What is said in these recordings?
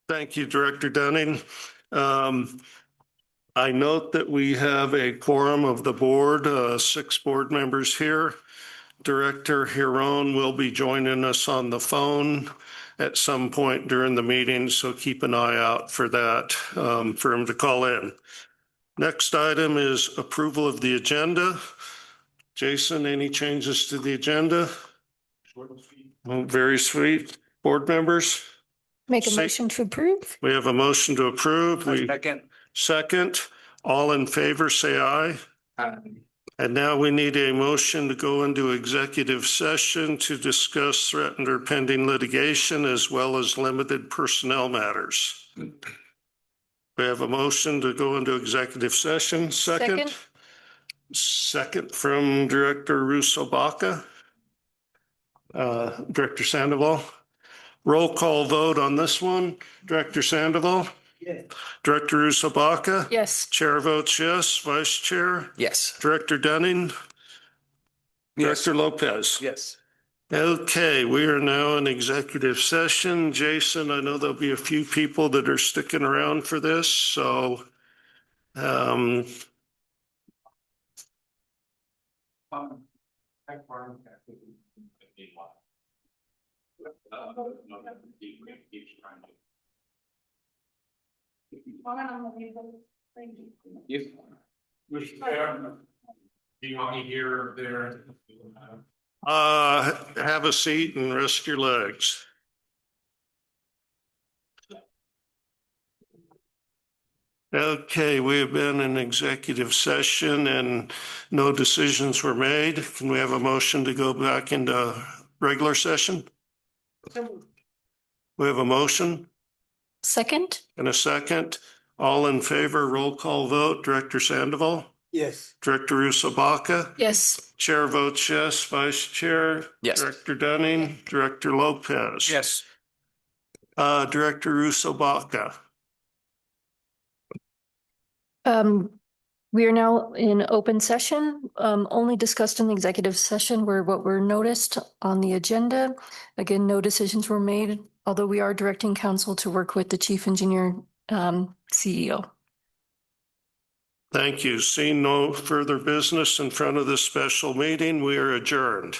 Thank you, Director Dunning. I note that we have a quorum of the board, 6 board members here. Director Hiron will be joining us on the phone at some point during the meeting, so keep an eye out for that, for him to call in. Next item is approval of the agenda. Jason, any changes to the agenda? Very sweet. Board members? Make a motion to approve. We have a motion to approve. Second. All in favor, say aye. And now we need a motion to go into executive session to discuss threatened or pending litigation as well as limited personnel matters. We have a motion to go into executive session. Second from Director Russo-Baca. Director Sandoval. Roll call vote on this one. Director Sandoval. Yes. Director Russo-Baca. Yes. Chair votes yes. Vice Chair. Yes. Director Dunning. Yes. Director Lopez. Yes. Okay, we are now in executive session. Jason, I know there'll be a few people that are sticking around for this, so Do you want me here or there? have a seat and rest your legs. Okay, we have been in executive session and no decisions were made. Can we have a motion to go back into regular session? We have a motion Second. and a second. All in favor, roll call vote. Director Sandoval? Yes. Director Russo-Baca? Yes. Chair votes yes. Vice Chair? Yes. Director Dunning? Director Lopez? Yes. Director Russo-Baca? We are now in open session, only discussed in the executive session where what were noticed on the agenda. Again, no decisions were made, although we are directing council to work with the chief engineer, CEO. Thank you. Seeing no further business in front of this special meeting, we are adjourned.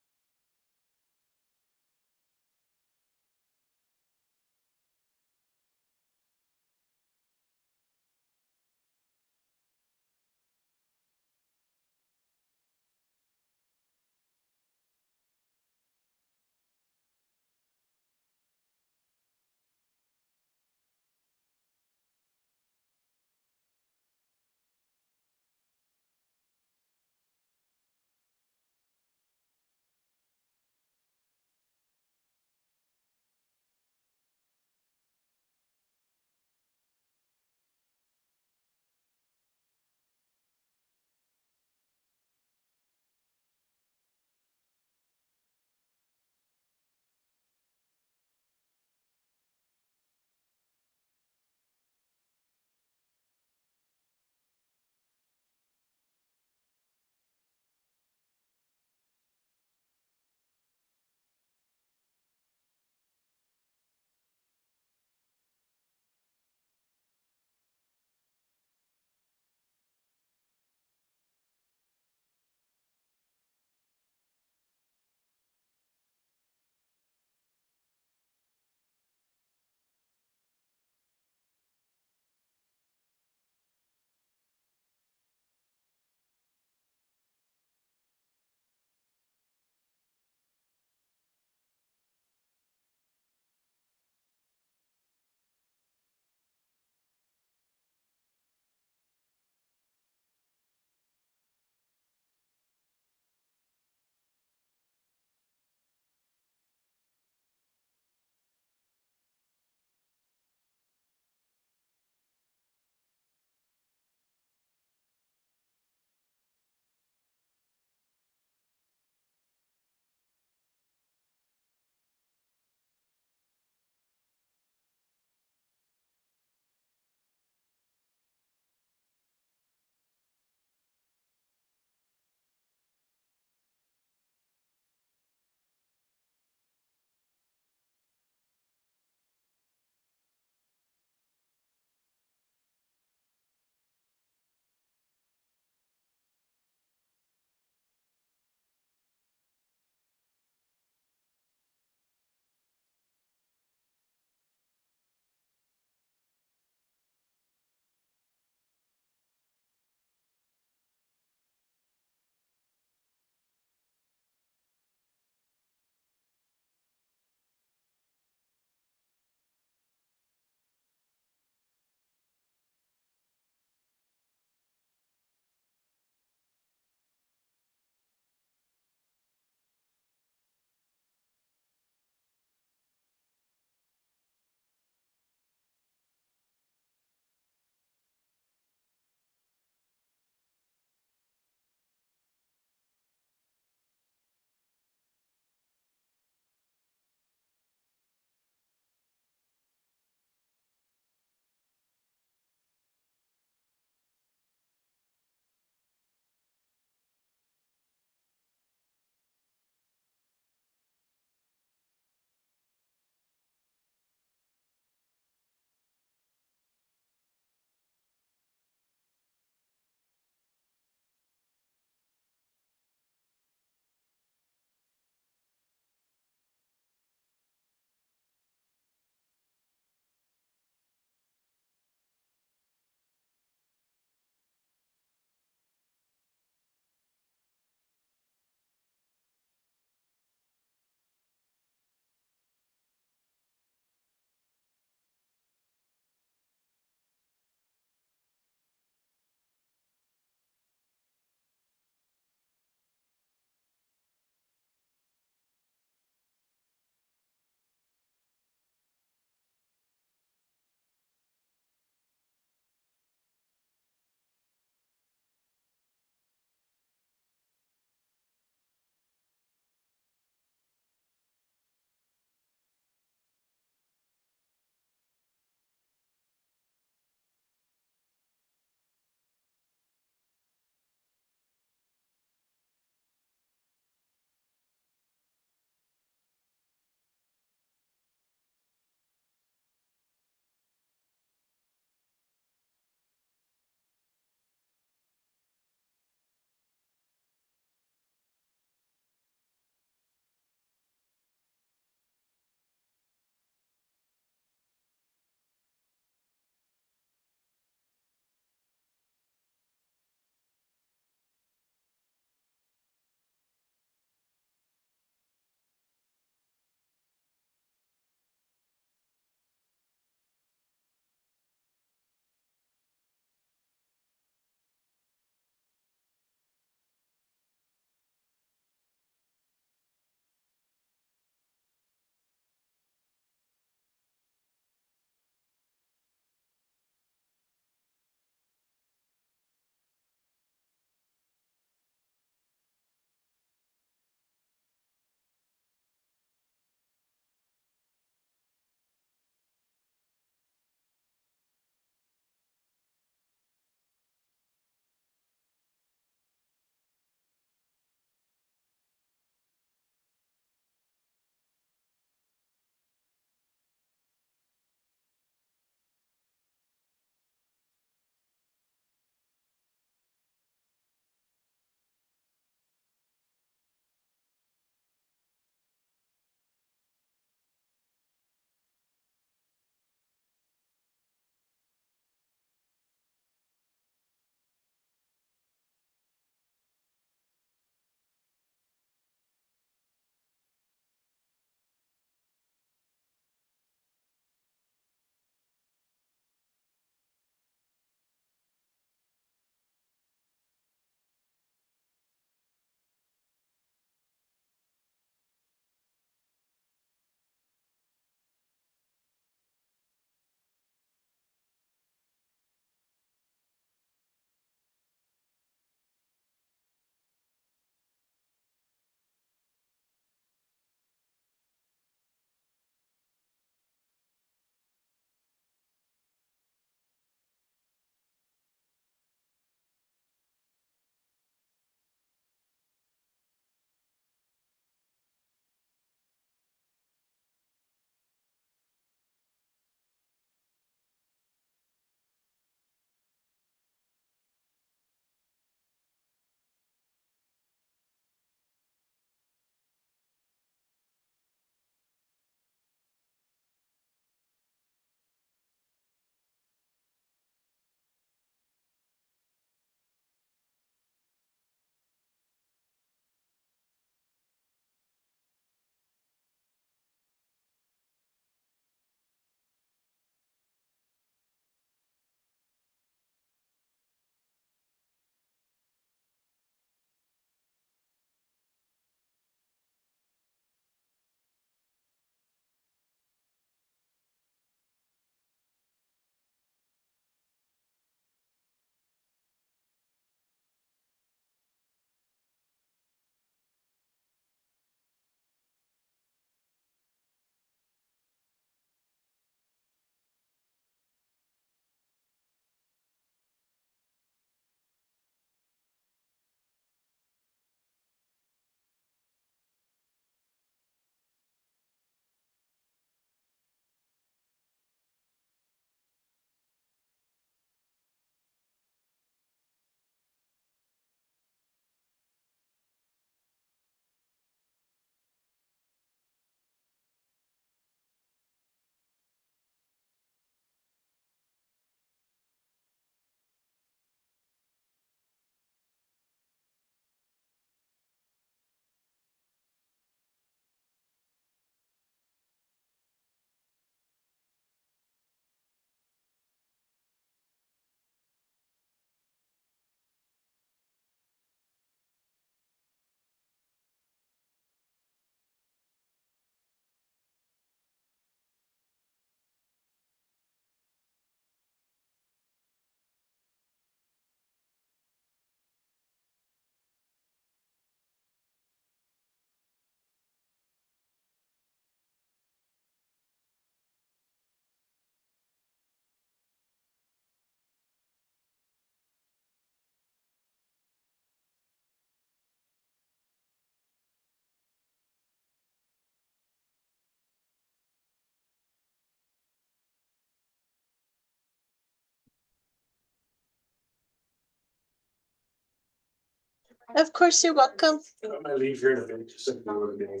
Of course, you're welcome. I'm gonna leave here in a minute, just so you know what I'm doing.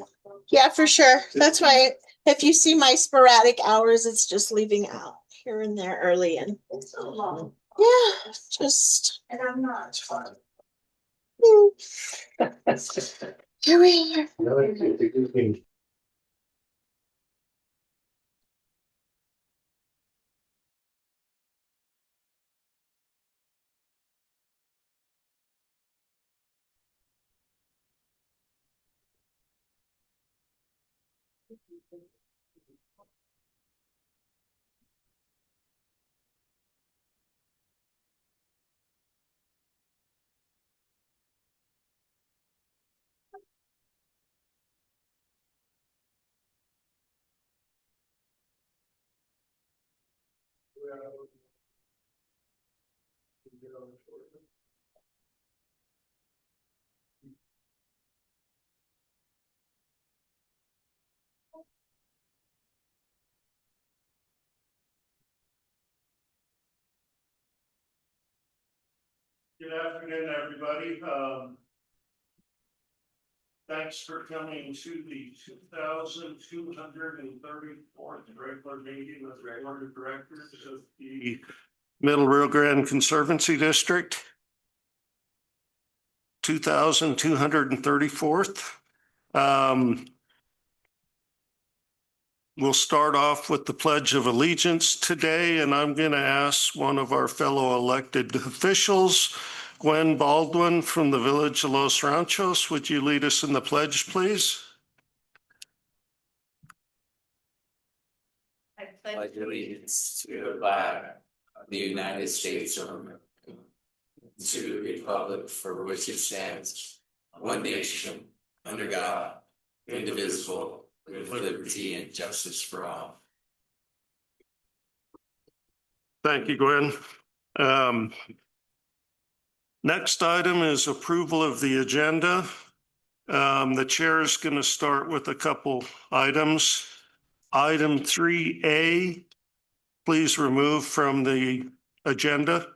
Yeah, for sure. That's why if you see my sporadic hours, it's just leaving out here and there early and yeah, just And I'm not. It's fine. here we are. No, it's a good thing. Good afternoon, everybody. Thanks for coming to the 2,234th regular meeting of the Board of Directors of the Middle Rio Grande Conservancy District. 2,234th. We'll start off with the Pledge of Allegiance today, and I'm going to ask one of our fellow elected officials, Gwen Baldwin from the Village of Los Ranchos. Would you lead us in the pledge, please? I pledge allegiance to the flag of the United States of America, to the republic for which it stands, one nation, under God, indivisible, with liberty and justice for all. Thank you, Gwen. Next item is approval of the agenda. The chair is going to start with a couple items. Item 3A, please remove from the agenda.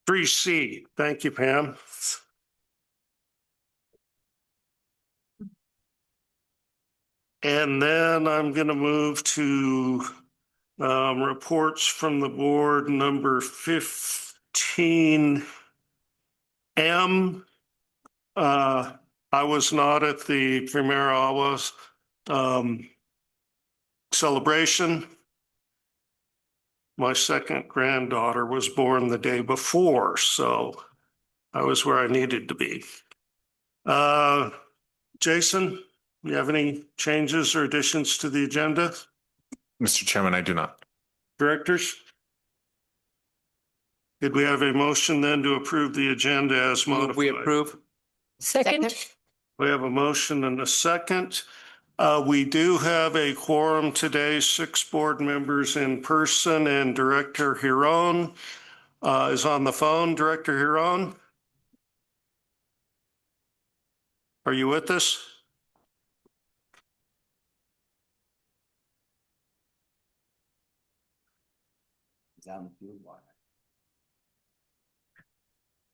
3C, thank you, Pam. And then I'm going to move to reports from the board, number 15M. I was not at the Premier Awas celebration. My second granddaughter was born the day before, so I was where I needed to be. Jason, you have any changes or additions to the agenda? Mr. Chairman, I do not. Directors? Did we have a motion then to approve the agenda as modified? We approve. Second? We have a motion and a second. We do have a quorum today, 6 board members in person, and Director Hiron is on the phone. Director Hiron? Are you with us?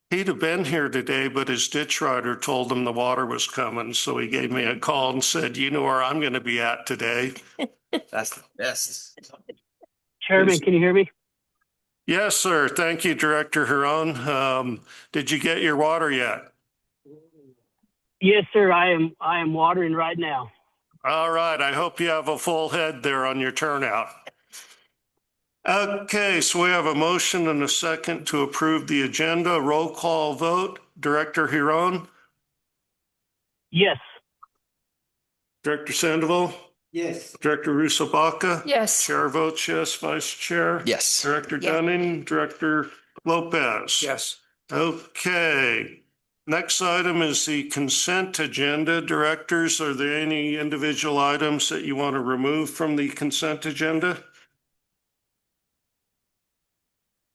He'd have been here today, but his ditch rider told him the water was coming. So he gave me a call and said, you know where I'm going to be at today. That's the best. Chairman, can you hear me? Yes, sir. Thank you, Director Huron. Did you get your water yet? Yes, sir. I am watering right now. All right. I hope you have a full head there on your turnout. Okay, so we have a motion and a second to approve the agenda. Roll call vote. Director Huron? Yes. Director Sandoval? Yes. Director Russo Baca? Yes. Chair votes yes. Vice Chair? Yes. Director Yes. Dunning? Director Lopez? Yes. Okay. Next item is the consent agenda. Directors, are there any individual items that you want to remove from the consent agenda?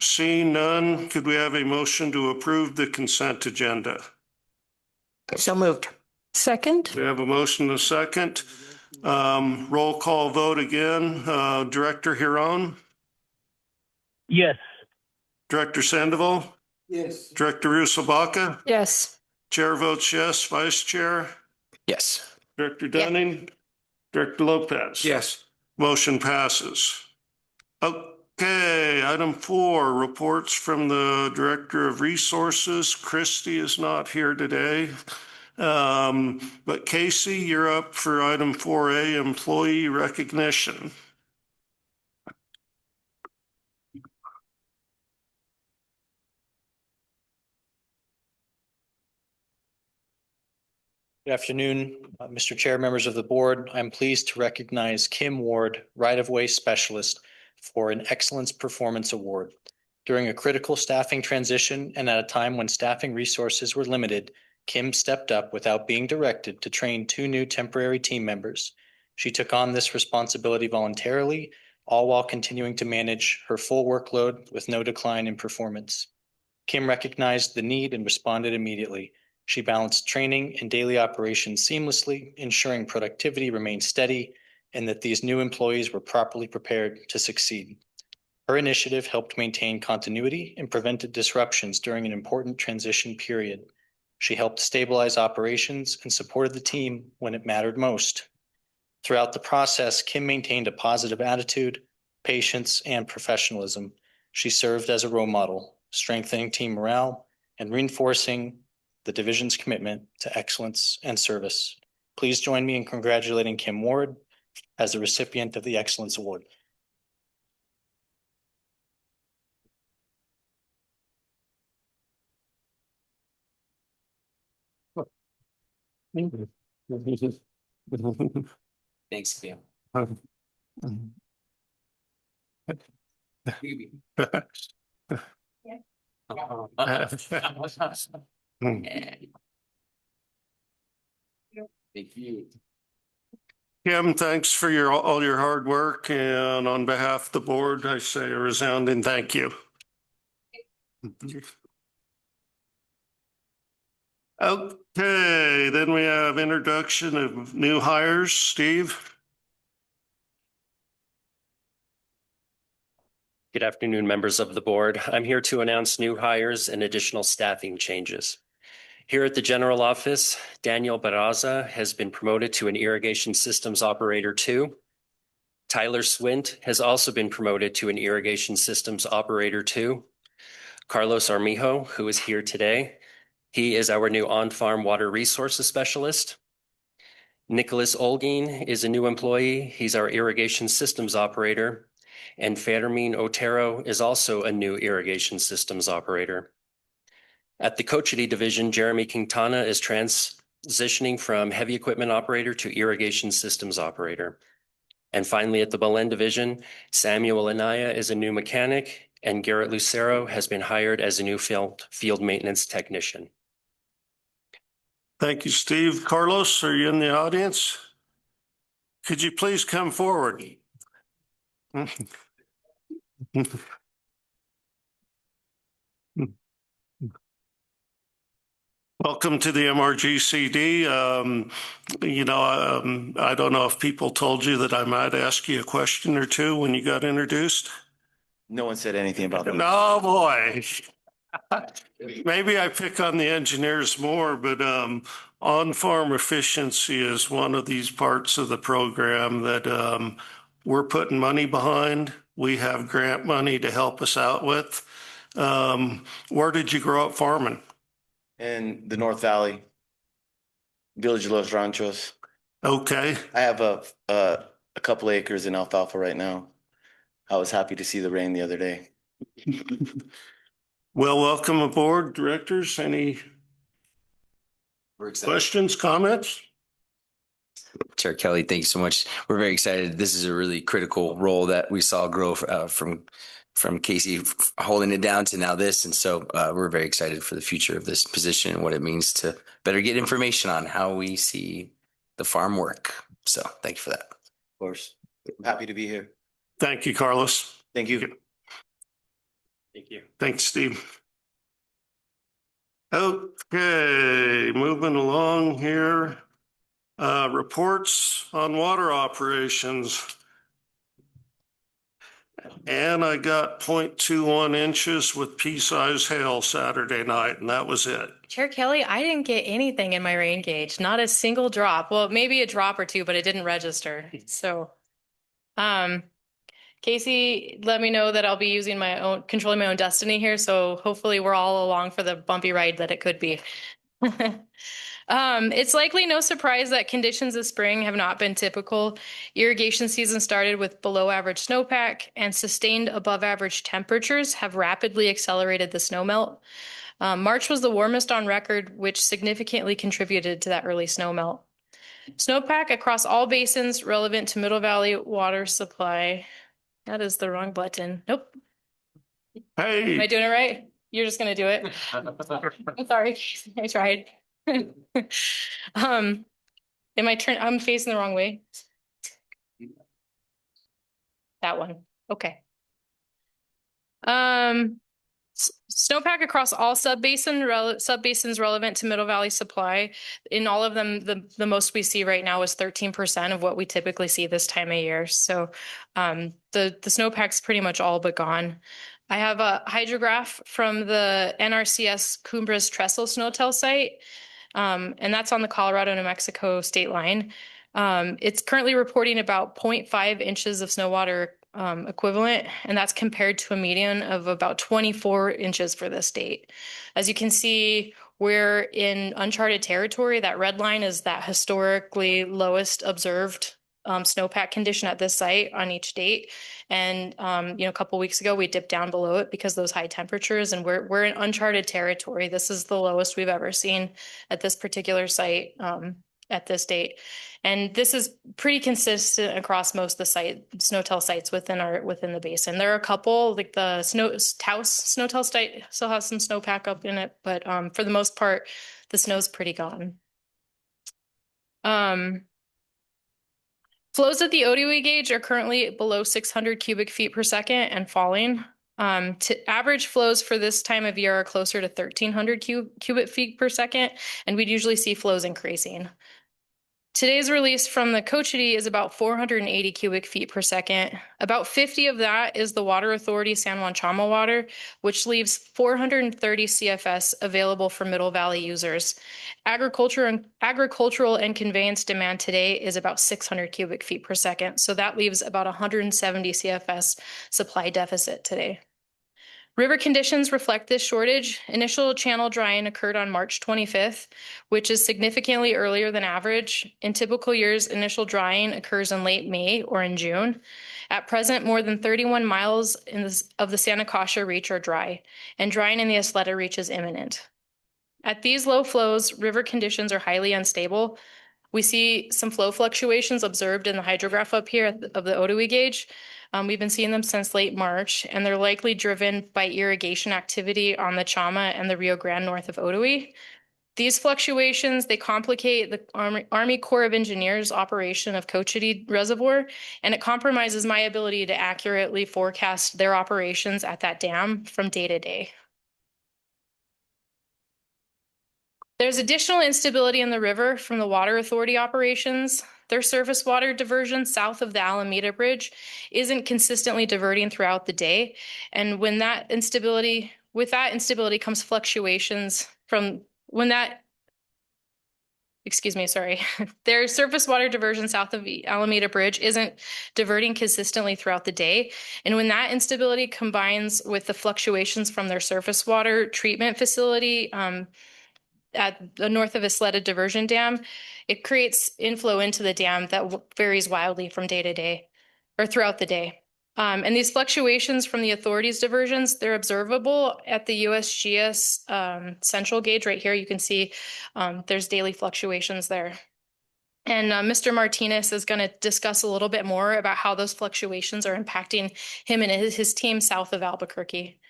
Seeing none, could we have a motion to approve the consent agenda? So moved. Second? We have a motion and a second. Roll call vote again. Director Huron? Yes. Director Sandoval, Yes. Director Rusabaka, Yes. Chair votes yes, Vice Chair, Yes. Director Dunning, Director Lopez. Yes. Motion passes. Okay, item 4, reports from the Director of Resources. Christy is not here today. But Casey, you're up for item 4A, employee recognition. Good afternoon, Mr. Chair, members of the board. I'm pleased to recognize Kim Ward, Right-of-Way Specialist, for an Excellence Performance Award. During a critical staffing transition and at a time when staffing resources were limited, Kim stepped up without being directed to train 2 new temporary team members. She took on this responsibility voluntarily, all while continuing to manage her full workload with no decline in performance. Kim recognized the need and responded immediately. She balanced training and daily operations seamlessly, ensuring productivity remained steady and that these new employees were properly prepared to succeed. Her initiative helped maintain continuity and prevented disruptions during an important transition period. She helped stabilize operations and supported the team when it mattered most. Throughout the process, Kim maintained a positive attitude, patience, and professionalism. She served as a role model, strengthening team morale and reinforcing the division's commitment to excellence and service. Please join me in congratulating Kim Ward as the recipient of the Excellence Award. Thanks, Kim. Thank you. Kim, thanks for all your hard work, and on behalf of the board, I say a resounding thank you. Okay, then we have introduction of new hires. Steve? Good afternoon, members of the board. I'm here to announce new hires and additional staffing changes. Here at the general office, Daniel Barraza has been promoted to an Irrigation Systems Operator 2. Tyler Swint has also been promoted to an Irrigation Systems Operator 2. Carlos Armijo, who is here today, he is our new on-farm water resources specialist. Nicholas Olguin is a new employee. He's our Irrigation Systems Operator. And Fermin Otero is also a new Irrigation Systems Operator. At the Cochiti Division, Jeremy Quintana is transitioning from Heavy Equipment Operator to Irrigation Systems Operator. And finally, at the Belen Division, Samuel Anaya is a new mechanic, and Garrett Lucero has been hired as a new field maintenance technician. Thank you, Steve. Carlos, are you in the audience? Could you please come forward? Welcome to the MRGCD. I don't know if people told you that I might ask you a question or two when you got introduced. No one said anything about that. No, boy. Maybe I pick on the engineers more, but on-farm efficiency is one of these parts of the program that we're putting money behind. We have grant money to help us out with. Where did you grow up farming? In the North Valley, Village of Los Ranchos. Okay. I have a couple acres in alfalfa right now. I was happy to see the rain the other day. Well, welcome aboard, directors. Any questions, comments? Chair Kelly, thank you so much. We're very excited. This is a really critical role that we saw grow from Casey holding it down to now this. And so we're very excited for the future of this position and what it means to better get information on how we see the farm work. So thank you for that. Of course. Happy to be here. Thank you, Carlos. Thank you. Thank you. Thanks, Steve. Okay, moving along here. Reports on water operations. And I got 0.21 inches with pea-sized hail Saturday night, and that was it. Chair Kelly, I didn't get anything in my rain gauge, not a single drop. Well, maybe a drop or two, but it didn't register. So, Casey, let me know that I'll be using my own, controlling my own destiny here. So hopefully we're all along for the bumpy ride that it could be. It's likely no surprise that conditions this spring have not been typical. Irrigation season started with below average snowpack, and sustained above average temperatures have rapidly accelerated the snowmelt. March was the warmest on record, which significantly contributed to that early snowmelt. Snowpack across all basins relevant to Middle Valley water supply. That is the wrong button. Nope. Hey. Am I doing it right? You're just gonna do it. I'm sorry. I tried. Am I I'm facing the wrong way. That one. Okay. Snowpack across all subbasins relevant to Middle Valley supply. In all of them, the most we see right now is 13% of what we typically see this time of year. So the snowpack's pretty much all but gone. I have a hydrograph from the NRCS Cumbres Trestle Snowtell site, and that's on the Colorado-New Mexico state line. It's currently reporting about 0.5 inches of snow water equivalent, and that's compared to a median of about 24 inches for this state. As you can see, we're in uncharted territory. That red line is that historically lowest observed snowpack condition at this site on each date. And a couple weeks ago, we dipped down below it because of those high temperatures, and we're in uncharted territory. This is the lowest we've ever seen at this particular site at this date. And this is pretty consistent across most of the snowtell sites within the basin. There are a couple, like the Taos snowtell site still has some snowpack up in it, but for the most part, the snow's pretty gone. Flows at the ODWE gauge are currently below 600 cubic feet per second and falling. Average flows for this time of year are closer to 1,300 cubic feet per second, and we'd usually see flows increasing. Today's release from the Cochiti is about 480 cubic feet per second. About 50 of that is the Water Authority San Juan Chama water, which leaves 430 CFS available for Middle Valley users. Agricultural and conveyance demand today is about 600 cubic feet per second. So that leaves about 170 CFS supply deficit today. River conditions reflect this shortage. Initial channel drying occurred on March 25th, which is significantly earlier than average. In typical years, initial drying occurs in late May or in June. At present, more than 31 miles of the Santa Coscia Reach are dry, and drying in the Isleta Reach is imminent. At these low flows, river conditions are highly unstable. We see some flow fluctuations observed in the hydrograph up here of the ODWE gauge. We've been seeing them since late March, and they're likely driven by irrigation activity on the Chama and the Rio Grande north of ODWE. These fluctuations, they complicate the Army Corps of Engineers operation of Cochiti Reservoir, and it compromises my ability to accurately forecast their operations at that dam from day to day. There's additional instability in the river from the Water Authority operations. Their surface water diversion south of the Alameda Bridge isn't consistently diverting throughout the day. And with that instability comes fluctuations from their surface water diversion south of the Alameda Bridge isn't diverting consistently throughout the day. And when that instability combines with the fluctuations from their surface water treatment facility, at the north of Isleta Diversion Dam, it creates inflow into the dam that varies wildly from day to day or throughout the day. And these fluctuations from the authority's diversions, they're observable at the USGS central gauge right here. You can see there's daily fluctuations there. And Mr. Martinez is going to discuss a little bit more about how those fluctuations are impacting him and his team south of Albuquerque.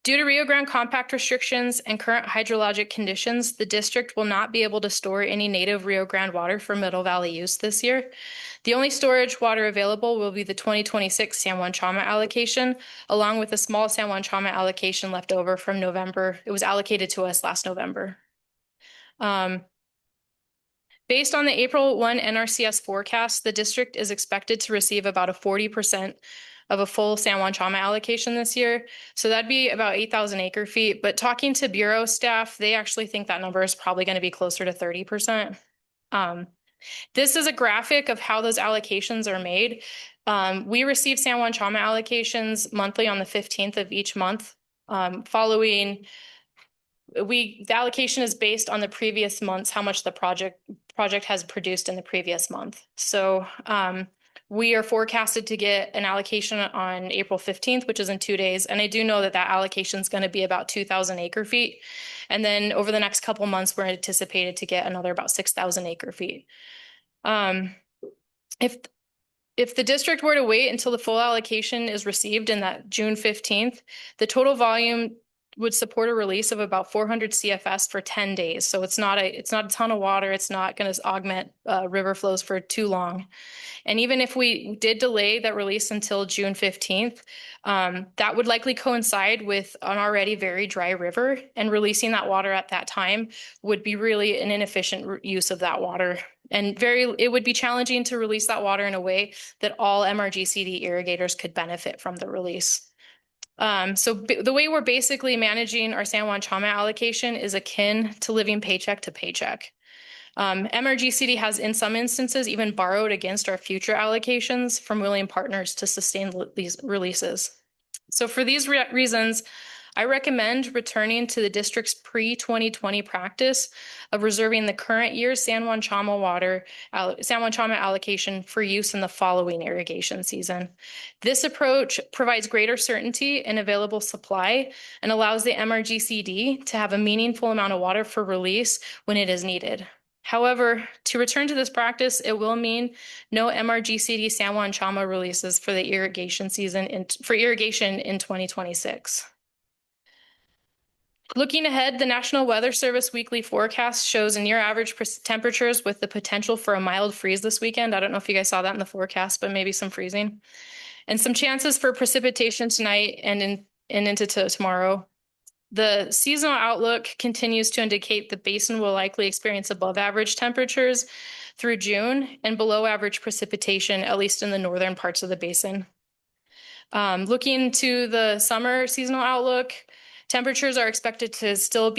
Due to Rio Grande compact restrictions and current hydrologic conditions, the district will not be able to store any native Rio Grande water for Middle Valley use this year. The only storage water available will be the 2026 San Juan Chama allocation, along with a small San Juan Chama allocation left over from November. It was allocated to us last November. Based on the April 1 NRCS forecast, the district is expected to receive about a 40% of a full San Juan Chama allocation this year. So that'd be about 8,000 acre feet. But talking to Bureau staff, they actually think that number is probably going to be closer to 30%. This is a graphic of how those allocations are made. We receive San Juan Chama allocations monthly on the 15th of each month. The allocation is based on the previous months, how much the project has produced in the previous month. So we are forecasted to get an allocation on April 15th, which is in 2 days. And I do know that that allocation is going to be about 2,000 acre feet. And then over the next couple months, we're anticipated to get another about 6,000 acre feet. If the district were to wait until the full allocation is received in that June 15th, the total volume would support a release of about 400 CFS for 10 days. So it's not a ton of water. It's not going to augment river flows for too long. And even if we did delay that release until June 15th, that would likely coincide with an already very dry river, and releasing that water at that time would be really an inefficient use of that water. And it would be challenging to release that water in a way that all MRGCD irrigators could benefit from the release. So the way we're basically managing our San Juan Chama allocation is akin to living paycheck to paycheck. MRGCD has in some instances even borrowed against our future allocations from willing partners to sustain these releases. So for these reasons, I recommend returning to the district's pre-2020 practice of reserving the current year's San Juan Chama allocation for use in the following irrigation season. This approach provides greater certainty in available supply and allows the MRGCD to have a meaningful amount of water for release when it is needed. However, to return to this practice, it will mean no MRGCD San Juan Chama releases for the irrigation season in 2026. Looking ahead, the National Weather Service weekly forecast shows near average temperatures with the potential for a mild freeze this weekend. I don't know if you guys saw that in the forecast, but maybe some freezing. And some chances for precipitation tonight and into tomorrow. The seasonal outlook continues to indicate the basin will likely experience above average temperatures through June and below average precipitation, at least in the northern parts of the basin. Looking to the summer seasonal outlook, temperatures are expected to still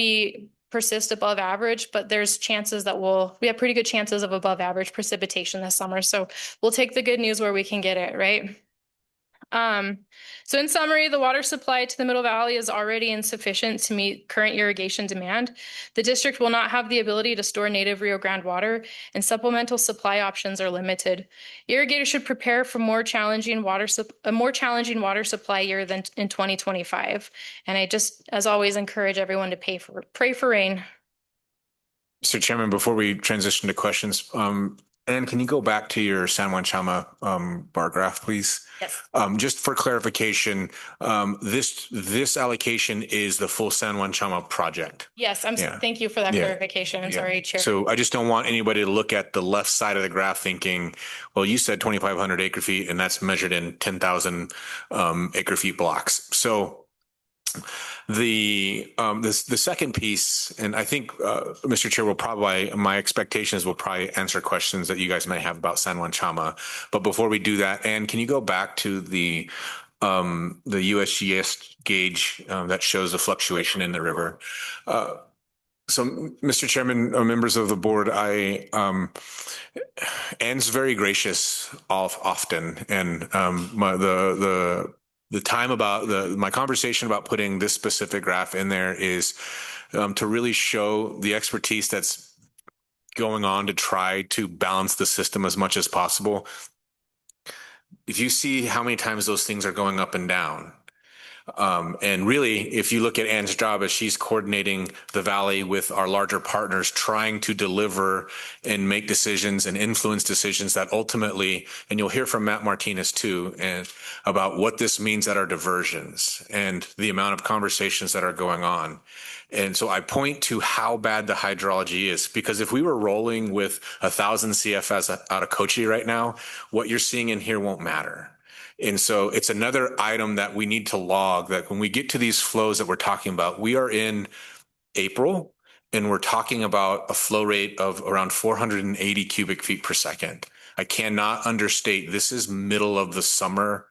persist above average, but there's chances that we have pretty good chances of above average precipitation this summer. So we'll take the good news where we can get it, right? So in summary, the water supply to the Middle Valley is already insufficient to meet current irrigation demand. The district will not have the ability to store native Rio Grande water, and supplemental supply options are limited. Irrigators should prepare for a more challenging water supply year than in 2025. And I just, as always, encourage everyone to pray for rain. Mr. Chairman, before we transition to questions, Ann, can you go back to your San Juan Chama bar graph, please? Yes. Just for clarification, this allocation is the full San Juan Chama project. Yes, thank you for that clarification. I'm sorry, Chair. So I just don't want anybody to look at the left side of the graph thinking, well, you said 2,500 acre feet and that's measured in 10,000 acre feet blocks. So the second piece, and I think Mr. Chair my expectations will probably answer questions that you guys may have about San Juan Chama. But before we do that, Ann, can you go back to the USGS gauge that shows the fluctuation in the river? So, Mr. Chairman, members of the board, Ann's very gracious often, and the time about my conversation about putting this specific graph in there is to really show the expertise that's going on to try to balance the system as much as possible. If you see how many times those things are going up and down, and really, if you look at Ann's job as she's coordinating the Valley with our larger partners, trying to deliver and make decisions and influence decisions that ultimately, and you'll hear from Matt Martinez too, and about what this means at our diversions and the amount of conversations that are going on. And so I point to how bad the hydrology is, because if we were rolling with 1,000 CFS out of Cochee right now, what you're seeing in here won't matter. And so it's another item that we need to log, that when we get to these flows that we're talking about, we are in April and we're talking about a flow rate of around 480 cubic feet per second. I cannot understate, this is middle of the summer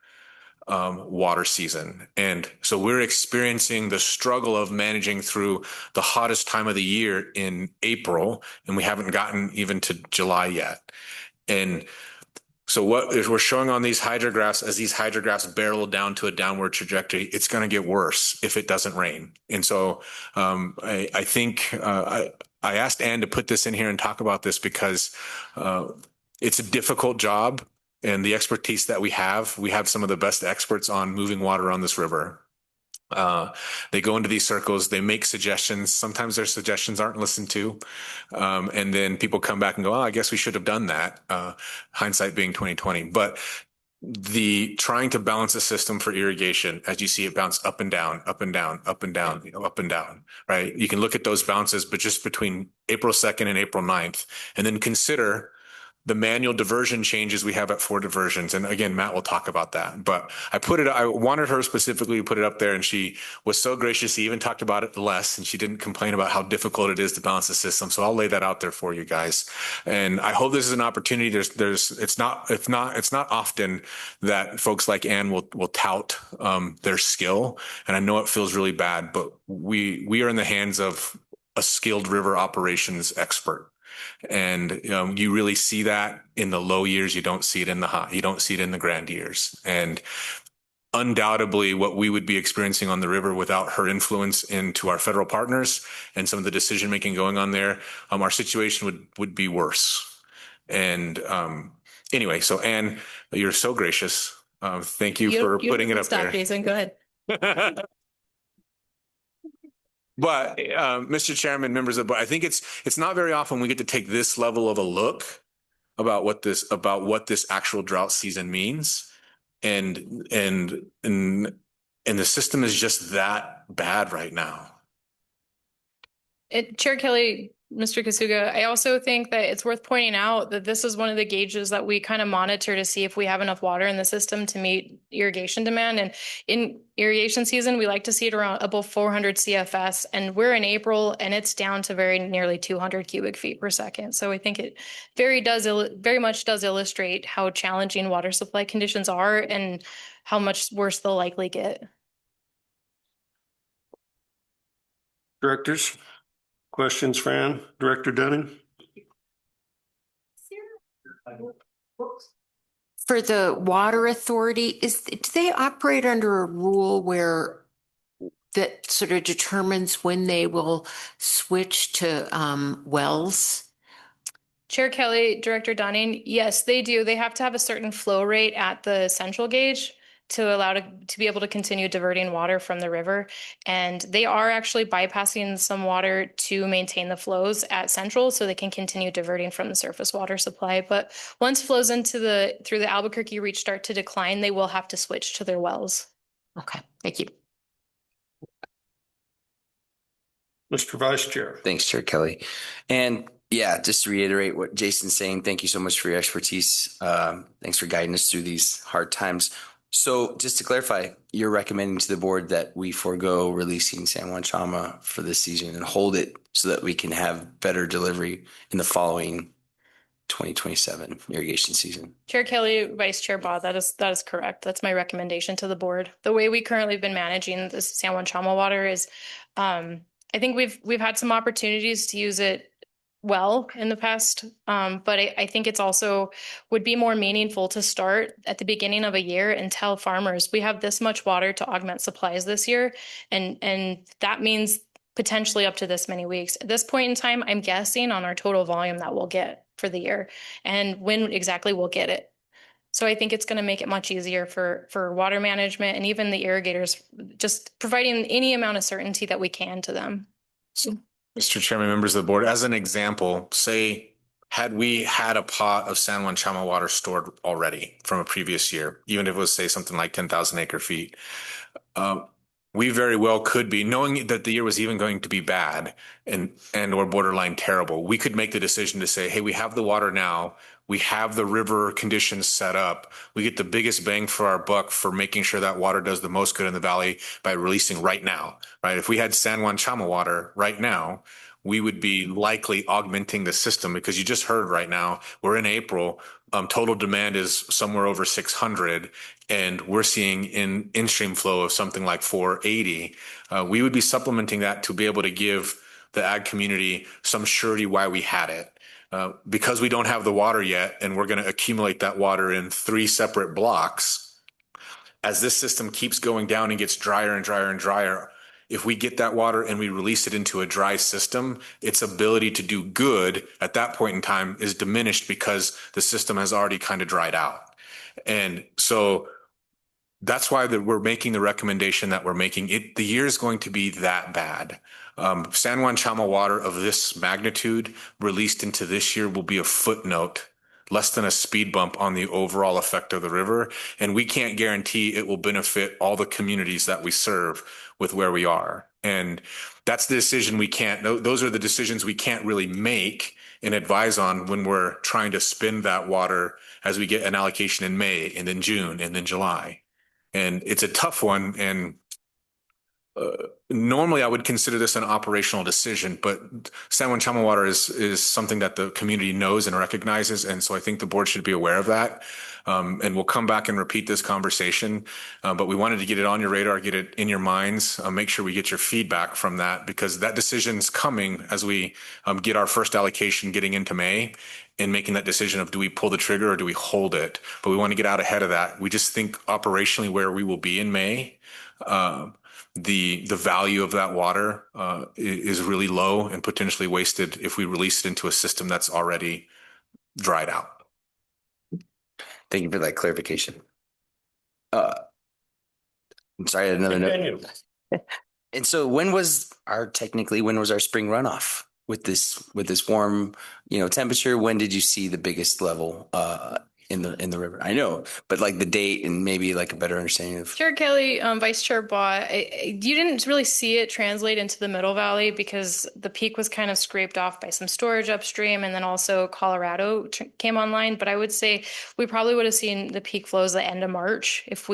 water season. And so we're experiencing the struggle of managing through the hottest time of the year in April, and we haven't gotten even to July yet. And so what is we're showing on these hydrographs, as these hydrographs barrel down to a downward trajectory, it's going to get worse if it doesn't rain. And so I think I asked Ann to put this in here and talk about this because it's a difficult job, and the expertise that we have some of the best experts on moving water on this river. They go into these circles, they make suggestions. Sometimes their suggestions aren't listened to. And then people come back and go, oh, I guess we should have done that. Hindsight being 2020. But the trying to balance a system for irrigation, as you see it bounce up and down, up and down, up and down, up and down, right? You can look at those bounces, but just between April 2nd and April 9th, and then consider the manual diversion changes we have at 4 diversions. And again, Matt will talk about that, but I wanted her specifically to put it up there, and she was so gracious. She even talked about it less, and she didn't complain about how difficult it is to balance the system. So I'll lay that out there for you guys. And I hope this is an opportunity. It's not often that folks like Ann will tout their skill. And I know it feels really bad, but we are in the hands of a skilled river operations expert. And you really see that in the low years. You don't see it in the high. You don't see it in the grand years. And undoubtedly, what we would be experiencing on the river without her influence into our federal partners and some of the decision making going on there, our situation would be worse. And anyway, so Ann, you're so gracious. Thank you for putting it up there. Jason, go ahead. But Mr. Chairman, members of the board, I think it's not very often we get to take this level of a look about what this actual drought season means, and the system is just that bad right now. Chair Kelly, Mr. Kasuga, I also think that it's worth pointing out that this is one of the gauges that we kind of monitor to see if we have enough water in the system to meet irrigation demand. And in irrigation season, we like to see it around above 400 CFS, and we're in April and it's down to nearly 200 cubic feet per second. So I think it very much does illustrate how challenging water supply conditions are and how much worse they'll likely get. Directors? Questions, Fran? Director Dunning? For the water authority, do they operate under a rule where that sort of determines when they will switch to wells? Chair Kelly, Director Dunning, yes, they do. They have to have a certain flow rate at the central gauge to be able to continue diverting water from the river. And they are actually bypassing some water to maintain the flows at central so they can continue diverting from the surface water supply. But once flows through the Albuquerque Reach start to decline, they will have to switch to their wells. Okay, thank you. Mr. Vice Chair. Thanks, Chair Kelly. And yeah, just to reiterate what Jason's saying, thank you so much for your expertise. Thanks for guiding us through these hard times. So just to clarify, you're recommending to the board that we forego releasing San Juan Chama for this season and hold it so that we can have better delivery in the following 2027 irrigation season. Chair Kelly, Vice Chair Baugh, that is correct. That's my recommendation to the board. The way we currently have been managing the San Juan Chama water is, I think we've had some opportunities to use it well in the past, but I think it's also would be more meaningful to start at the beginning of a year and tell farmers we have this much water to augment supplies this year, and that means potentially up to this many weeks. At this point in time, I'm guessing on our total volume that we'll get for the year and when exactly we'll get it. So I think it's going to make it much easier for water management and even the irrigators, just providing any amount of certainty that we can to them. Mr. Chairman, members of the board, as an example, say, had we had a pot of San Juan Chama water stored already from a previous year, even if it was, say, something like 10,000 acre feet, we very well could be, knowing that the year was even going to be bad and or borderline terrible, we could make the decision to say, hey, we have the water now. We have the river conditions set up. We get the biggest bang for our buck for making sure that water does the most good in the valley by releasing right now, right? If we had San Juan Chama water right now, we would be likely augmenting the system because you just heard right now, we're in April. Total demand is somewhere over 600 and we're seeing in-stream flow of something like 480. We would be supplementing that to be able to give the ag community some surety why we had it. Because we don't have the water yet and we're going to accumulate that water in 3 separate blocks. As this system keeps going down and gets drier and drier and drier, if we get that water and we release it into a dry system, its ability to do good at that point in time is diminished because the system has already kind of dried out. And so that's why we're making the recommendation that we're making. The year is going to be that bad. San Juan Chama water of this magnitude released into this year will be a footnote, less than a speed bump on the overall effect of the river. And we can't guarantee it will benefit all the communities that we serve with where we are. And that's the decision we can't, those are the decisions we can't really make and advise on when we're trying to spend that water as we get an allocation in May and then June and then July. And it's a tough one. And normally I would consider this an operational decision, but San Juan Chama water is something that the community knows and recognizes. And so I think the board should be aware of that. And we'll come back and repeat this conversation. But we wanted to get it on your radar, get it in your minds, make sure we get your feedback from that, because that decision's coming as we get our first allocation getting into May and making that decision of do we pull the trigger or do we hold it? But we want to get out ahead of that. We just think operationally where we will be in May, the value of that water is really low and potentially wasted if we release it into a system that's already dried out. Thank you for that clarification. I'm sorry, another note. And so when was our spring runoff with this warm, temperature? When did you see the biggest level in the river? I know, but like the date and maybe like a better understanding of. Chair Kelly, Vice Chair Bott, you didn't really see it translate into the Middle Valley because the peak was kind of scraped off by some storage upstream, and then also Colorado came online. But I would say we probably would have seen the peak flows the end of March if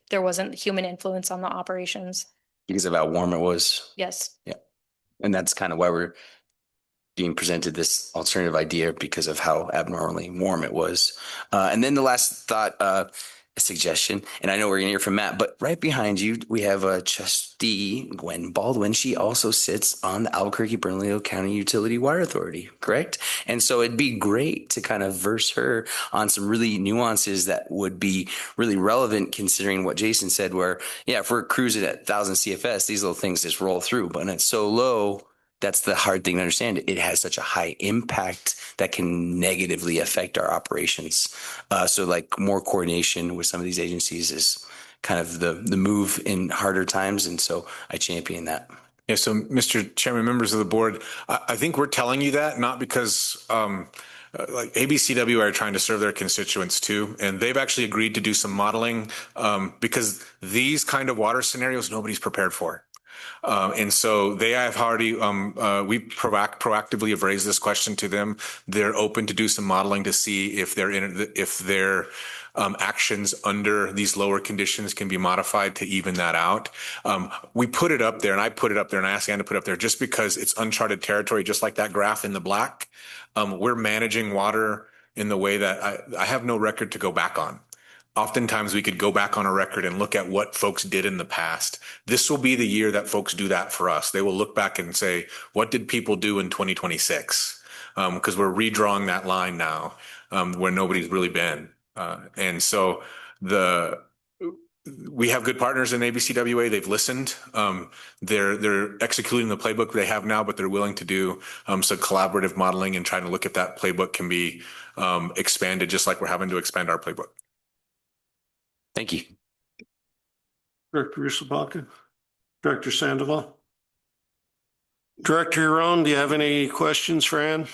there wasn't human influence on the operations. Because of how warm it was. Yes. Yeah, and that's kind of why we're being presented this alternative idea, because of how abnormally warm it was. And then the last thought, a suggestion, and I know we're gonna hear from Matt, but right behind you, we have Trustee Gwen Baldwin. She also sits on the Albuquerque-Bernalillo County Utility Water Authority, correct? And so it'd be great to kind of verse her on some really nuances that would be really relevant, considering what Jason said, where, yeah, if we're cruising at 1,000 CFS, these little things just roll through, but when it's so low, that's the hard thing to understand. It has such a high impact that can negatively affect our operations. So like more coordination with some of these agencies is kind of the move in harder times. And so I champion that. Yeah. So Mr. Chairman, members of the board, I think we're telling you that not because like ABCW are trying to serve their constituents too. And they've actually agreed to do some modeling because these kind of water scenarios, nobody's prepared for. And so they have already, we proactively have raised this question to them. They're open to do some modeling to see if their actions under these lower conditions can be modified to even that out. We put it up there, and I put it up there, and I asked Ann to put it up there just because it's uncharted territory, just like that graph in the black. We're managing water in the way that I have no record to go back on. Oftentimes we could go back on a record and look at what folks did in the past. This will be the year that folks do that for us. They will look back and say, what did people do in 2026? Because we're redrawing that line now where nobody's really been. And so we have good partners in ABCWA. They've listened. They're executing the playbook they have now, but they're willing to do some collaborative modeling and trying to look if that playbook can be expanded, just like we're having to expand our playbook. Thank you. Director Usabaka, Director Sandoval. Director Huron, do you have any questions for Ann?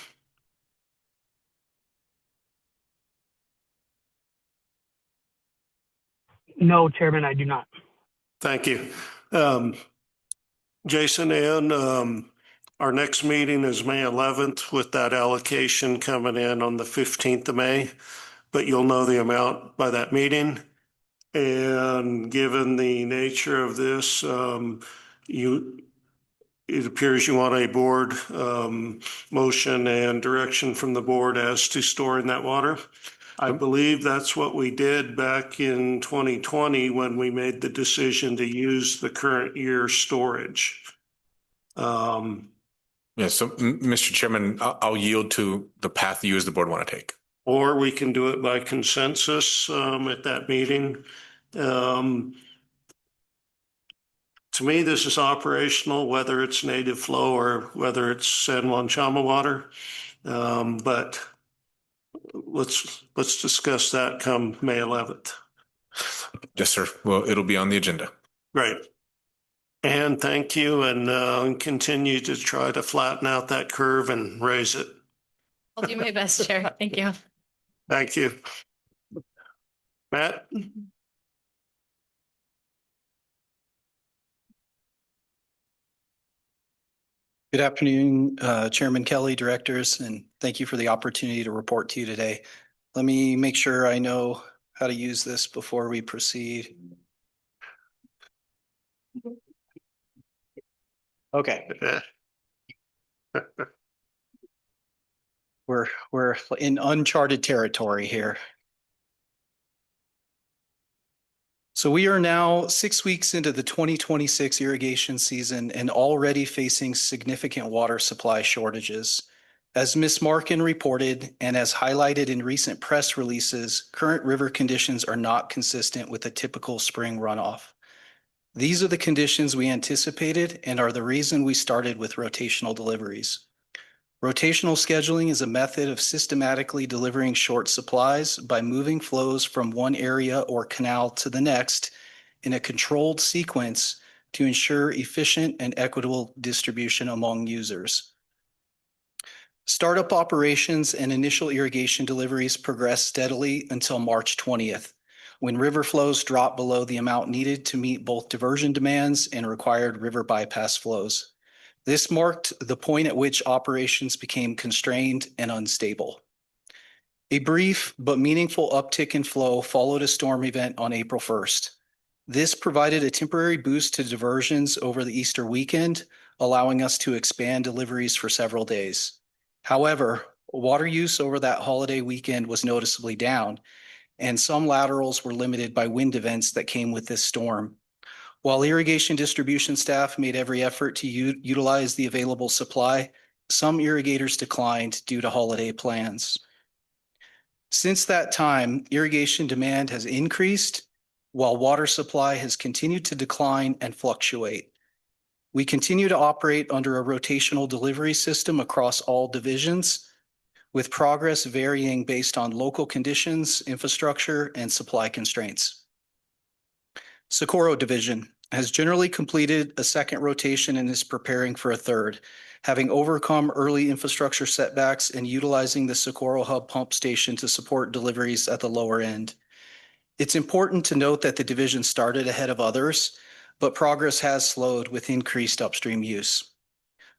No, Chairman, I do not. Thank you. Jason, Ann, our next meeting is May 11th with that allocation coming in on the 15th of May, but you'll know the amount by that meeting. And given the nature of this, it appears you want a board motion and direction from the board as to storing that water. I believe that's what we did back in 2020 when we made the decision to use the current year storage. Yeah, so Mr. Chairman, I'll yield to the path you as the board want to take. Or we can do it by consensus at that meeting. To me, this is operational, whether it's native flow or whether it's San Juan Chama water. But let's discuss that come May 11th. Yes, sir. Well, it'll be on the agenda. Great. And thank you, and continue to try to flatten out that curve and raise it. I'll do my best, Chair. Thank you. Thank you. Matt? Good afternoon, Chairman Kelly, directors, and thank you for the opportunity to report to you today. Let me make sure I know how to use this before we proceed. Okay. We're in uncharted territory here. So we are now 6 weeks into the 2026 irrigation season and already facing significant water supply shortages. As Ms. Markin reported, and as highlighted in recent press releases, current river conditions are not consistent with a typical spring runoff. These are the conditions we anticipated and are the reason we started with rotational deliveries. Rotational scheduling is a method of systematically delivering short supplies by moving flows from one area or canal to the next in a controlled sequence to ensure efficient and equitable distribution among users. Startup operations and initial irrigation deliveries progressed steadily until March 20th, when river flows dropped below the amount needed to meet both diversion demands and required river bypass flows. This marked the point at which operations became constrained and unstable. A brief but meaningful uptick in flow followed a storm event on April 1st. This provided a temporary boost to diversions over the Easter weekend, allowing us to expand deliveries for several days. However, water use over that holiday weekend was noticeably down, and some laterals were limited by wind events that came with this storm. While irrigation distribution staff made every effort to utilize the available supply, some irrigators declined due to holiday plans. Since that time, irrigation demand has increased, while water supply has continued to decline and fluctuate. We continue to operate under a rotational delivery system across all divisions, with progress varying based on local conditions, infrastructure, and supply constraints. Socorro Division has generally completed a second rotation and is preparing for a third, having overcome early infrastructure setbacks and utilizing the Socorro Hub pump station to support deliveries at the lower end. It's important to note that the division started ahead of others, but progress has slowed with increased upstream use.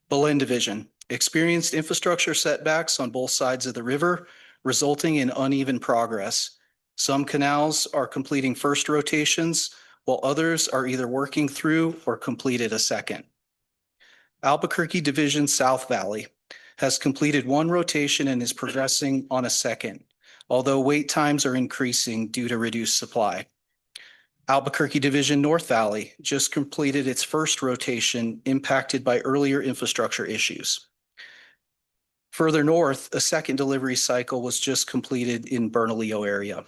Belen Division experienced infrastructure setbacks on both sides of the river, resulting in uneven progress. Some canals are completing first rotations, while others are either working through or completed a second. Albuquerque Division South Valley has completed one rotation and is progressing on a second, although wait times are increasing due to reduced supply. Albuquerque Division North Valley just completed its first rotation impacted by earlier infrastructure issues. Further north, a second delivery cycle was just completed in Bernalillo area.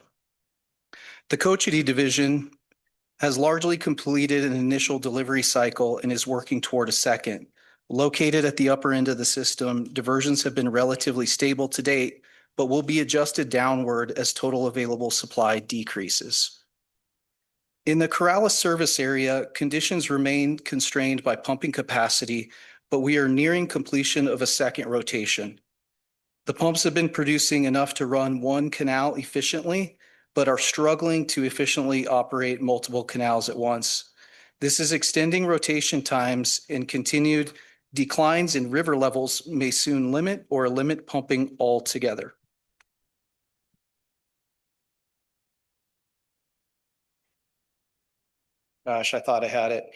The Cochiti Division has largely completed an initial delivery cycle and is working toward a second. Located at the upper end of the system, diversions have been relatively stable to date, but will be adjusted downward as total available supply decreases. In the Corrales service area, conditions remain constrained by pumping capacity, but we are nearing completion of a second rotation. The pumps have been producing enough to run one canal efficiently, but are struggling to efficiently operate multiple canals at once. This is extending rotation times, and continued declines in river levels may soon limit or limit pumping altogether. Gosh, I thought I had it.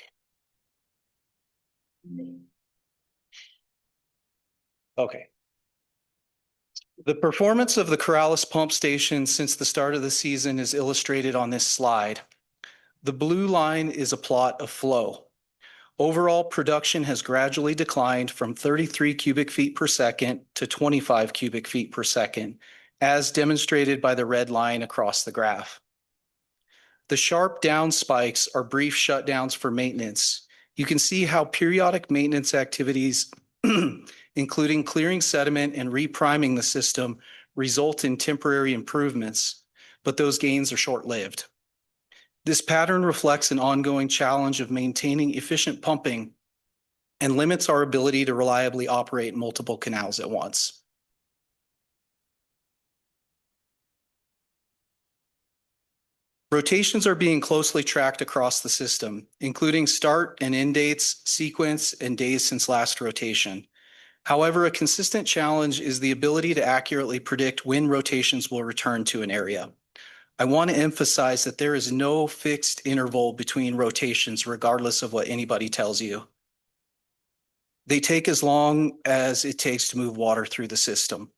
Okay. The performance of the Corrales pump station since the start of the season is illustrated on this slide. The blue line is a plot of flow. Overall production has gradually declined from 33 cubic feet per second to 25 cubic feet per second, as demonstrated by the red line across the graph. The sharp down spikes are brief shutdowns for maintenance. You can see how periodic maintenance activities, including clearing sediment and repriming the system, result in temporary improvements, but those gains are short-lived. This pattern reflects an ongoing challenge of maintaining efficient pumping and limits our ability to reliably operate multiple canals at once. Rotations are being closely tracked across the system, including start and end dates, sequence, and days since last rotation. However, a consistent challenge is the ability to accurately predict when rotations will return to an area. I want to emphasize that there is no fixed interval between rotations, regardless of what anybody tells you. They take as long as it takes to move water through the system.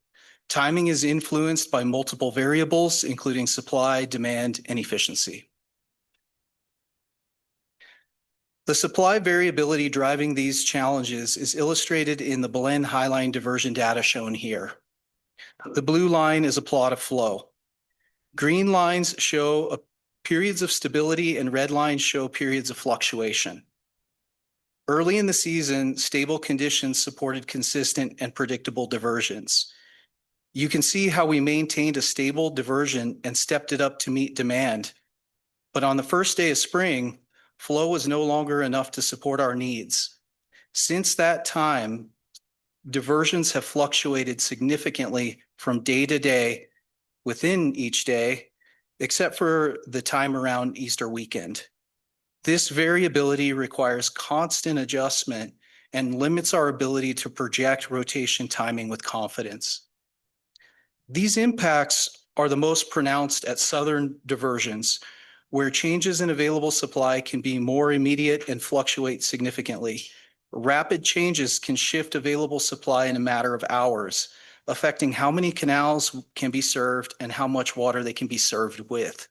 Timing is influenced by multiple variables, including supply, demand, and efficiency. The supply variability driving these challenges is illustrated in the Belen Highline diversion data shown here. The blue line is a plot of flow. Green lines show periods of stability and red lines show periods of fluctuation. Early in the season, stable conditions supported consistent and predictable diversions. You can see how we maintained a stable diversion and stepped it up to meet demand. But on the first day of spring, flow was no longer enough to support our needs. Since that time, diversions have fluctuated significantly from day to day within each day, except for the time around Easter weekend. This variability requires constant adjustment and limits our ability to project rotation timing with confidence. These impacts are the most pronounced at southern diversions, where changes in available supply can be more immediate and fluctuate significantly. Rapid changes can shift available supply in a matter of hours, affecting how many canals can be served and how much water they can be served with.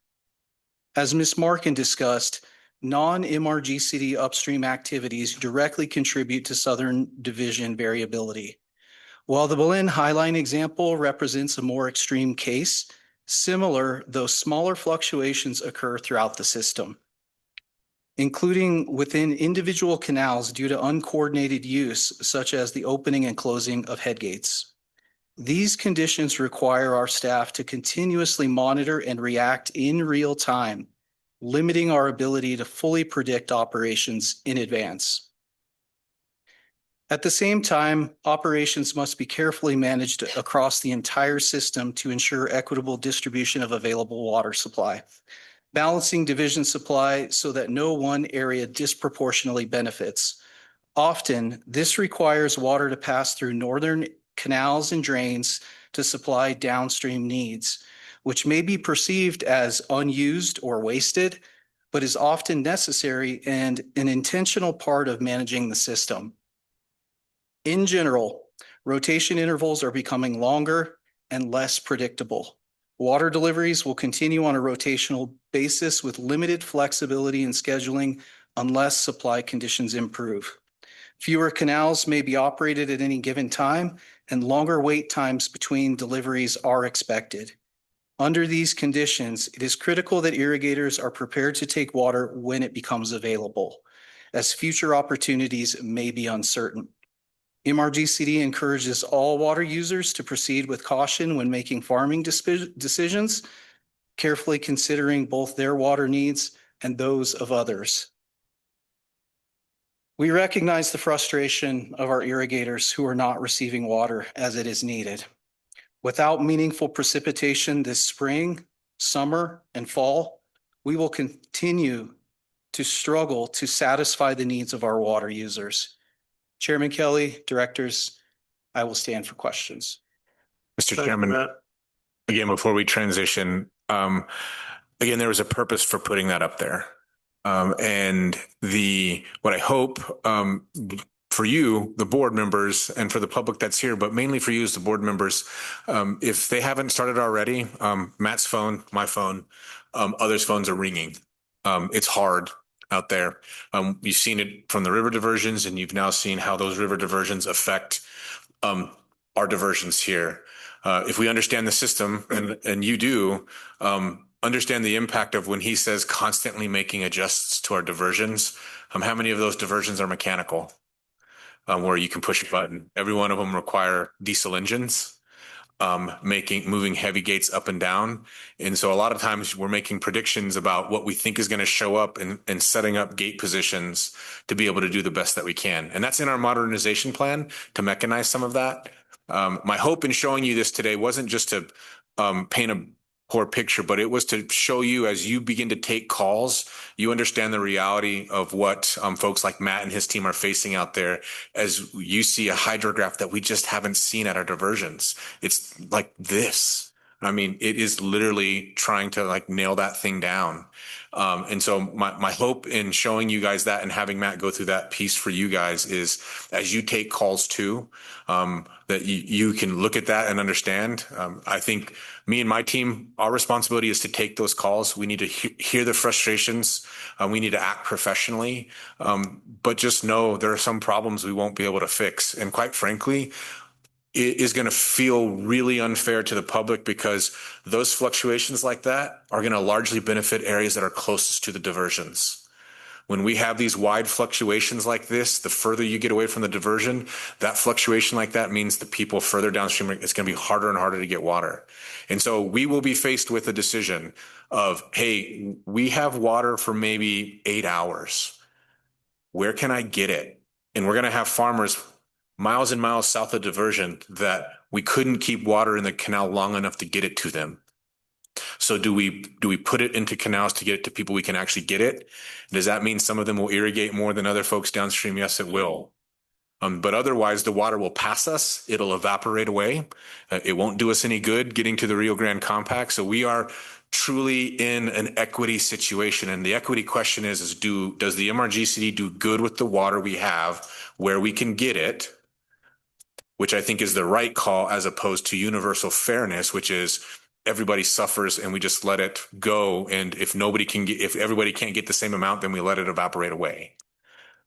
As Ms. Markin discussed, non-MRGCD upstream activities directly contribute to southern division variability. While the Belen Highline example represents a more extreme case, similar, though smaller fluctuations occur throughout the system, including within individual canals due to uncoordinated use, such as the opening and closing of headgates. These conditions require our staff to continuously monitor and react in real time, limiting our ability to fully predict operations in advance. At the same time, operations must be carefully managed across the entire system to ensure equitable distribution of available water supply, balancing division supply so that no one area disproportionately benefits. Often, this requires water to pass through northern canals and drains to supply downstream needs, which may be perceived as unused or wasted, but is often necessary and an intentional part of managing the system. In general, rotation intervals are becoming longer and less predictable. Water deliveries will continue on a rotational basis with limited flexibility in scheduling unless supply conditions improve. Fewer canals may be operated at any given time, and longer wait times between deliveries are expected. Under these conditions, it is critical that irrigators are prepared to take water when it becomes available, as future opportunities may be uncertain. MRGCD encourages all water users to proceed with caution when making farming decisions, carefully considering both their water needs and those of others. We recognize the frustration of our irrigators who are not receiving water as it is needed. Without meaningful precipitation this spring, summer, and fall, we will continue to struggle to satisfy the needs of our water users. Chairman Kelly, directors, I will stand for questions. Mr. Chairman, again, before we transition, again, there was a purpose for putting that up there. And what I hope for you, the board members, and for the public that's here, but mainly for you as the board members, if they haven't started already, Matt's phone, my phone, others' phones are ringing. It's hard out there. You've seen it from the river diversions, and you've now seen how those river diversions affect our diversions here. If we understand the system, and you do, understand the impact of when he says constantly making adjusts to our diversions, how many of those diversions are mechanical? Where you can push a button. Every one of them require diesel engines, moving heavy gates up and down. And so a lot of times we're making predictions about what we think is going to show up and setting up gate positions to be able to do the best that we can. And that's in our modernization plan to mechanize some of that. My hope in showing you this today wasn't just to paint a poor picture, but it was to show you as you begin to take calls, you understand the reality of what folks like Matt and his team are facing out there as you see a hydrograph that we just haven't seen at our diversions. It's like this. I mean, it is literally trying to like nail that thing down. And so my hope in showing you guys that and having Matt go through that piece for you guys is as you take calls too, that you can look at that and understand. I think me and my team, our responsibility is to take those calls. We need to hear the frustrations. We need to act professionally. But just know there are some problems we won't be able to fix. And quite frankly, it is going to feel really unfair to the public because those fluctuations like that are going to largely benefit areas that are closest to the diversions. When we have these wide fluctuations like this, the further you get away from the diversion, that fluctuation like that means the people further downstream, it's going to be harder and harder to get water. And so we will be faced with a decision of, hey, we have water for maybe 8 hours. Where can I get it? And we're going to have farmers miles and miles south of diversion that we couldn't keep water in the canal long enough to get it to them. So do we put it into canals to get it to people we can actually get it? Does that mean some of them will irrigate more than other folks downstream? Yes, it will. But otherwise, the water will pass us. It'll evaporate away. It won't do us any good getting to the Rio Grande Compact. So we are truly in an equity situation. And the equity question is does the MRGCD do good with the water we have where we can get it? Which I think is the right call as opposed to universal fairness, which is everybody suffers and we just let it go. And if everybody can't get the same amount, then we let it evaporate away.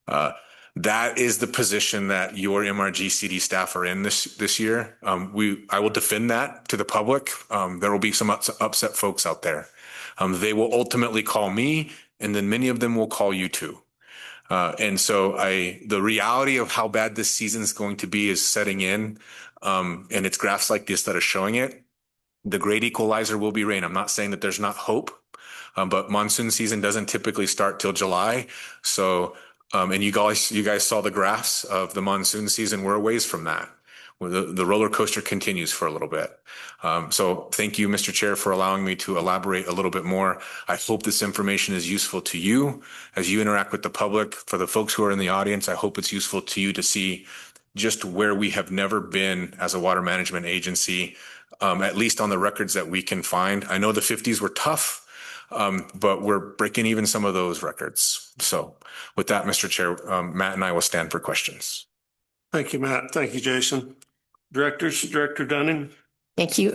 That is the position that your MRGCD staff are in this year. I will defend that to the public. There will be some upset folks out there. They will ultimately call me, and then many of them will call you too. And so the reality of how bad this season is going to be is setting in, and it's graphs like this that are showing it. The great equalizer will be rain. I'm not saying that there's not hope, but monsoon season doesn't typically start till July. So, and you guys saw the graphs of the monsoon season. We're a ways from that. The roller coaster continues for a little bit. So thank you, Mr. Chair, for allowing me to elaborate a little bit more. I hope this information is useful to you as you interact with the public. For the folks who are in the audience, I hope it's useful to you to see just where we have never been as a water management agency, at least on the records that we can find. I know the 50s were tough, but we're breaking even some of those records. So with that, Mr. Chair, Matt and I will stand for questions. Thank you, Matt. Thank you, Jason. Director Dunning. Thank you.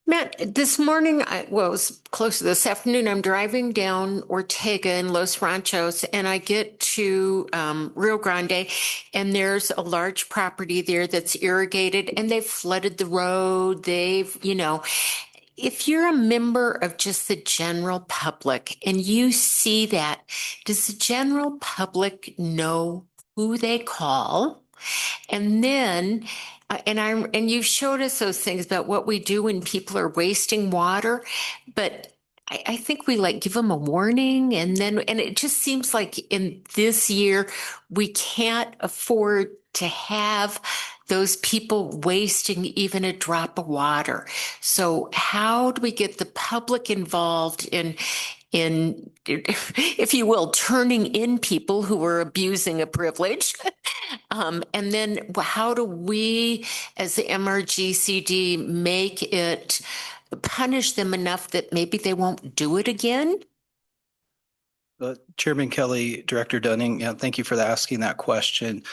Matt, this morning, it was close to this afternoon, I'm driving down Ortega in Los Ranchos and I get to Rio Grande and there's a large property there that's irrigated and they've flooded the road. If you're a member of just the general public and you see that, does the general public know who they call? And then, and you showed us those things about what we do when people are wasting water, but I think we give them a warning and it just seems like in this year, we can't afford to have those people wasting even a drop of water. So how do we get the public involved in, if you will, turning in people who are abusing a privilege? And then how do we, as the MRGCD, punish them enough that maybe they won't do it again? Chairman Kelly, Director Dunning, thank you for asking that question.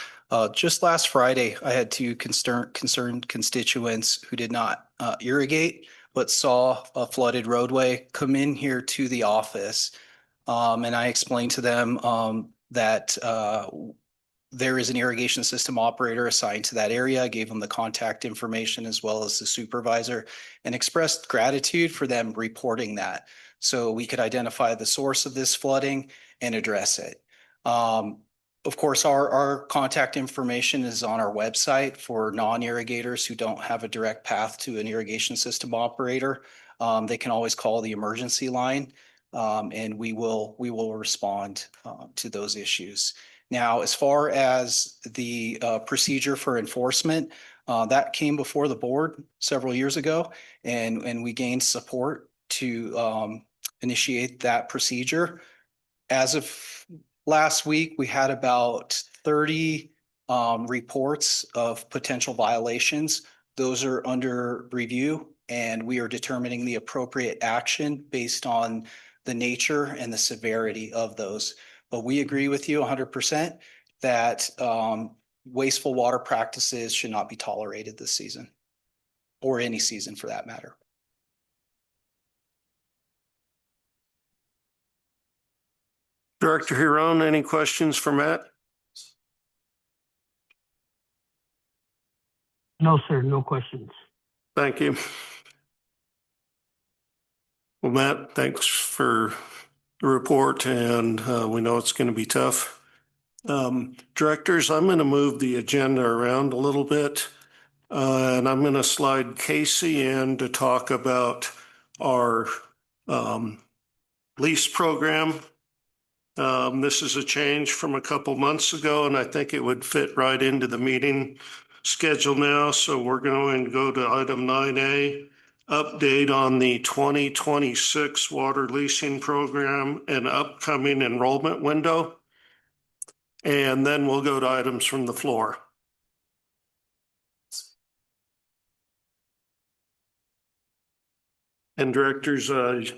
Just last Friday, I had two concerned constituents who did not irrigate, but saw a flooded roadway come in here to the office. And I explained to them that there is an irrigation system operator assigned to that area. I gave them the contact information as well as the supervisor and expressed gratitude for them reporting that so we could identify the source of this flooding and address it. Of course, our contact information is on our website for non-irrigators who don't have a direct path to an irrigation system operator. They can always call the emergency line and we will respond to those issues. Now, as far as the procedure for enforcement, that came before the board several years ago, and we gained support to initiate that procedure. As of last week, we had about 30 reports of potential violations. Those are under review, and we are determining the appropriate action based on the nature and the severity of those. But we agree with you 100% that wasteful water practices should not be tolerated this season, or any season for that matter. Director Huron, any questions for Matt? No, sir, no questions. Thank you. Well, Matt, thanks for the report, and we know it's going to be tough. Directors, I'm going to move the agenda around a little bit, and I'm going to slide Casey in to talk about our lease program. This is a change from a couple months ago, and I think it would fit right into the meeting schedule now. So we're going to go to item 9A, update on the 2026 water leasing program and upcoming enrollment window. And then we'll go to items from the floor. And directors,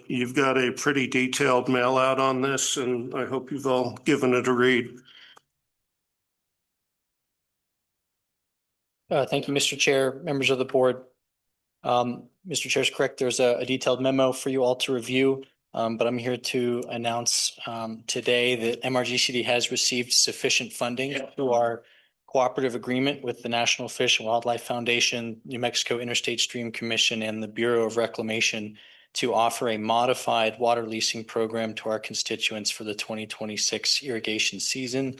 you've got a pretty detailed mail out on this, and I hope you've all given it a read. Thank you, Mr. Chair, members of the board. Mr. Chair is correct. There's a detailed memo for you all to review, but I'm here to announce today that MRGCD has received sufficient funding through our cooperative agreement with the National Fish and Wildlife Foundation, New Mexico Interstate Stream Commission, and the Bureau of Reclamation to offer a modified water leasing program to our constituents for the 2026 irrigation season.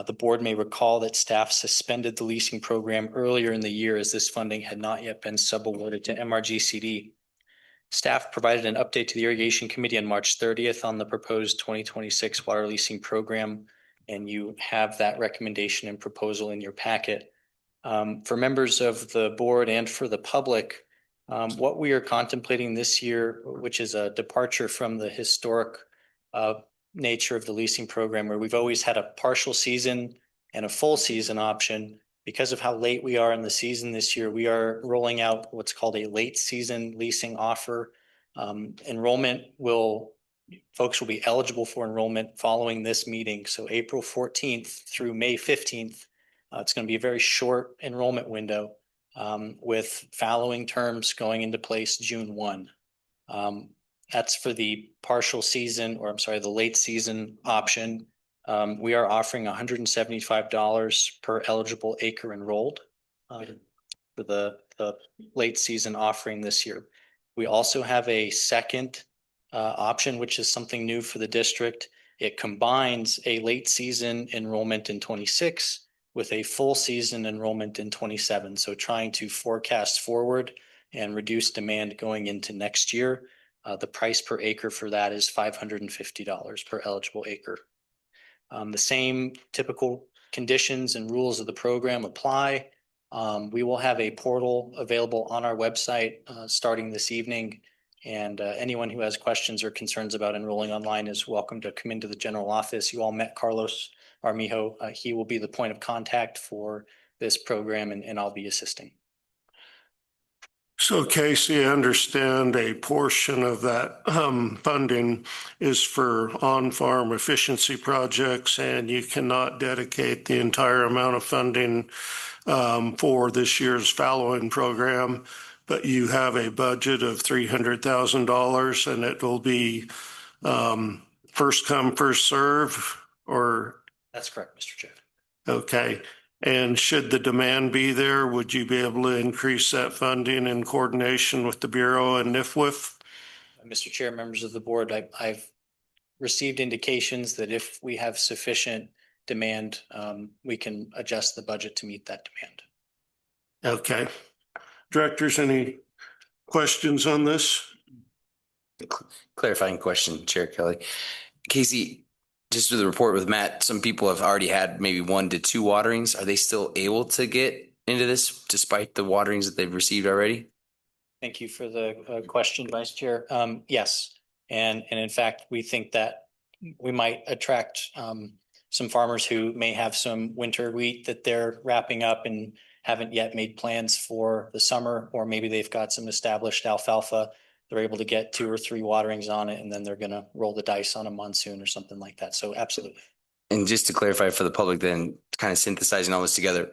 The board may recall that staff suspended the leasing program earlier in the year as this funding had not yet been subawarded to MRGCD. Staff provided an update to the Irrigation Committee on March 30th on the proposed 2026 water leasing program, and you have that recommendation and proposal in your packet. For members of the board and for the public, what we are contemplating this year, which is a departure from the historic nature of the leasing program, where we've always had a partial season and a full season option. Because of how late we are in the season this year, we are rolling out what's called a late season leasing offer. Folks will be eligible for enrollment following this meeting. So April 14th through May 15th, it's going to be a very short enrollment window with following terms going into place June 1. That's for the partial season, or I'm sorry, the late season option. We are offering $175 per eligible acre enrolled for the late season offering this year. We also have a second option, which is something new for the district. It combines a late season enrollment in 26 with a full season enrollment in 27. So trying to forecast forward and reduce demand going into next year. The price per acre for that is $550 per eligible acre. The same typical conditions and rules of the program apply. We will have a portal available on our website starting this evening, and anyone who has questions or concerns about enrolling online is welcome to come into the general office. You all met Carlos Armijo. He will be the point of contact for this program, and I'll be assisting. So Casey, I understand a portion of that funding is for on-farm efficiency projects, and you cannot dedicate the entire amount of funding for this year's fallowing program, but you have a budget of $300,000, and it will be first come, first serve, or? That's correct, Mr. Chair. Okay. And should the demand be there, would you be able to increase that funding in coordination with the Bureau and NIFWIF? Mr. Chair, members of the board, I've received indications that if we have sufficient demand, we can adjust the budget to meet that demand. Okay. Directors, any questions on this? Clarifying question, Chair Kelly. Casey, just with the report with Matt, some people have already had maybe 1 to 2 waterings. Are they still able to get into this despite the waterings that they've received already? Thank you for the question, Vice Chair. Yes, and in fact, we think that we might attract some farmers who may have some winter wheat that they're wrapping up and haven't yet made plans for the summer, or maybe they've got some established alfalfa. They're able to get 2 or 3 waterings on it, and then they're going to roll the dice on a monsoon or something like that. So absolutely. And just to clarify for the public, then kind of synthesizing all this together,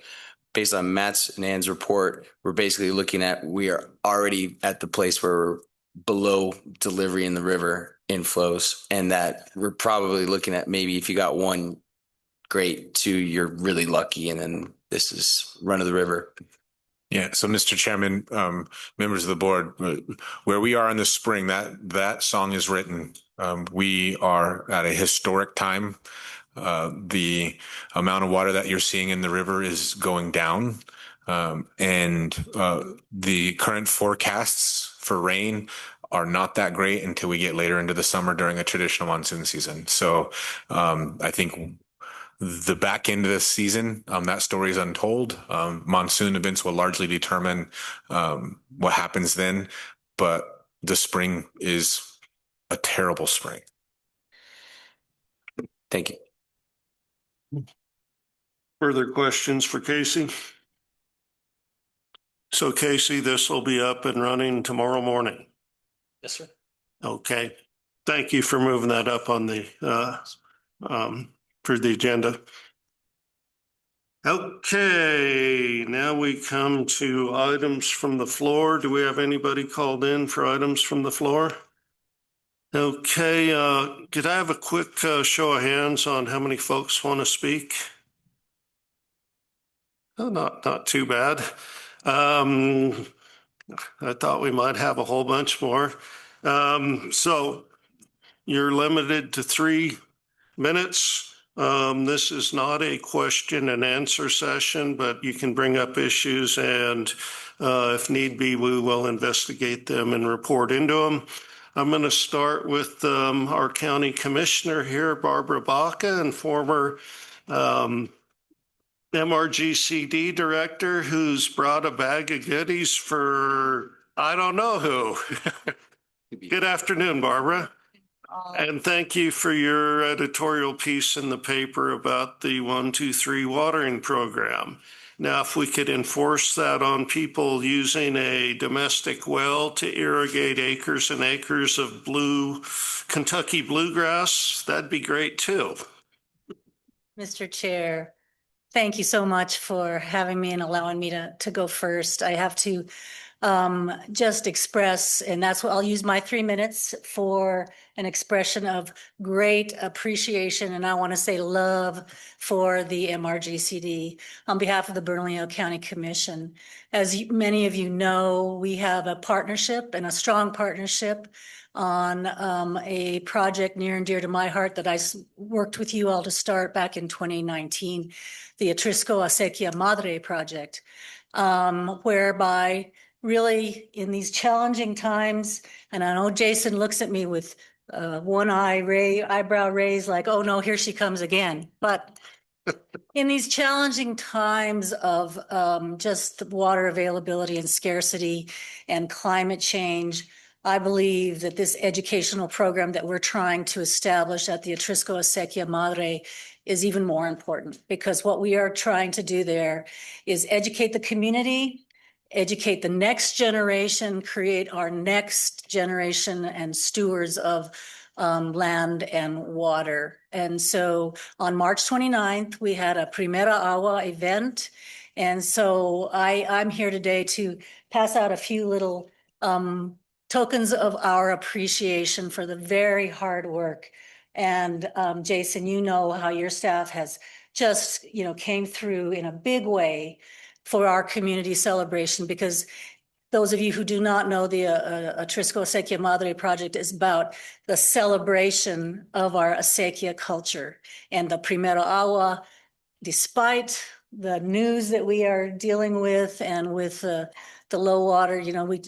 based on Matt's and Ann's report, we're basically looking at, we are already at the place where we're below delivery in the river inflows, and that we're probably looking at maybe if you got 1, great, 2, you're really lucky, and then this is run of the river. Yeah. So, Mr. Chairman, members of the board, where we are in the spring, that song is written. We are at a historic time. The amount of water that you're seeing in the river is going down, and the current forecasts for rain are not that great until we get later into the summer during a traditional monsoon season. So, I think the back end of this season, that story is untold. Monsoon events will largely determine what happens then, but the spring is a terrible spring. Thank you. Further questions for Casey? So Casey, this will be up and running tomorrow morning. Yes, sir. Okay. Thank you for moving that up on the for the agenda. Okay, now we come to items from the floor. Do we have anybody called in for items from the floor? Okay, could I have a quick show of hands on how many folks want to speak? Oh, not too bad. I thought we might have a whole bunch more. So you're limited to 3 minutes. This is not a question and answer session, but you can bring up issues, and if need be, we will investigate them and report into them. I'm going to start with our county commissioner here, Barbara Baca, and former MRGCD director, who's brought a bag of goodies for I don't know who. Good afternoon, Barbara. And thank you for your editorial piece in the paper about the 1-2-3 watering program. Now, if we could enforce that on people using a domestic well to irrigate acres and acres of Kentucky bluegrass, that'd be great too. Mr. Chair, thank you so much for having me and allowing me to go first. I have to just express, and that's what I'll use my 3 minutes for, an expression of great appreciation, and I want to say love for the MRGCD on behalf of the Bernalillo County Commission. As many of you know, we have a partnership, and a strong partnership, on a project near and dear to my heart that I worked with you all to start back in 2019, the Atrisco Acequia Madre project, whereby really in these challenging times, and I know Jason looks at me with one eyebrow raised like, oh no, here she comes again. But in these challenging times of just water availability and scarcity and climate change, I believe that this educational program that we're trying to establish at the Atrisco Acequia Madre is even more important, because what we are trying to do there is educate the community educate the next generation, create our next generation and stewards of land and water. And so on March 29th, we had a Primera Agua event. And so I'm here today to pass out a few little tokens of our appreciation for the very hard work. And Jason, you know how your staff has just, came through in a big way for our community celebration, because those of you who do not know, the Atrisco Acequia Madre project is about the celebration of our acequia culture. And the Primera Agua, despite the news that we are dealing with and with the low water,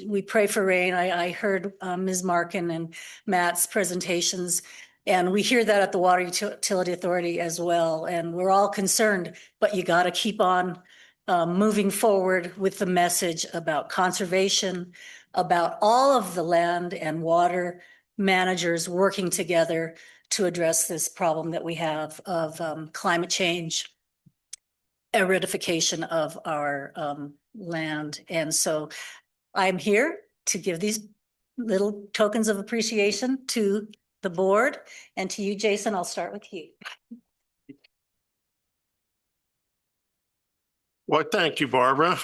we pray for rain. I heard Ms. Markin and Matt's presentations, and we hear that at the Water Utility Authority as well. And we're all concerned, but you got to keep on moving forward with the message about conservation, about all of the land and water managers working together to address this problem that we have of climate change, aridification of our land. And so I'm here to give these little tokens of appreciation to the board, and to you, Jason. I'll start with you. Well, thank you, Barbara.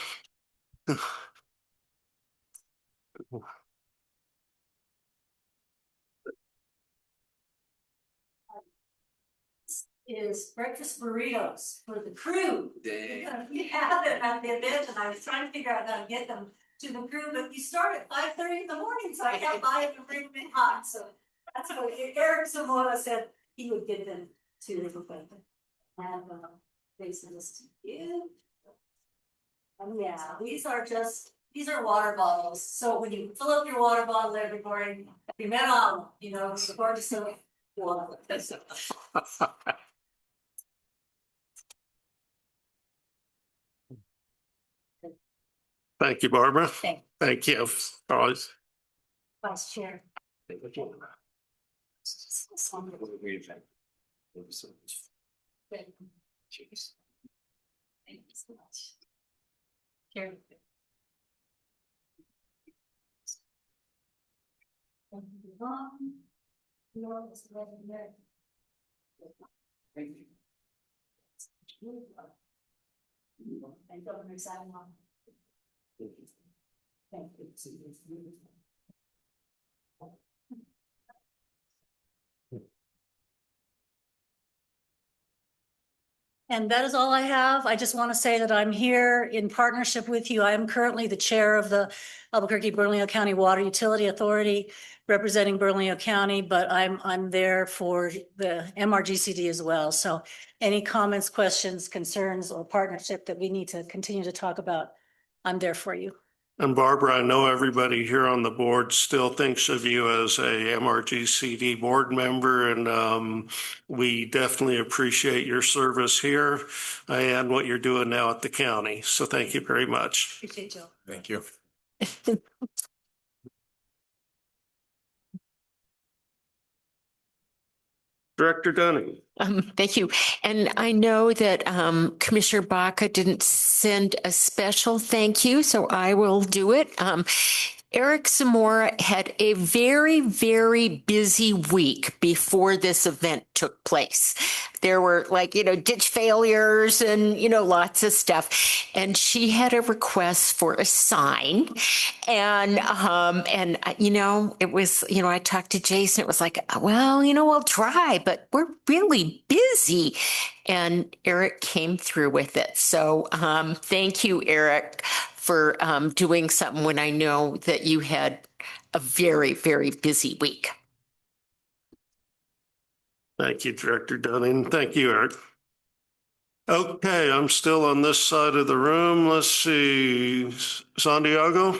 Is breakfast burritos for the crew. We have it at the event, and I was trying to figure out how to get them to the crew, but you start at 5:30 in the morning, so I can't buy them and bring them in hot. So that's what Eric Zamora said he would get them to the event. And they send this to you. And yeah, these are water bottles. So when you fill up your water bottle every morning, you met on, of course, so water. Thank you, Barbara. Thank you. Always. Vice Chair. Thank you so much. Chair. And Governor Salomon. Thank you. And that is all I have. I just want to say that I'm here in partnership with you. I am currently the chair of the Albuquerque-Bernalillo County Water Utility Authority, representing Bernalillo County, but I'm there for the MRGCD as well. So any comments, questions, concerns, or partnership that we need to continue to talk about, I'm there for you. And Barbara, I know everybody here on the board still thinks of you as a MRGCD board member, and we definitely appreciate your service here and what you're doing now at the county. So thank you very much. Appreciate you. Thank you. Director Dunning. Thank you. And I know that Commissioner Baca didn't send a special thank you, so I will do it. Eric Zamora had a very, very busy week before this event took place. There were ditch failures and, lots of stuff. And she had a request for a sign. And it was, I talked to Jason. It was like, well, we'll try, but we're really busy. And Eric came through with it. So thank you, Eric, for doing something when I know that you had a very, very busy week. Thank you, Director Dunning. Thank you, Eric. Okay, I'm still on this side of the room. Let's see, Santiago.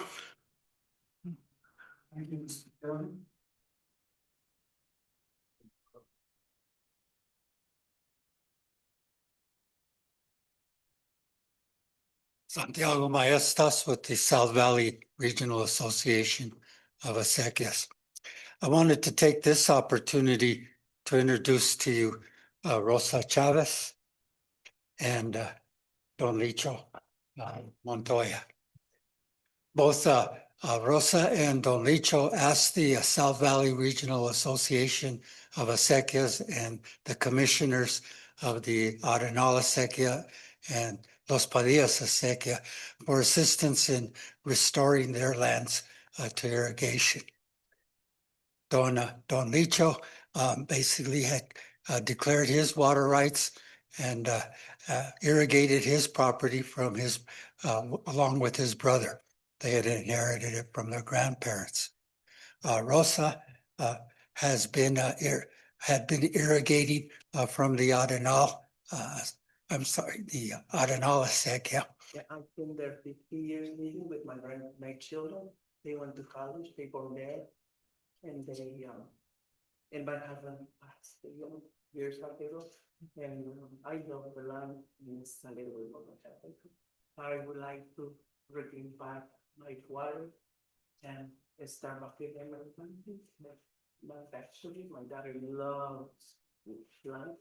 Santiago Maestas with the South Valley Regional Association of Acequias. I wanted to take this opportunity to introduce to you Rosa Chavez and Don Licho Montoya. both Rosa and Don Licho asked the South Valley Regional Association of Acequias and the commissioners of the Arenal Acequia and Los Padillas Acequia for assistance in restoring their lands to irrigation. Don Licho basically had declared his water rights and irrigated his property from his along with his brother. They had inherited it from their grandparents. Rosa had been irrigating from the Arenal. The Arenal Acequia. Yeah, I've been there 50 years living with my children. They went to college, they born there, and they and my husband passed years ago. And I know the land is a little bit more happened. I would like to bring back my water and start back with American. But actually, my daughter loves land,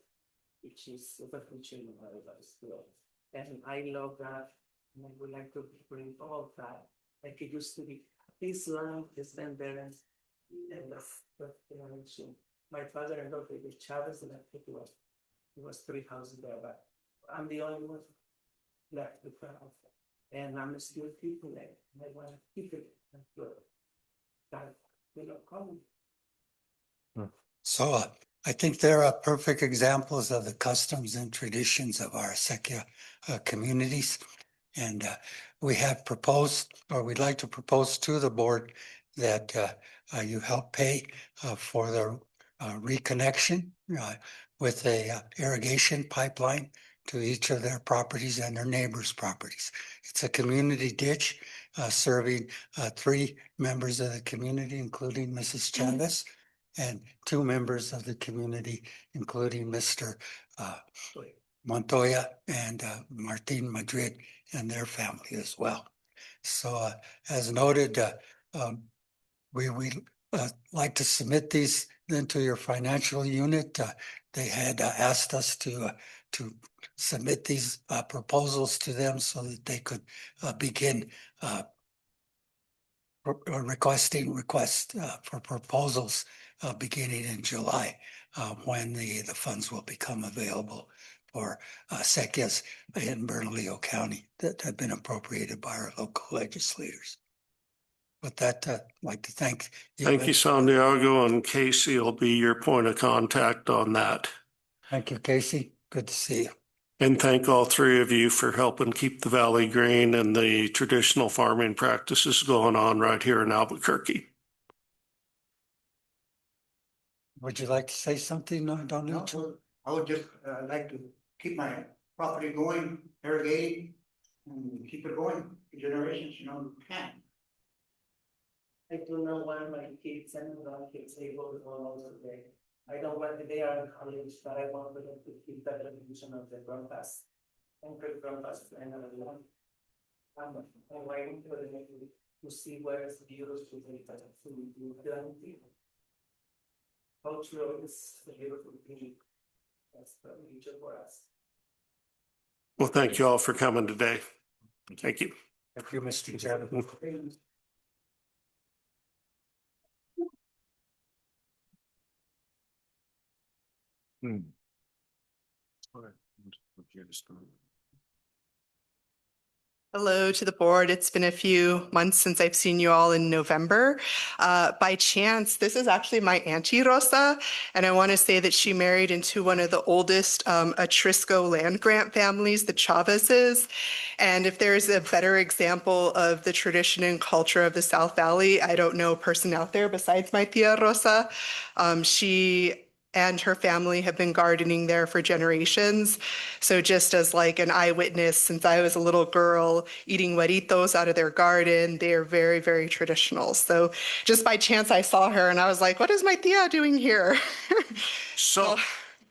which is the future of everybody's love. And I love that. And I would like to bring all that. Like it used to be. This land has been there and the generation. My father-in-law, David Chavez, and I think it was 3 houses there, but I'm the only one left with the house. And I'm still keeping it. I want to keep it. That will not come. So I think there are perfect examples of the customs and traditions of our Acequia communities. And we have proposed, or we'd like to propose to the board that you help pay for the reconnection with a irrigation pipeline to each of their properties and their neighbors' properties. It's a community ditch serving 3 members of the community, including Mrs. Chavez, and 2 members of the community, including Mr. Montoya and Martin Madrid and their family as well. So as noted, we like to submit these then to your financial unit. They had asked us to submit these proposals to them so that they could begin requesting for proposals beginning in July, when the funds will become available for acequias in Bernalillo County that have been appropriated by our local legislators. With that, I'd like to thank you. Thank you, Santiago, and Casey will be your point of contact on that. Thank you, Casey. Good to see you. And thank all 3 of you for helping keep the Valley green and the traditional farming practices going on right here in Albuquerque. Would you like to say something, Don? No, I would just like to keep my property going, irrigating, and keep it going for generations, can. I do not want my kids and grandkids able to go all the day. I don't want that they are in college, but I want them to keep that tradition of the grandpas and great grandpas and everyone. I'm waiting for them to see where it's beautiful to culture is a beautiful thing. That's the future for us. Well, thank you all for coming today. Thank you. Thank you, Mr. Chairman. Hello to the board. It's been a few months since I've seen you all in November. By chance, this is actually my Auntie Rosa, and I want to say that she married into one of the oldest Atrisco land grant families, the Chavezes. And if there's a better example of the tradition and culture of the South Valley, I don't know a person out there besides my Tia Rosa. She and her family have been gardening there for generations. So just as like an eyewitness, since I was a little girl eating hueritos out of their garden, they are very, very traditional. So just by chance I saw her and I was like, what is my tia doing here? So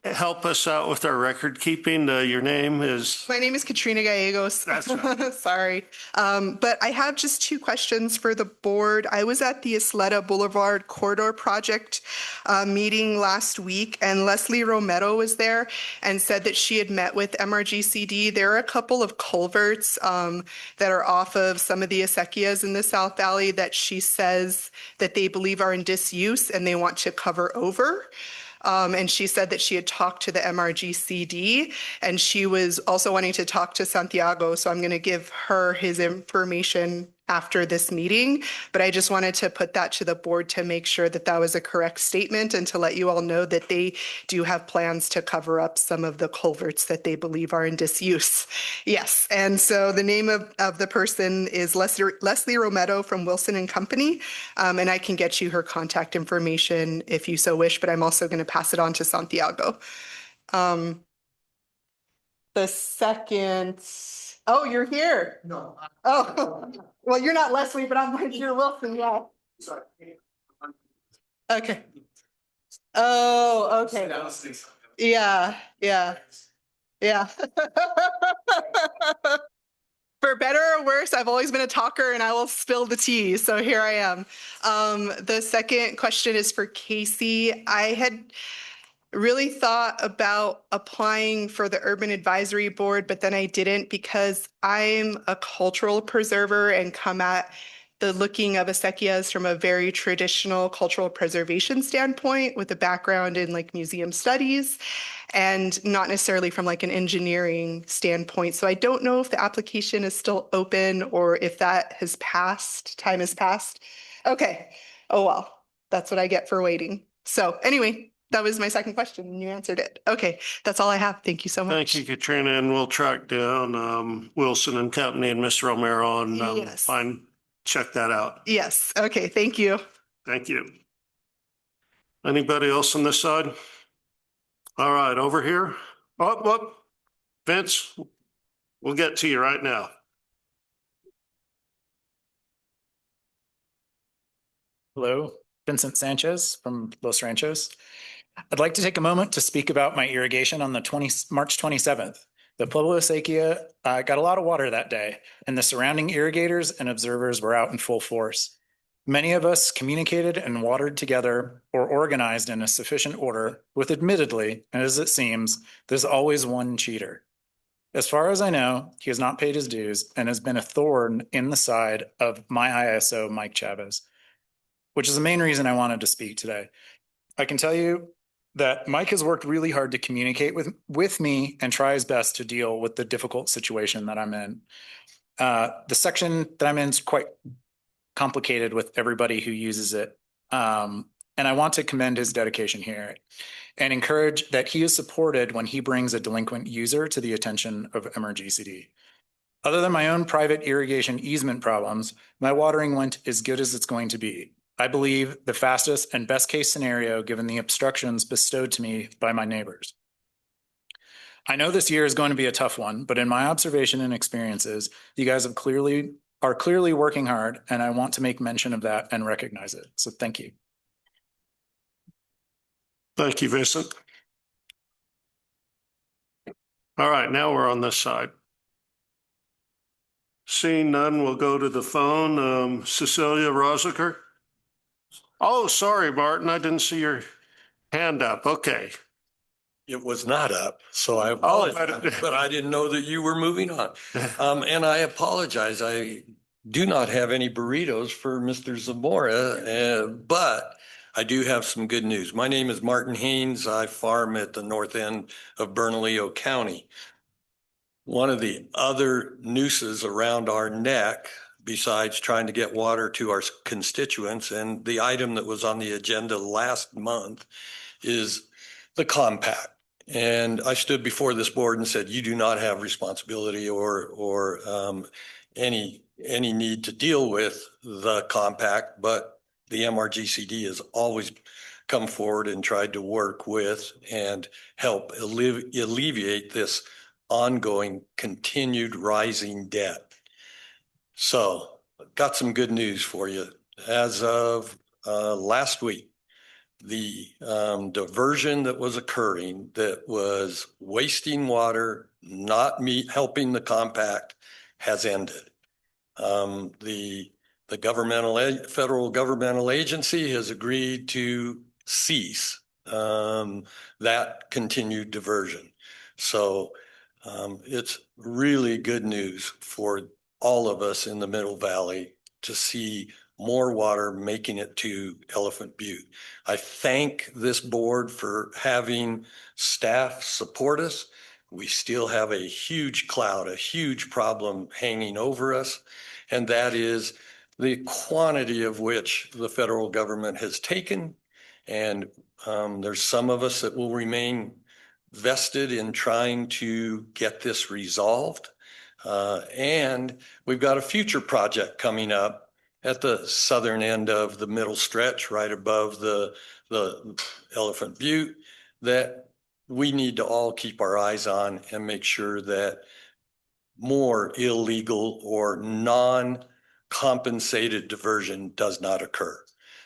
help us out with our record keeping? Your name is? My name is Katrina Gallegos. That's right. Sorry. But I have just two questions for the board. I was at the Isleta Boulevard Corridor Project meeting last week, and Leslie Romero was there and said that she had met with MRGCD. There are a couple of culverts that are off of some of the acequias in the South Valley that she says that they believe are in disuse and they want to cover over. And she said that she had talked to the MRGCD and she was also wanting to talk to Santiago. So I'm going to give her his information after this meeting. But I just wanted to put that to the board to make sure that that was a correct statement and to let you all know that they do have plans to cover up some of the culverts that they believe are in disuse. Yes. And so the name of the person is Leslie Romero from Wilson and Company. And I can get you her contact information if you so wish, but I'm also going to pass it on to Santiago. The second, oh, you're here. No. Oh, well, you're not Leslie, but I'm like, you're Wilson, yeah. Sorry. Okay. Oh, okay. Yeah, yeah, yeah. For better or worse, I've always been a talker and I will spill the tea. So here I am. The second question is for Casey. I had really thought about applying for the Urban Advisory Board, but then I didn't because I'm a cultural preserver and come at the looking of acequias from a very traditional cultural preservation standpoint with a background in like museum studies and not necessarily from like an engineering standpoint. So I don't know if the application is still open or if that has passed, time has passed. Okay. Oh, well, that's what I get for waiting. So anyway, that was my second question and you answered it. Okay, that's all I have. Thank you so much. Thank you, Katrina, and we'll track down Wilson and Company and Ms. Romero and Yes. check that out. Yes. Okay, thank you. Thank you. Anybody else on this side? All right, over here. Oh, Vince, we'll get to you right now. Hello, Vincent Sanchez from Los Ranchos. I'd like to take a moment to speak about my irrigation on the March 27th. The Pueblo acequia got a lot of water that day, and the surrounding irrigators and observers were out in full force. Many of us communicated and watered together or organized in a sufficient order, with admittedly, as it seems, there's always one cheater. As far as I know, he has not paid his dues and has been a thorn in the side of my ISO, Mike Chavez, which is the main reason I wanted to speak today. I can tell you that Mike has worked really hard to communicate with me and try his best to deal with the difficult situation that I'm in. The section that I'm in is quite complicated with everybody who uses it. And I want to commend his dedication here and encourage that he is supported when he brings a delinquent user to the attention of MRGCD. Other than my own private irrigation easement problems, my watering went as good as it's going to be. I believe the fastest and best case scenario given the obstructions bestowed to me by my neighbors. I know this year is going to be a tough one, but in my observation and experiences, you guys are clearly working hard, and I want to make mention of that and recognize it. So thank you. Thank you, Vincent. All right, now we're on this side. Seeing none, we'll go to the phone. Cecilia Rosiker. Oh, sorry, Martin, I didn't see your hand up. Okay. It was not up, so I apologize, but I didn't know that you were moving on. And I apologize. I do not have any burritos for Mr. Zamora, but I do have some good news. My name is Martin Haynes. I farm at the north end of Bernalillo County. One of the other nooses around our neck, besides trying to get water to our constituents, and the item that was on the agenda last month is the compact. And I stood before this board and said, you do not have responsibility or any need to deal with the compact, but the MRGCD has always come forward and tried to work with and help alleviate this ongoing continued rising debt. So got some good news for you. As of last week, the diversion that was occurring that was wasting water, not helping the compact, has ended. The federal governmental agency has agreed to cease that continued diversion. So it's really good news for all of us in the Middle Valley to see more water making it to Elephant Butte. I thank this board for having staff support us. We still have a huge cloud, a huge problem hanging over us, and that is the quantity of which the federal government has taken. And there's some of us that will remain vested in trying to get this resolved. And we've got a future project coming up at the southern end of the middle stretch, right above the Elephant Butte, that we need to all keep our eyes on and make sure that more illegal or non-compensated diversion does not occur.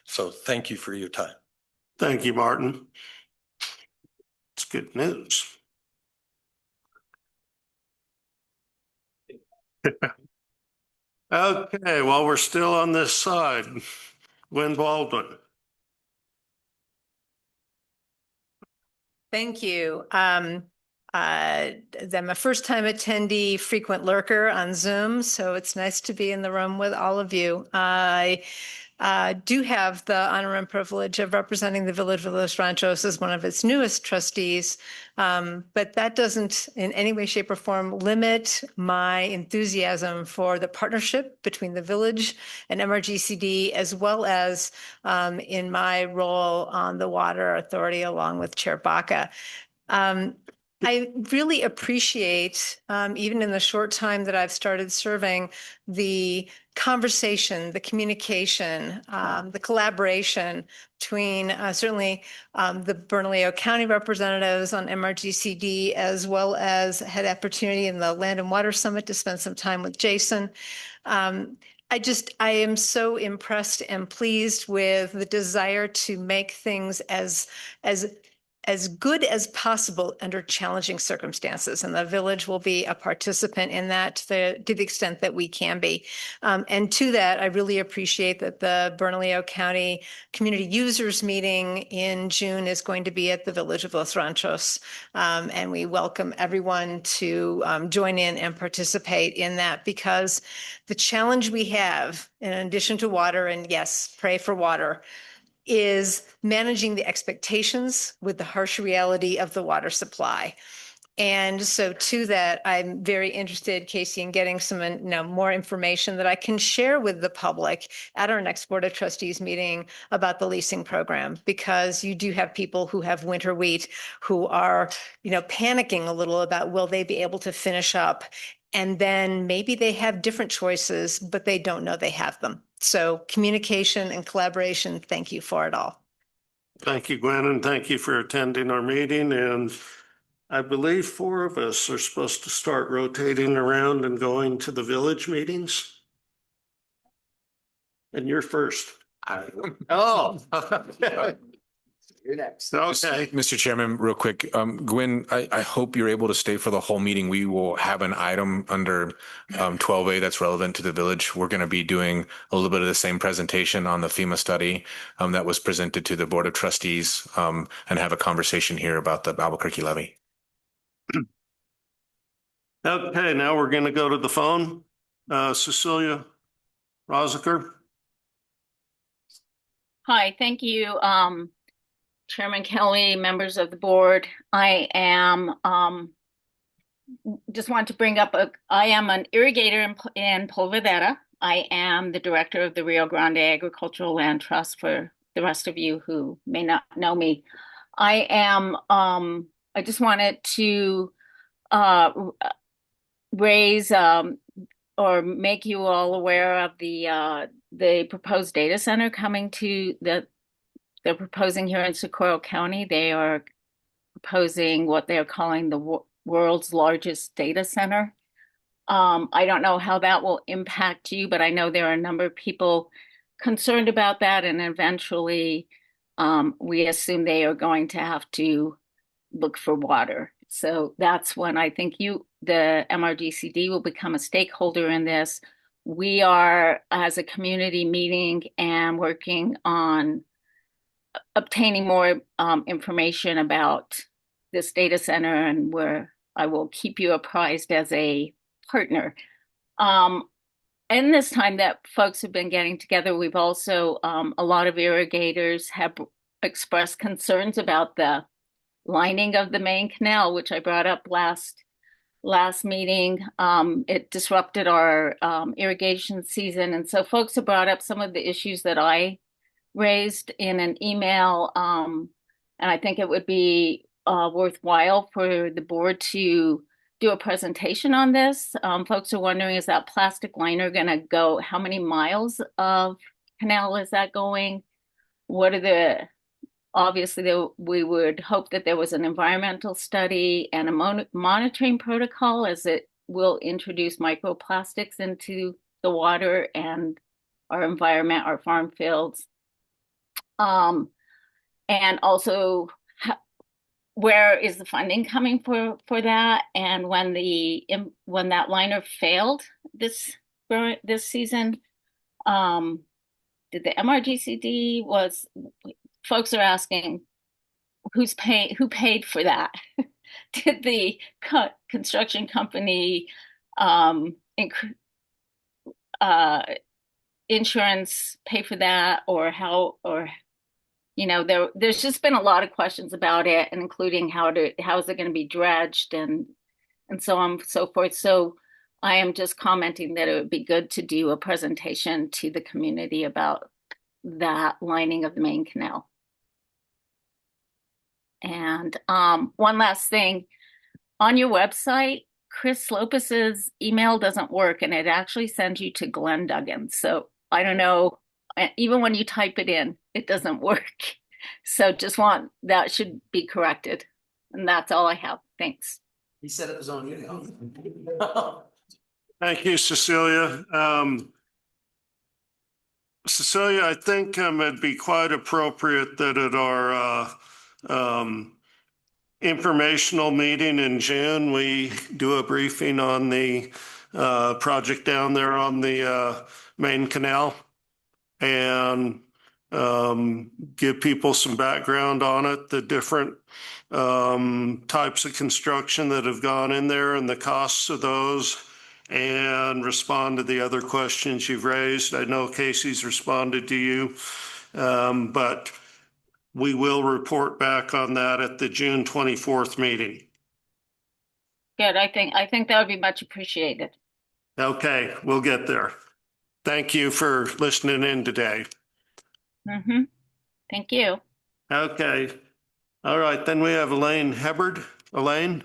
So thank you for your time. Thank you, Martin. It's good news. Okay, while we're still on this side, Gwen Baldwin. Thank you. I'm a first-time attendee, frequent lurker on Zoom, so it's nice to be in the room with all of you. I do have the honor and privilege of representing the Village of Los Ranchos as one of its newest trustees, but that doesn't in any way, shape, or form limit my enthusiasm for the partnership between the village and MRGCD, as well as in my role on the Water Authority along with Chair Baca. I really appreciate, even in the short time that I've started serving, the conversation, the communication, the collaboration between certainly the Bernalillo County representatives on MRGCD, as well as had opportunity in the Land and Water Summit to spend some time with Jason. I am so impressed and pleased with the desire to make things as good as possible under challenging circumstances. And the village will be a participant in that to the extent that we can be. And to that, I really appreciate that the Bernalillo County Community Users Meeting in June is going to be at the Village of Los Ranchos. And we welcome everyone to join in and participate in that, because the challenge we have, in addition to water, and yes, pray for water, is managing the expectations with the harsh reality of the water supply. And so to that, I'm very interested, Casey, in getting some more information that I can share with the public at our next Board of Trustees meeting about the leasing program, because you do have people who have winter wheat who are panicking a little about, will they be able to finish up? And then maybe they have different choices, but they don't know they have them. So communication and collaboration, thank you for it all. Thank you, Gwen, and thank you for attending our meeting. And I believe 4 of us are supposed to start rotating around and going to the village meetings. And you're first. Oh. You're next. Okay. Mr. Chairman, real quick, Gwen, I hope you're able to stay for the whole meeting. We will have an item under 12A that's relevant to the village. We're going to be doing a little bit of the same presentation on the FEMA study that was presented to the Board of Trustees, and have a conversation here about the Albuquerque levy. Okay, now we're going to go to the phone. Cecilia Roziker. Hi, thank you. Chairman Kelly, members of the board. I am just want to bring up I am an irrigator in Polvadera. I am the director of the Rio Grande Agricultural Land Trust, for the rest of you who may not know me. I just wanted to raise or make you all aware of the proposed data center coming to they're proposing here in Socorro County. They are proposing what they're calling the world's largest data center. I don't know how that will impact you, but I know there are a number of people concerned about that, and eventually we assume they are going to have to look for water. So that's when I think the MRDCD will become a stakeholder in this. We are, as a community, meeting and working on obtaining more information about this data center, and where I will keep you apprised as a partner. In this time that folks have been getting together, we've also, a lot of irrigators have expressed concerns about the lining of the main canal, which I brought up last meeting. It disrupted our irrigation season. And so folks have brought up some of the issues that I raised in an email. And I think it would be worthwhile for the board to do a presentation on this. Folks are wondering, is that plastic liner going to go, how many miles of canal is that going? What are obviously, we would hope that there was an environmental study and a monitoring protocol, as it will introduce microplastics into the water and our environment, our farm fields. And also, where is the funding coming for that? And when that liner failed this season, did the MRGCD folks are asking who paid for that? Did the construction company insurance pay for that, or how, or there's just been a lot of questions about it, and including how is it going to be dredged and so on and so forth. So I am just commenting that it would be good to do a presentation to the community about that lining of the main canal. And one last thing, on your website, Chris Lopez's email doesn't work, and it actually sends you to Glenn Duggan. So I don't know, even when you type it in, it doesn't work. So that should be corrected. And that's all I have. Thanks. He said it was on email. Thank you, Cecilia. Cecilia, I think it'd be quite appropriate that at our informational meeting in June, we do a briefing on the project down there on the main canal, and give people some background on it, the different types of construction that have gone in there and the costs of those, and respond to the other questions you've raised. I know Casey's responded to you, but we will report back on that at the June 24th meeting. Good. I think that would be much appreciated. Okay, we'll get there. Thank you for listening in today. Mm-hmm. Thank you. Okay. All right, then we have Elaine Hubbard. Elaine?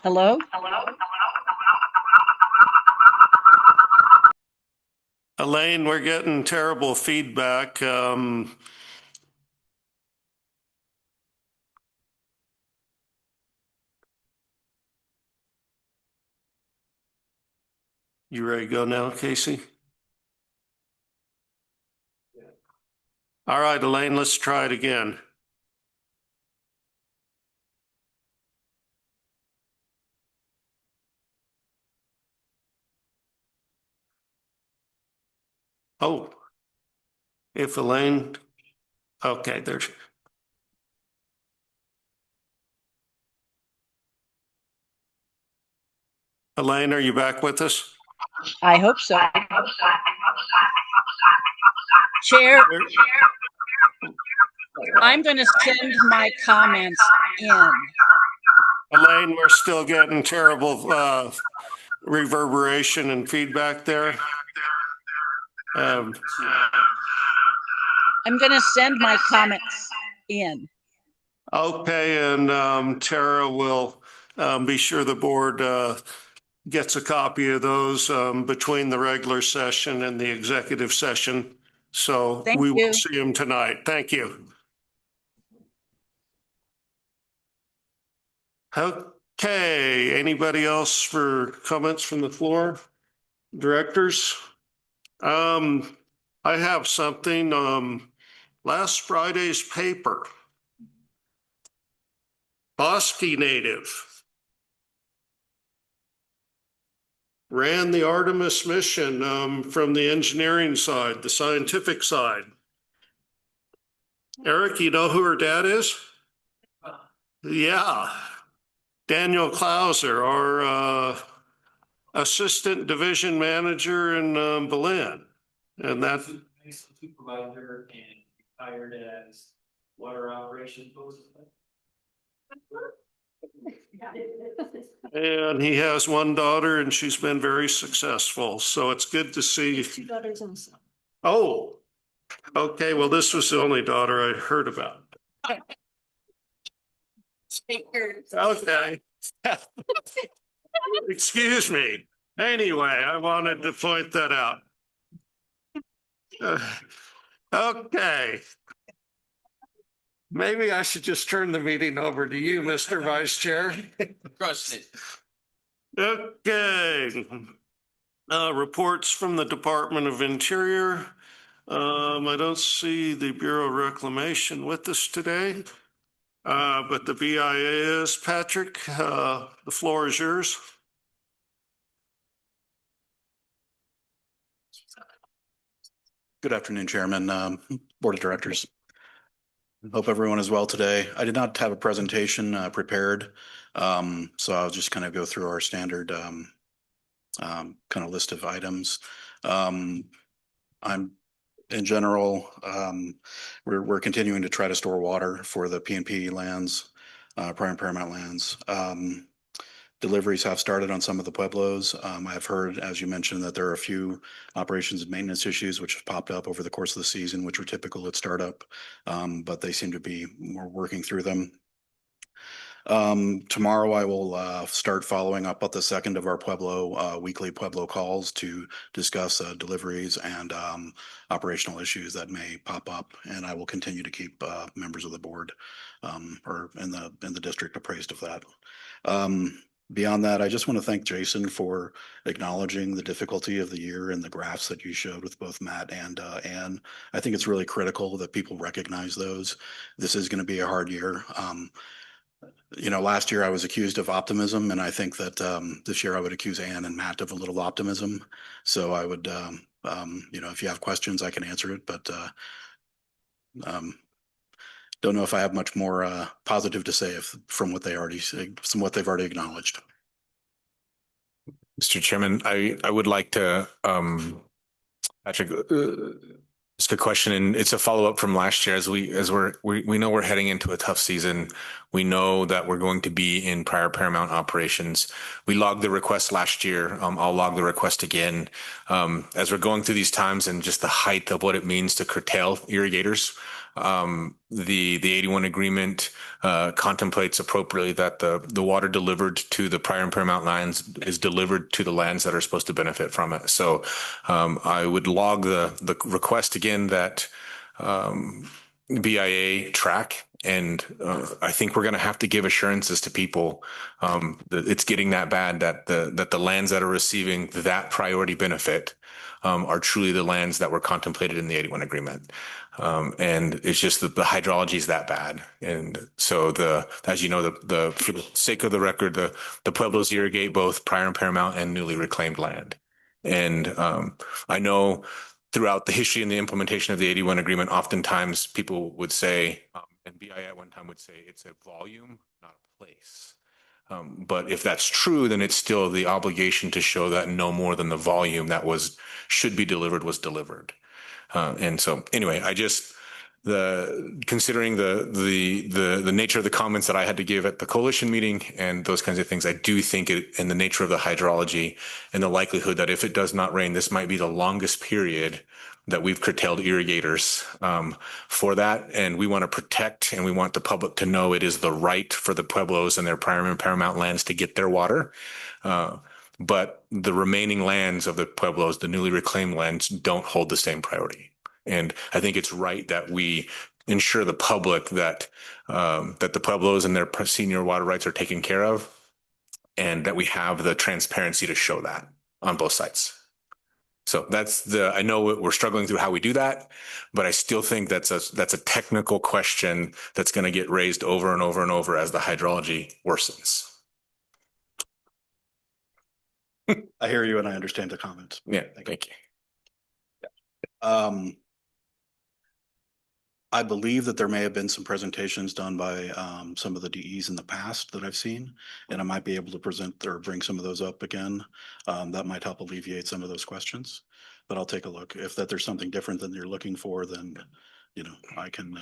Hello? Elaine, we're getting terrible feedback. You ready to go now, Casey? All right, Elaine, let's try it again. Oh, if Elaine, okay, there's. Elaine, are you back with us? I hope so. Chair, I'm going to send my comments in. Elaine, we're still getting terrible reverberation and feedback there. I'm going to send my comments in. Okay, and Tara will be sure the board gets a copy of those between the regular session and the executive session. So we will see them tonight. Thank you. Okay, anybody else for comments from the floor? Directors? I have something, last Friday's paper. Bosque native ran the Artemis mission from the engineering side, the scientific side. Eric, you know who her dad is? Yeah. Daniel Clauser, our assistant division manager in Belen. And that Supervisor and hired as water operations. and he has one daughter and she's been very successful. So it's good to see. 2 daughters and a son. Oh, okay. Well, this was the only daughter I heard about. Okay. Excuse me. Anyway, I wanted to point that out. Okay. Maybe I should just turn the meeting over to you, Mr. Vice Chair. Crushing it. Okay. Reports from the Department of Interior. I don't see the Bureau of Reclamation with us today, but the BIA is. Patrick, the floor is yours. Good afternoon, Chairman, Board of Directors. Hope everyone is well today. I did not have a presentation prepared, so I'll just kind of go through our standard kind of list of items. In general, we're continuing to try to store water for the PNP lands, prime and paramount lands. Deliveries have started on some of the pueblos. I've heard, as you mentioned, that there are a few operations and maintenance issues which have popped up over the course of the season, which are typical at startup, but they seem to be more working through them. Tomorrow I will start following up with the second of our Pueblo weekly Pueblo calls to discuss deliveries and operational issues that may pop up, and I will continue to keep members of the board or in the district appraised of that. Beyond that, I just want to thank Jason for acknowledging the difficulty of the year and the graphs that you showed with both Matt and Ann. I think it's really critical that people recognize those. This is going to be a hard year. You know, last year I was accused of optimism, and I think that this year I would accuse Ann and Matt of a little optimism. So I would, you know, if you have questions, I can answer it, but don't know if I have much more positive to say from what they've already acknowledged. Mr. Chairman, I would like to, Patrick, ask a question, and it's a follow-up from last year. We know we're heading into a tough season. We know that we're going to be in prior paramount operations. We logged the request last year. I'll log the request again. As we're going through these times and just the height of what it means to curtail irrigators, the 81 agreement contemplates appropriately that the water delivered to the prior and paramount lands is delivered to the lands that are supposed to benefit from it. So I would log the request again that BIA track, and I think we're going to have to give assurances to people that it's getting that bad, that the lands that are receiving that priority benefit are truly the lands that were contemplated in the 81 agreement. And it's just that the hydrology is that bad. And so as you know, for the sake of the record, the pueblos irrigate both prior and paramount and newly reclaimed land. And I know throughout the history and the implementation of the 81 agreement, oftentimes people would say, and BIA at one time would say, it's a volume, not a place. But if that's true, then it's still the obligation to show that no more than the volume that should be delivered was delivered. And so anyway, considering the nature of the comments that I had to give at the coalition meeting and those kinds of things, I do think in the nature of the hydrology and the likelihood that if it does not rain, this might be the longest period that we've curtailed irrigators for that. And we want to protect, and we want the public to know it is the right for the pueblos and their prior and paramount lands to get their water. But the remaining lands of the pueblos, the newly reclaimed lands, don't hold the same priority. And I think it's right that we ensure the public that the pueblos and their senior water rights are taken care of. and that we have the transparency to show that on both sides. So I know we're struggling through how we do that, but I still think that's a technical question that's going to get raised over and over and over as the hydrology worsens. I hear you and I understand the comments. Yeah, thank you. I believe that there may have been some presentations done by some of the DEs in the past that I've seen, and I might be able to present or bring some of those up again. That might help alleviate some of those questions, but I'll take a look. If there's something different than you're looking for, then, I can.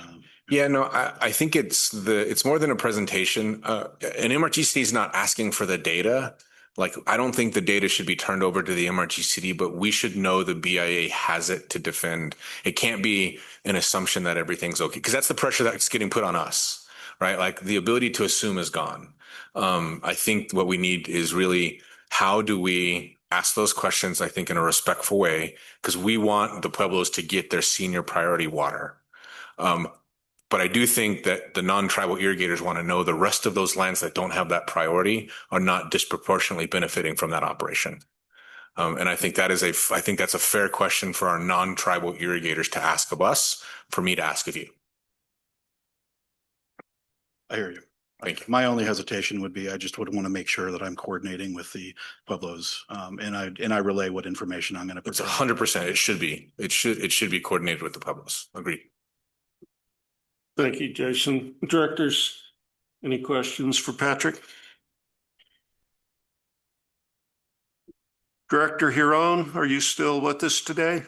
Yeah, no, I think it's more than a presentation. An MRGCD is not asking for the data. Like, I don't think the data should be turned over to the MRGCD, but we should know the BIA has it to defend. It can't be an assumption that everything's okay, because that's the pressure that's getting put on us, right? Like, the ability to assume is gone. I think what we need is really, how do we ask those questions, I think, in a respectful way, because we want the Pueblos to get their senior priority water. But I do think that the non-tribal irrigators want to know the rest of those lands that don't have that priority are not disproportionately benefiting from that operation. And I think that's a fair question for our non-tribal irrigators to ask of us, for me to ask of you. I hear you. Thank you. My only hesitation would be, I just would want to make sure that I'm coordinating with the Pueblos, and I relay what information I'm going to. It's 100%. It should be. It should be coordinated with the Pueblos. Agreed. Thank you, Jason. Directors, any questions for Patrick? Director Huron, are you still with us today?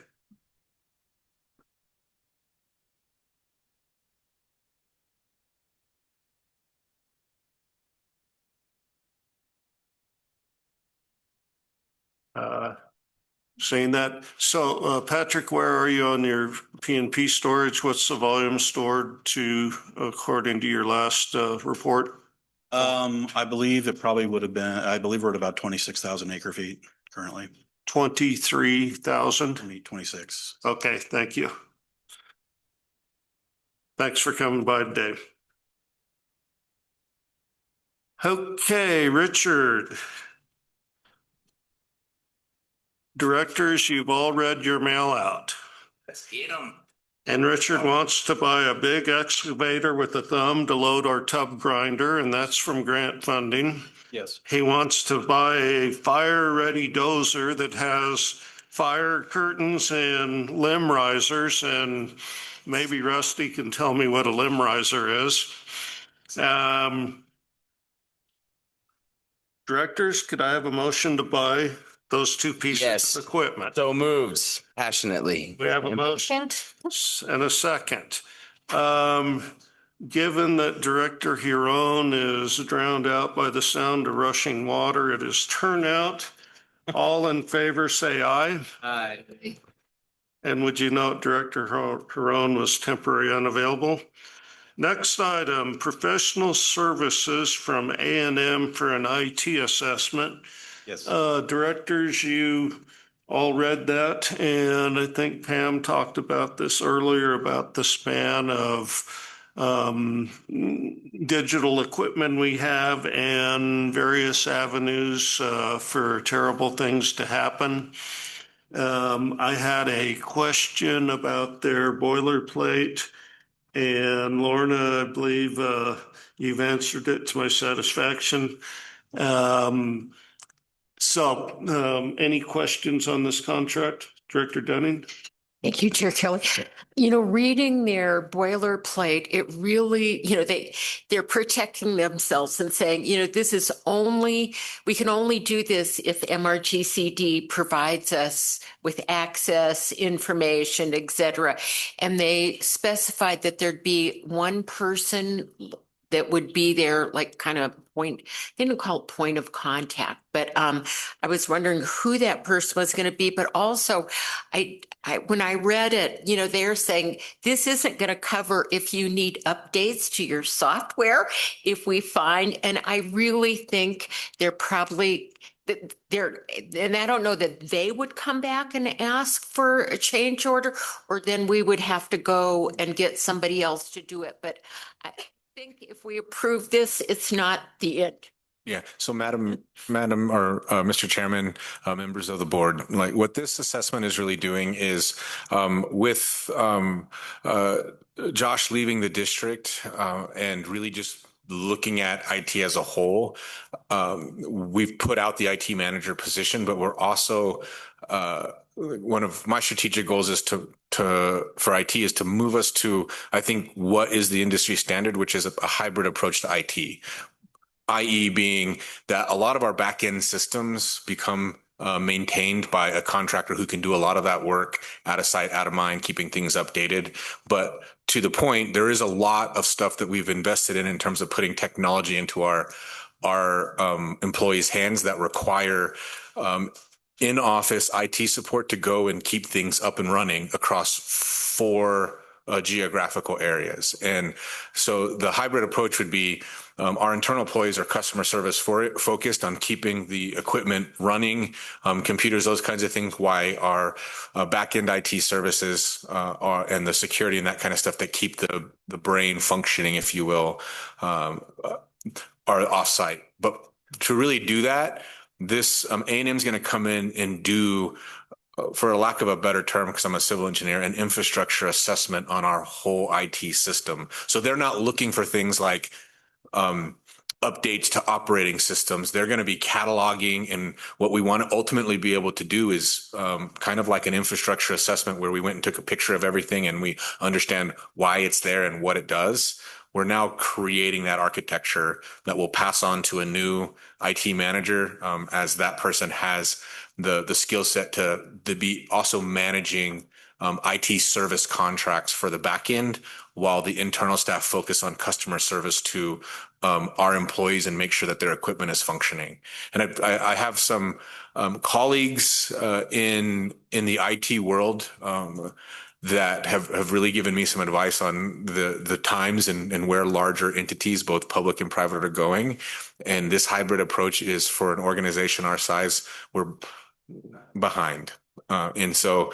Saying that. So Patrick, where are you on your PNP storage? What's the volume stored to, according to your last report? I believe it probably would have been, I believe we're at about 26,000 acre feet currently. 23,000? 26. Okay, thank you. Thanks for coming by today. Okay, Richard. Directors, you've all read your mail out. Let's get them. And Richard wants to buy a big excavator with a thumb to load our tub grinder, and that's from grant funding. Yes. He wants to buy a fire-ready dozer that has fire curtains and limb risers, and maybe Rusty can tell me what a limb riser is. Directors, could I have a motion to buy those two pieces of equipment? So moves passionately. We have a motion and a second. Given that Director Huron is drowned out by the sound of rushing water at his turnout, all in favor say aye. Aye. And would you note Director Huron was temporarily unavailable? Next item, professional services from A&M for an IT assessment. Yes. Directors, you all read that, and I think Pam talked about this earlier about the span of digital equipment we have and various avenues for terrible things to happen. I had a question about their boilerplate, and Lorna, I believe you've answered it to my satisfaction. So any questions on this contract, Director Dunning? Thank you, Chair Kelly. Reading their boilerplate, it really, they're protecting themselves and saying, we can only do this if MRGCD provides us with access, information, et cetera. And they specified that there'd be one person that would be their kind of point, they didn't call it point of contact, but I was wondering who that person was going to be. But also, when I read it, they're saying this isn't going to cover if you need updates to your software, if we find, and I really think they're probably, and I don't know that they would come back and ask for a change order, or then we would have to go and get somebody else to do it. But I think if we approve this, it's not the end. Yeah. So Madam, or Mr. Chairman, members of the board, like what this assessment is really doing is with Josh leaving the district and really just looking at IT as a whole, we've put out the IT manager position, but we're also one of my strategic goals is for IT is to move us to, I think, what is the industry standard, which is a hybrid approach to IT. I.e. being that a lot of our back-end systems become maintained by a contractor who can do a lot of that work out of sight, out of mind, keeping things updated. But to the point, there is a lot of stuff that we've invested in terms of putting technology into our employees' hands that require in-office IT support to go and keep things up and running across 4 geographical areas. And so the hybrid approach would be our internal employees are customer service focused on keeping the equipment running, computers, those kinds of things. Why our back-end IT services and the security and that kind of stuff that keep the brain functioning, if you will, are offsite. But to really do that, this A&M is going to come in and do, for a lack of a better term, because I'm a civil engineer, an infrastructure assessment on our whole IT system. So they're not looking for things like updates to operating systems. They're going to be cataloging, and what we want to ultimately be able to do is kind of like an infrastructure assessment where we went and took a picture of everything and we understand why it's there and what it does. We're now creating that architecture that will pass on to a new IT manager as that person has the skill set to be also managing IT service contracts for the back end, while the internal staff focus on customer service to our employees and make sure that their equipment is functioning. And I have some colleagues in the IT world that have really given me some advice on the times and where larger entities, both public and private, are going. And this hybrid approach is, for an organization our size, we're behind. And so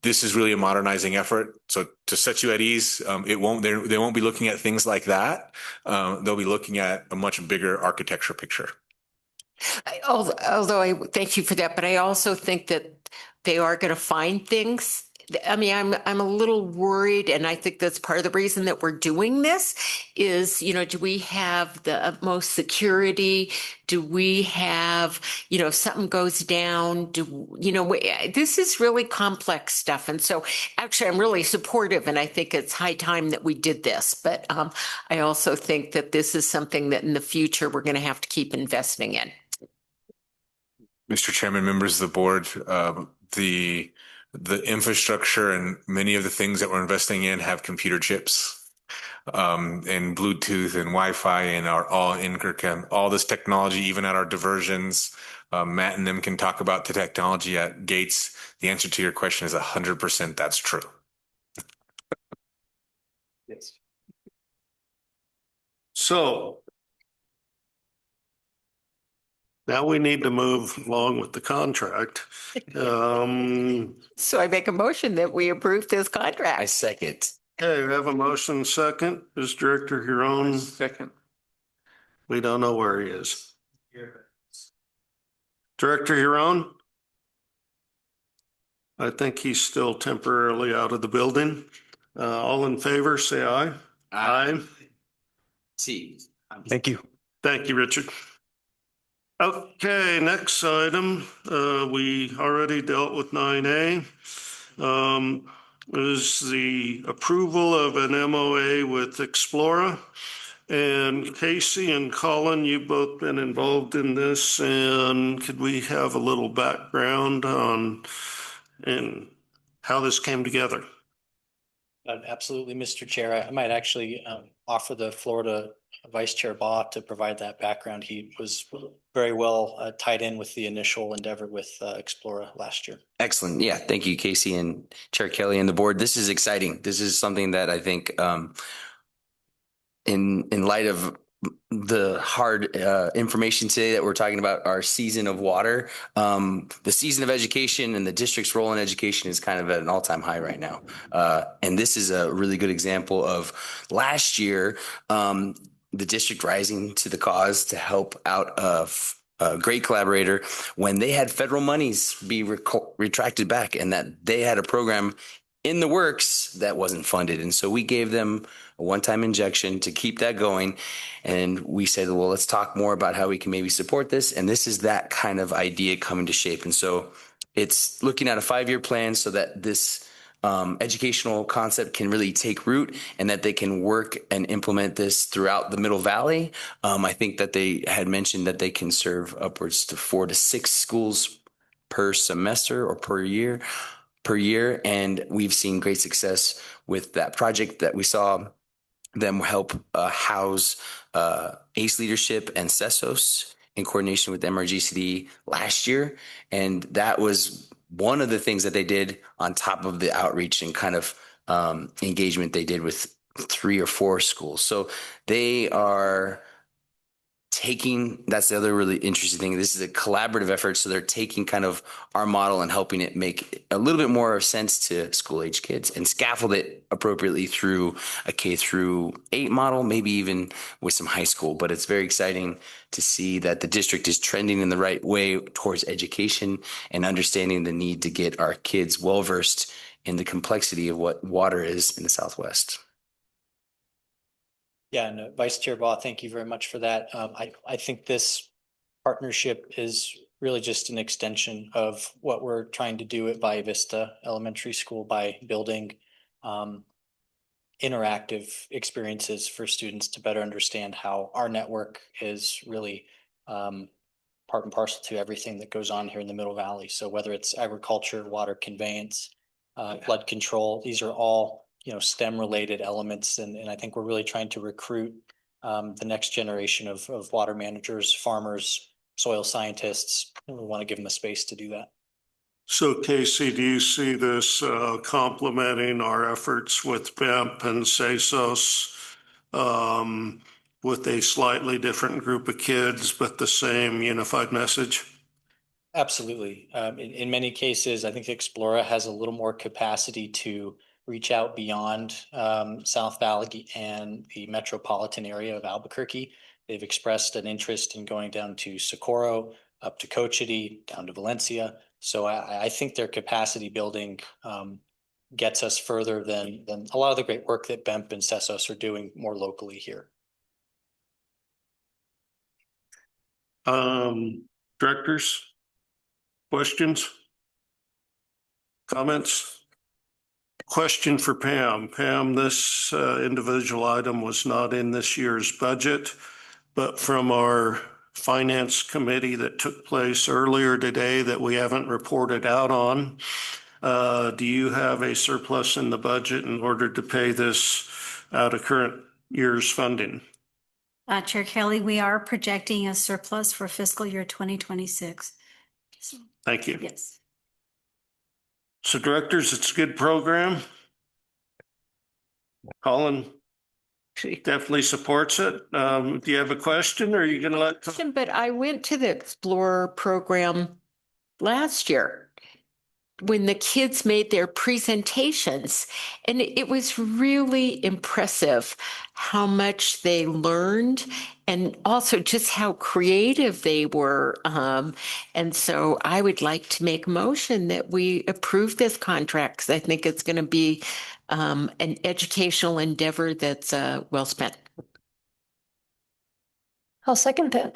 this is really a modernizing effort. So to set you at ease, they won't be looking at things like that. They'll be looking at a much bigger architecture picture. Although I thank you for that, but I also think that they are going to find things. I mean, I'm a little worried, and I think that's part of the reason that we're doing this is, do we have the utmost security? Do we have, if something goes down, this is really complex stuff. And so actually I'm really supportive, and I think it's high time that we did this. But I also think that this is something that in the future we're going to have to keep investing in. Mr. Chairman, members of the board, the infrastructure and many of the things that we're investing in have computer chips and Bluetooth and Wi-Fi and are all interconnected. All this technology, even at our diversions, Matt and them can talk about the technology at Gates. The answer to your question is 100% that's true. Yes. So now we need to move along with the contract. So I make a motion that we approve this contract. I second. Okay, we have a motion second. Is Director Huron? Second. We don't know where he is. Director Huron? I think he's still temporarily out of the building. All in favor, say aye. Aye. See. Thank you. Thank you, Richard. Okay, next item, we already dealt with 9A. Is the approval of an MOA with Explora. And Casey and Colin, you've both been involved in this, and could we have a little background on how this came together? Absolutely, Mr. Chair. I might actually offer the floor to Vice Chair Baugh to provide that background. He was very well tied in with the initial endeavor with Explora last year. Excellent. Yeah. Thank you, Casey and Chair Kelly and the board. This is exciting. This is something that I think in light of the hard information today that we're talking about, our season of water, the season of education and the district's role in education is kind of at an all-time high right now. And this is a really good example of last year. the district rising to the cause to help out a great collaborator when they had federal monies be retracted back, and that they had a program in the works that wasn't funded. And so we gave them a one-time injection to keep that going. And we said, well, let's talk more about how we can maybe support this. And this is that kind of idea coming to shape. And so it's looking at a 5-year plan so that this educational concept can really take root and that they can work and implement this throughout the Middle Valley. I think that they had mentioned that they can serve upwards to 4 to 6 schools per semester or per year. And we've seen great success with that project that we saw them help house ACE Leadership and CESOS in coordination with MRGCD last year. And that was one of the things that they did on top of the outreach and kind of engagement they did with 3 or 4 schools. So they are taking, that's the other really interesting thing. This is a collaborative effort. So they're taking kind of our model and helping it make a little bit more sense to school age kids and scaffold it appropriately through a K-8 model, maybe even with some high school. But it's very exciting to see that the district is trending in the right way towards education and understanding the need to get our kids well-versed in the complexity of what water is in the Southwest. Yeah, and Vice Chair Baugh, thank you very much for that. I think this partnership is really just an extension of what we're trying to do at Valle Vista Elementary School by building interactive experiences for students to better understand how our network is really part and parcel to everything that goes on here in the Middle Valley. So whether it's agriculture, water conveyance, flood control, these are all STEM related elements. And I think we're really trying to recruit the next generation of water managers, farmers, soil scientists. And we want to give them a space to do that. So Casey, do you see this complementing our efforts with BEMP and CESOS with a slightly different group of kids, but the same unified message? Absolutely. In many cases, I think Explora has a little more capacity to reach out beyond South Valley and the metropolitan area of Albuquerque. They've expressed an interest in going down to Socorro, up to Cochiti, down to Valencia. So I think their capacity building gets us further than a lot of the great work that BEMP and CESOS are doing more locally here. Directors, questions, comments? Question for Pam. Pam, this individual item was not in this year's budget, but from our finance committee that took place earlier today that we haven't reported out on, do you have a surplus in the budget in order to pay this out of current year's funding? Chair Kelly, we are projecting a surplus for fiscal year 2026. Thank you. Yes. So directors, it's a good program. Colin definitely supports it. Do you have a question or are you going to let? But I went to the Explorer program last year when the kids made their presentations, and it was really impressive how much they learned and also just how creative they were. And so I would like to make a motion that we approve this contract because I think it's going to be an educational endeavor that's well spent. I'll second that.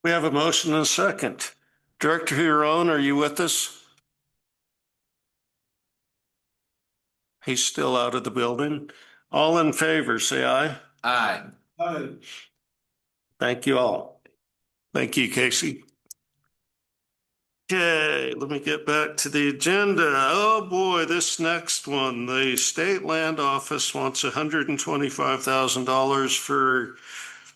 We have a motion and a second. Director Huron, are you with us? He's still out of the building. All in favor, say aye. Aye. Aye. Thank you all. Thank you, Casey. Okay, let me get back to the agenda. Oh boy, this next one, the State Land Office wants $125,000 for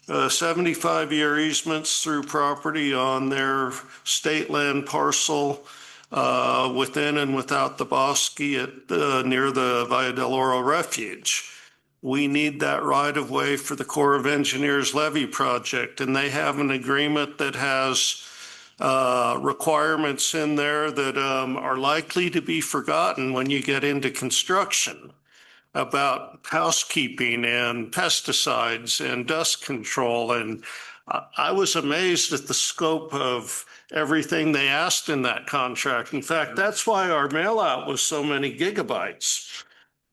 75-year easements through property on their state land parcel within and without the Bosque at near the Valle del Oro Refuge. We need that right of way for the Corps of Engineers levee project, and they have an agreement that has requirements in there that are likely to be forgotten when you get into construction. about housekeeping and pesticides and dust control. And I was amazed at the scope of everything they asked in that contract. In fact, that's why our mail out was so many gigabytes.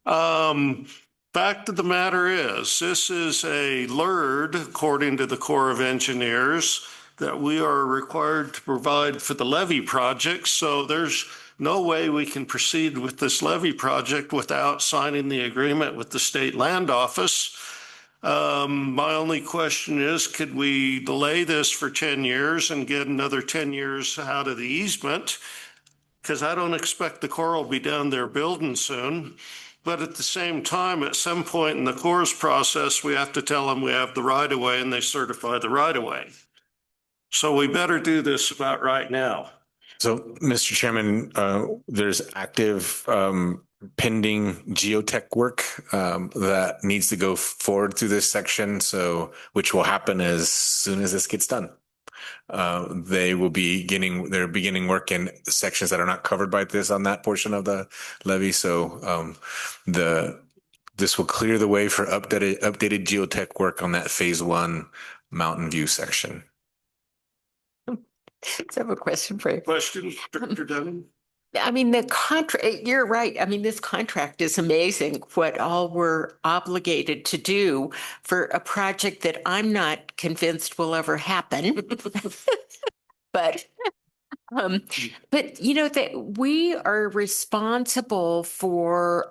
Fact of the matter is, this is a LERD, according to the Corps of Engineers, that we are required to provide for the levee project. So there's no way we can proceed with this levee project without signing the agreement with the State Land Office. My only question is, could we delay this for 10 years and get another 10 years out of the easement? Because I don't expect the Corps will be down there building soon. But at the same time, at some point in the Corps process, we have to tell them we have the right of way and they certify the right of way. So we better do this about right now. So, Mr. Chairman, there's active pending geotech work that needs to go forward through this section. So, which will happen as soon as this gets done. They will be beginning work in sections that are not covered by this on that portion of the levee. So this will clear the way for updated geotech work on that phase 1 Mountain View section. I have a question for you. Question, Director Dunning? I mean, the contract, you're right. I mean, this contract is amazing what all we're obligated to do for a project that I'm not convinced will ever happen. But you know, that we are responsible for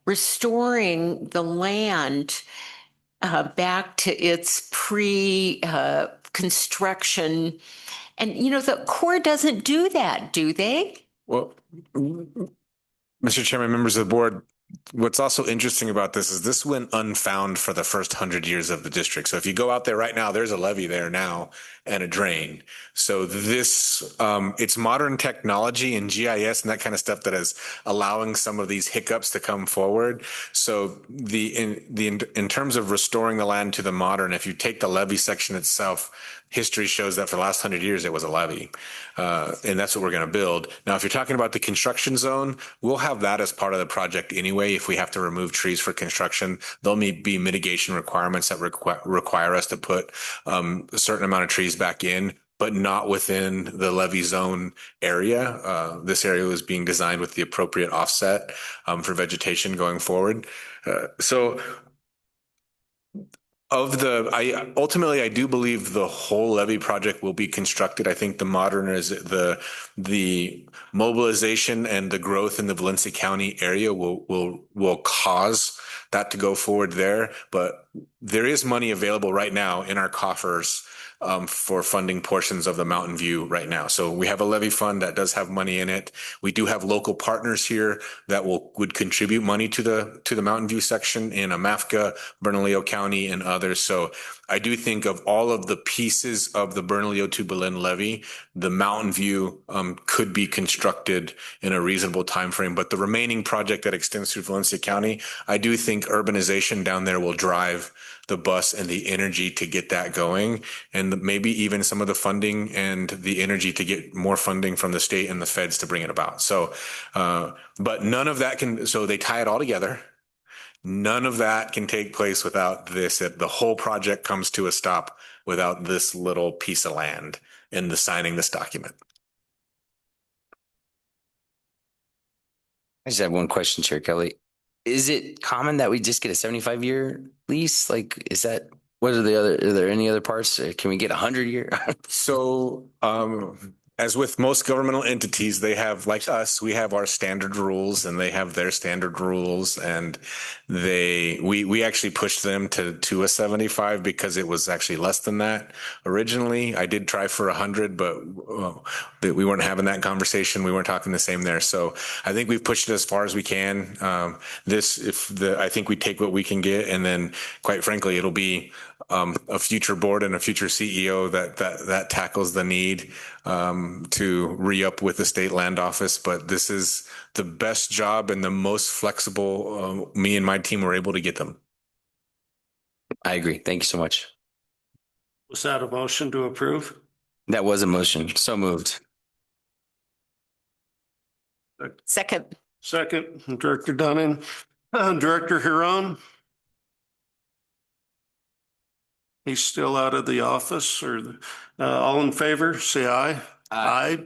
restoring the land back to its pre-construction. And, you know, the Corps doesn't do that, do they? Well, Mr. Chairman, members of the board, what's also interesting about this is this went unfound for the first 100 years of the district. So if you go out there right now, there's a levee there now and a drain. So this, it's modern technology and GIS and that kind of stuff that is allowing some of these hiccups to come forward. So in terms of restoring the land to the modern, if you take the levee section itself, history shows that for the last 100 years, it was a levee. And that's what we're going to build. Now, if you're talking about the construction zone, we'll have that as part of the project anyway. If we have to remove trees for construction, there'll be mitigation requirements that require us to put a certain amount of trees back in, but not within the levee zone area. This area was being designed with the appropriate offset for vegetation going forward. Ultimately, I do believe the whole levee project will be constructed. I think the modern is the mobilization and the growth in the Valencia County area will cause that to go forward there. But there is money available right now in our coffers for funding portions of the Mountain View right now. So we have a levy fund that does have money in it. We do have local partners here that would contribute money to the Mountain View section in Amafca, Bernalillo County, and others. So I do think of all of the pieces of the Bernalillo to Belen levee, the Mountain View could be constructed in a reasonable timeframe. But the remaining project that extends through Valencia County, I do think urbanization down there will drive the bus and the energy to get that going, and maybe even some of the funding and the energy to get more funding from the state and the feds to bring it about. So, but none of that can, so they tie it all together. None of that can take place without this. The whole project comes to a stop without this little piece of land and the signing this document. I just have one question, Chair Kelly. Is it common that we just get a 75-year lease? Like, is that, are there any other parts? Can we get 100-year? So, as with most governmental entities, they have, like us, we have our standard rules and they have their standard rules, and we actually pushed them to a 75 because it was actually less than that originally. I did try for 100, but we weren't having that conversation. We weren't talking the same there. So I think we've pushed it as far as we can. I think we take what we can get, and then quite frankly, it'll be a future board and a future CEO that tackles the need to re-up with the state land office. But this is the best job and the most flexible me and my team were able to get them. I agree. Thank you so much. Was that a motion to approve? That was a motion. So moved. Second. Second, Director Dunning. Director Huron? He's still out of the office, or all in favor, say aye. Aye.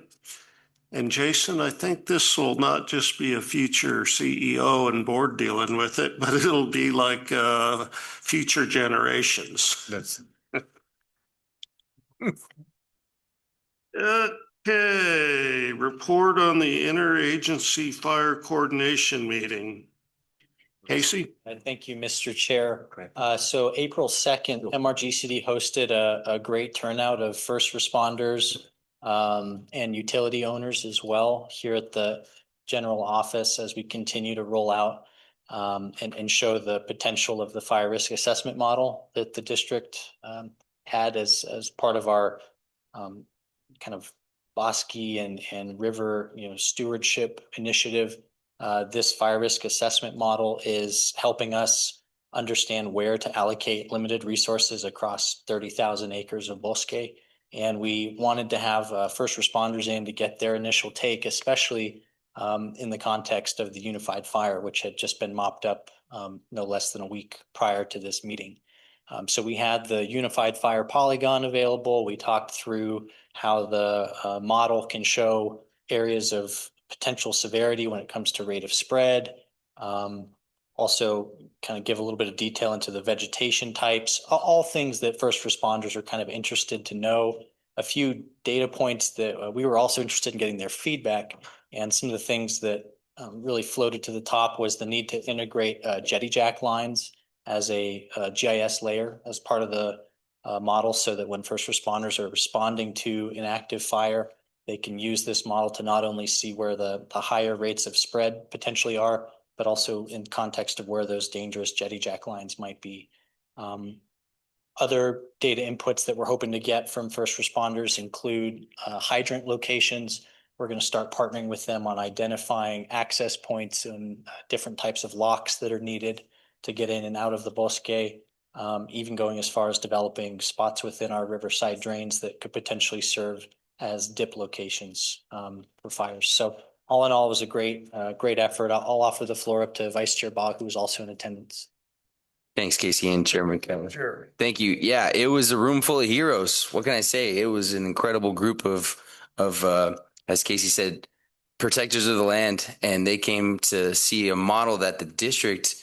And Jason, I think this will not just be a future CEO and board dealing with it, but it'll be like future generations. That's Okay, report on the interagency fire coordination meeting. Casey? Thank you, Mr. Chair. So April 2nd, MRGCD hosted a great turnout of first responders and utility owners as well here at the general office as we continue to roll out and show the potential of the fire risk assessment model that the district had as part of our kind of Bosque and river, stewardship initiative. This fire risk assessment model is helping us understand where to allocate limited resources across 30,000 acres of bosque. And we wanted to have first responders in to get their initial take, especially in the context of the Unified Fire, which had just been mopped up no less than a week prior to this meeting. So we had the Unified Fire Polygon available. We talked through how the model can show areas of potential severity when it comes to rate of spread. Also kind of give a little bit of detail into the vegetation types, all things that first responders are kind of interested to know. A few data points that we were also interested in getting their feedback, and some of the things that really floated to the top was the need to integrate jetty jack lines as a GIS layer as part of the model, so that when first responders are responding to an active fire, they can use this model to not only see where the higher rates of spread potentially are, but also in context of where those dangerous jetty jack lines might be. Other data inputs that we're hoping to get from first responders include hydrant locations. We're going to start partnering with them on identifying access points and different types of locks that are needed to get in and out of the bosque, even going as far as developing spots within our riverside drains that could potentially serve as dip locations for fires. So all in all, it was a great effort. I'll offer the floor up to Vice Chair Bach, who was also in attendance. Thanks, Casey and Chairman Keller. Sure. Thank you. Yeah, it was a room full of heroes. What can I say? It was an incredible group of as Casey said, protectors of the land, and they came to see a model that the district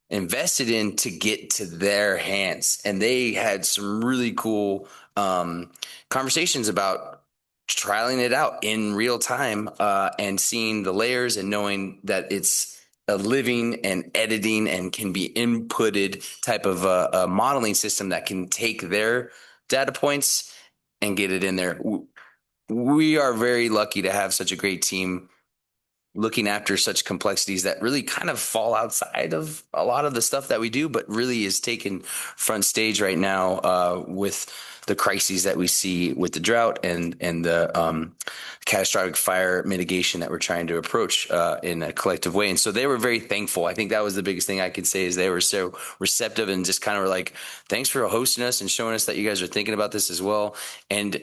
invested in to get to their hands. And they had some really cool conversations about trialing it out in real time and seeing the layers and knowing that it's a living and editing and can be inputted type of a modeling system that can take their data points and get it in there. We are very lucky to have such a great team looking after such complexities that really kind of fall outside of a lot of the stuff that we do, but really is taking front stage right now with the crises that we see with the drought and the catastrophic fire mitigation that we're trying to approach in a collective way. And so they were very thankful. I think that was the biggest thing I could say is they were so receptive and just kind of were like, thanks for hosting us and showing us that you guys are thinking about this as well. And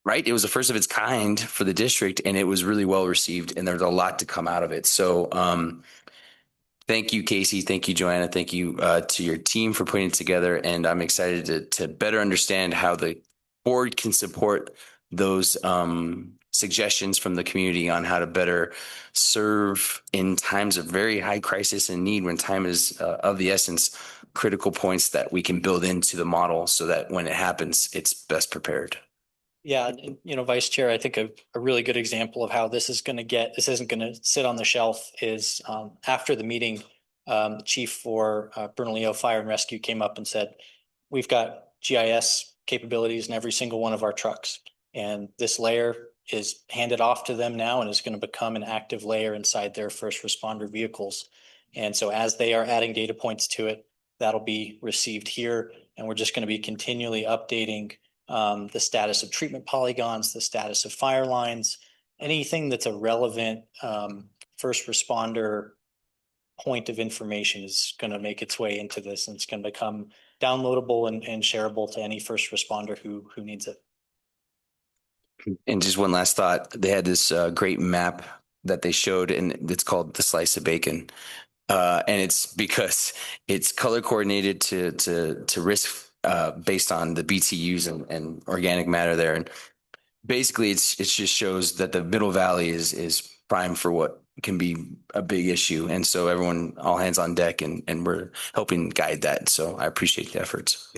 it was the first of its kind for the district, and it was really well received, and there's a lot to come out of it. So thank you, Casey. Thank you, Joanna. Thank you to your team for putting it together. And I'm excited to better understand how the board can support those suggestions from the community on how to better serve in times of very high crisis and need, when time is of the essence, critical points that we can build into the model so that when it happens, it's best prepared. Yeah, and, Vice Chair, I think a really good example of how this isn't going to sit on the shelf is after the meeting, the chief for Bernalillo Fire and Rescue came up and said, we've got GIS capabilities in every single one of our trucks. And this layer is handed off to them now and is going to become an active layer inside their first responder vehicles. And so as they are adding data points to it, that'll be received here. And we're just going to be continually updating the status of treatment polygons, the status of fire lines, anything that's a relevant first responder point of information is going to make its way into this, and it's going to become downloadable and shareable to any first responder who needs it. And just one last thought, they had this great map that they showed, and it's called the slice of bacon. And it's because it's color coordinated to risk based on the BTUs and organic matter there. And basically, it just shows that the Middle Valley is prime for what can be a big issue. And so everyone, all hands on deck, and we're helping guide that. So I appreciate the efforts.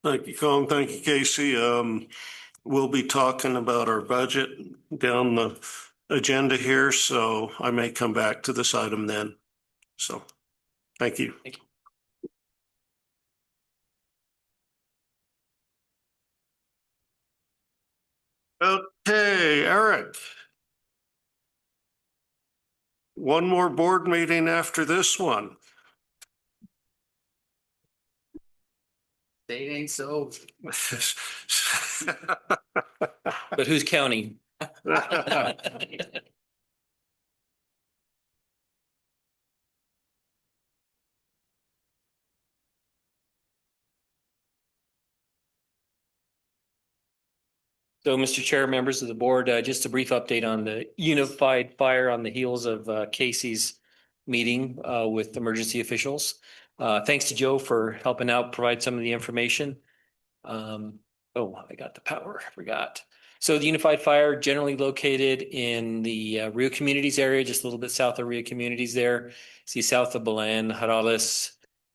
Thank you, Colin. Thank you, Casey. We'll be talking about our budget down the agenda here, so I may come back to this item then. So, thank you. Thank you. Okay, Eric. One more board meeting after this one. They ain't so. But who's counting? So, Mr. Chair, members of the board, just a brief update on the Unified Fire on the heels of Casey's meeting with emergency officials. Thanks to Joe for helping out, provide some of the information. Oh, I got the power, I forgot. So the Unified Fire generally located in the Rio Communities area, just a little bit south of Rio Communities there. See south of Belen, Jarales.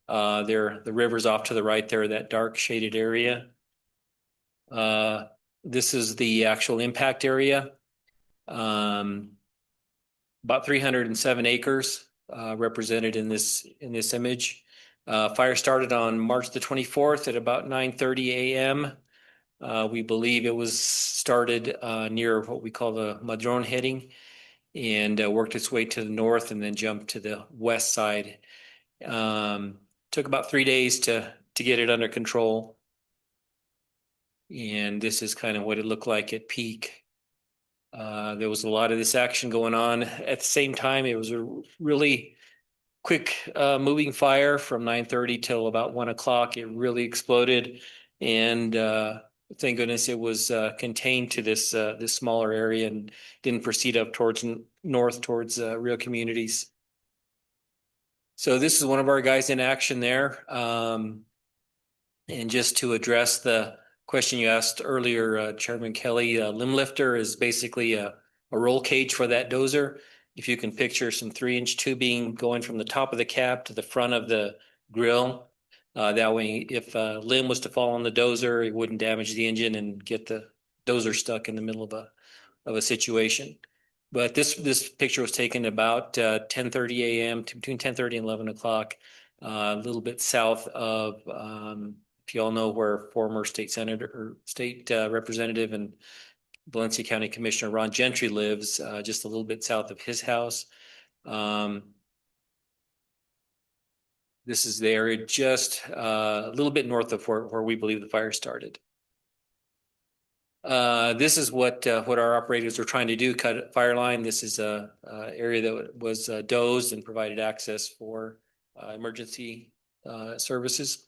There, the river's off to the right there, that dark shaded area. This is the actual impact area. About 307 acres represented in this image. Fire started on March the 24th at about 9:30 a.m. We believe it was started near what we call the Madron heading, and worked its way to the north and then jumped to the west side. Took about 3 days to get it under control. And this is kind of what it looked like at peak. There was a lot of this action going on. At the same time, it was a really quick moving fire from 9:30 till about 1 o'clock. It really exploded. And thank goodness it was contained to this smaller area and didn't proceed up towards north towards Rio Communities. So this is one of our guys in action there. And just to address the question you asked earlier, Chairman Kelly, limb lifter is basically a roll cage for that dozer. If you can picture some 3-inch tubing going from the top of the cab to the front of the grill. That way, if a limb was to fall on the dozer, it wouldn't damage the engine and get the dozer stuck in the middle of a situation. But this picture was taken about 10:30 a.m. to between 10:30 and 11 o'clock, a little bit south of, if you all know where former state senator or state representative and Valencia County Commissioner Ron Gentry lives, just a little bit south of his house. This is the area just a little bit north of where we believe the fire started. This is what our operators were trying to do, cut a fire line. This is a area that was dozed and provided access for emergency services.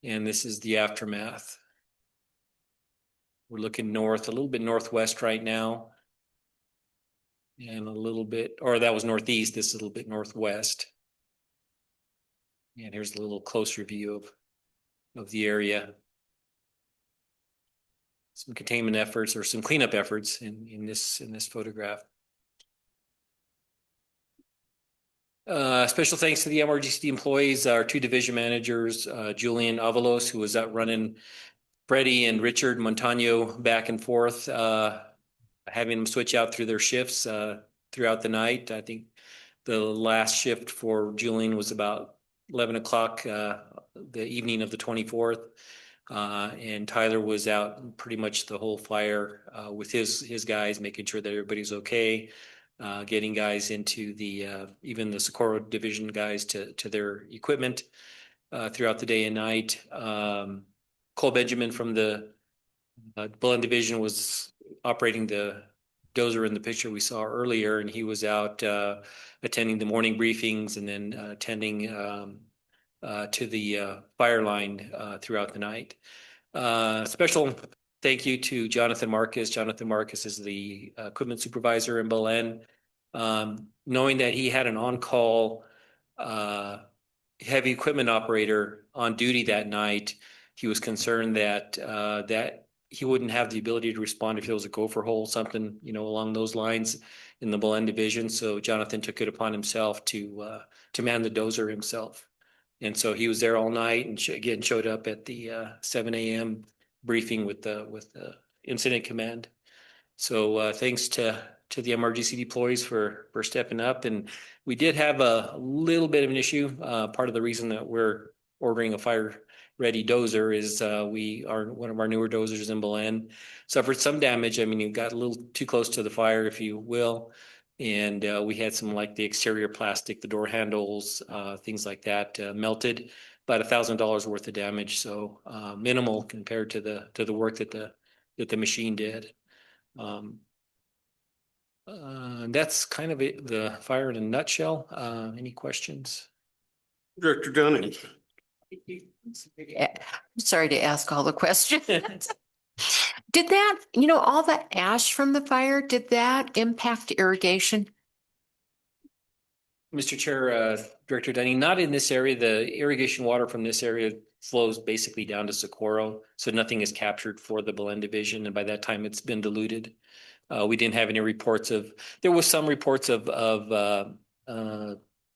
And this is the aftermath. We're looking north, a little bit northwest right now. And a little bit, or that was northeast, this is a little bit northwest. And here's a little closer view of the area. Some containment efforts or some cleanup efforts in this photograph. Special thanks to the MRGC employees, our 2 division managers, Julian Avalos, who was out running Freddie and Richard Montano back and forth, having them switch out through their shifts throughout the night. I think the last shift for Julian was about 11 o'clock the evening of the 24th. And Tyler was out pretty much the whole fire with his guys, making sure that everybody's okay. Getting guys into the even the Socorro division guys to their equipment throughout the day and night. Cole Benjamin from the Belen division was operating the dozer in the picture we saw earlier, and he was out attending the morning briefings and then attending to the fire line throughout the night. Special thank you to Jonathan Marcus. Jonathan Marcus is the equipment supervisor in Belen. Knowing that he had an on-call heavy equipment operator on duty that night, he was concerned that that he wouldn't have the ability to respond if there was a gopher hole, something, you know, along those lines in the Belen division. So Jonathan took it upon himself to man the dozer himself. And so he was there all night and again showed up at the 7 a.m. briefing with the incident command. So thanks to the MRGC employees for stepping up. And we did have a little bit of an issue. Part of the reason that we're ordering a fire-ready dozer is one of our newer dozers in Belen suffered some damage. I mean, it got a little too close to the fire, if you will. And we had some, like the exterior plastic, the door handles, things like that melted. About $1,000 worth of damage. So minimal compared to the work that the machine did. That's kind of it, the fire in a nutshell. Any questions? Director Dunning. I'm sorry to ask all the questions. Did that, you know, all the ash from the fire, did that impact irrigation? Mr. Chair, Director Dunning, not in this area. The irrigation water from this area flows basically down to Socorro. So nothing is captured for the Belen division. And by that time it's been diluted. We didn't have any reports there was some reports of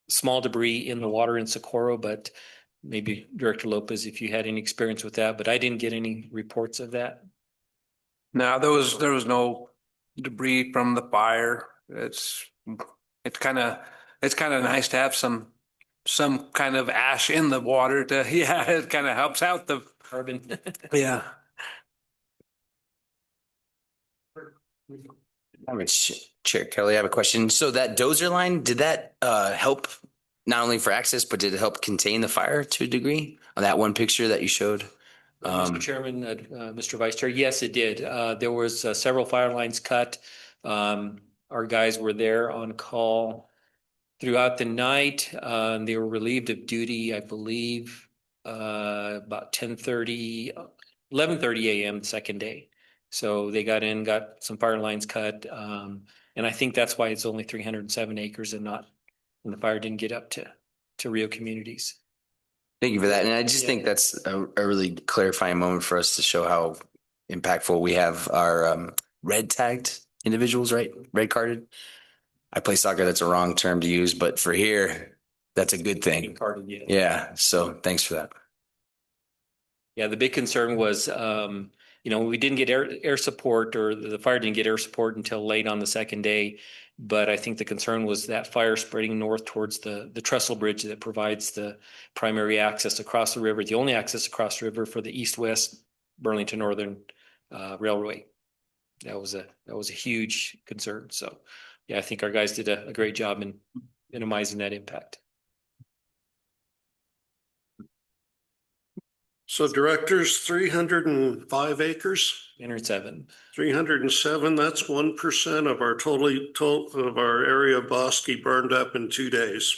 small debris in the water in Socorro, but maybe Director Lopez, if you had any experience with that, but I didn't get any reports of that. No, there was no debris from the fire. It's kind of nice to have some kind of ash in the water it kind of helps out the carbon. Yeah. Chair Kelly, I have a question. So that dozer line, did that help not only for access, but did it help contain the fire to a degree on that one picture that you showed? Mr. Chairman, Mr. Vice Chair, yes, it did. There was several fire lines cut. Our guys were there on call throughout the night. They were relieved of duty, I believe, about 11:30 a.m. the second day. So they got some fire lines cut. And I think that's why it's only 307 acres and the fire didn't get up to Rio Communities. Thank you for that. And I just think that's a really clarifying moment for us to show how impactful we have our red tagged individuals, right? Red carded. I play soccer. That's a wrong term to use, but for here, that's a good thing. Carded, yeah. Yeah. So thanks for that. Yeah. The big concern was, we didn't get air support, or the fire didn't get air support until late on the second day. But I think the concern was that fire spreading north towards the trestle bridge that provides the primary access across the river, the only access across the river for the east-west Burlington Northern Railway. That was a huge concern. So yeah, I think our guys did a great job in minimizing that impact. So directors, 305 acres? 307. 307, that's 1% of our total of our area of bosque burned up in 2 days.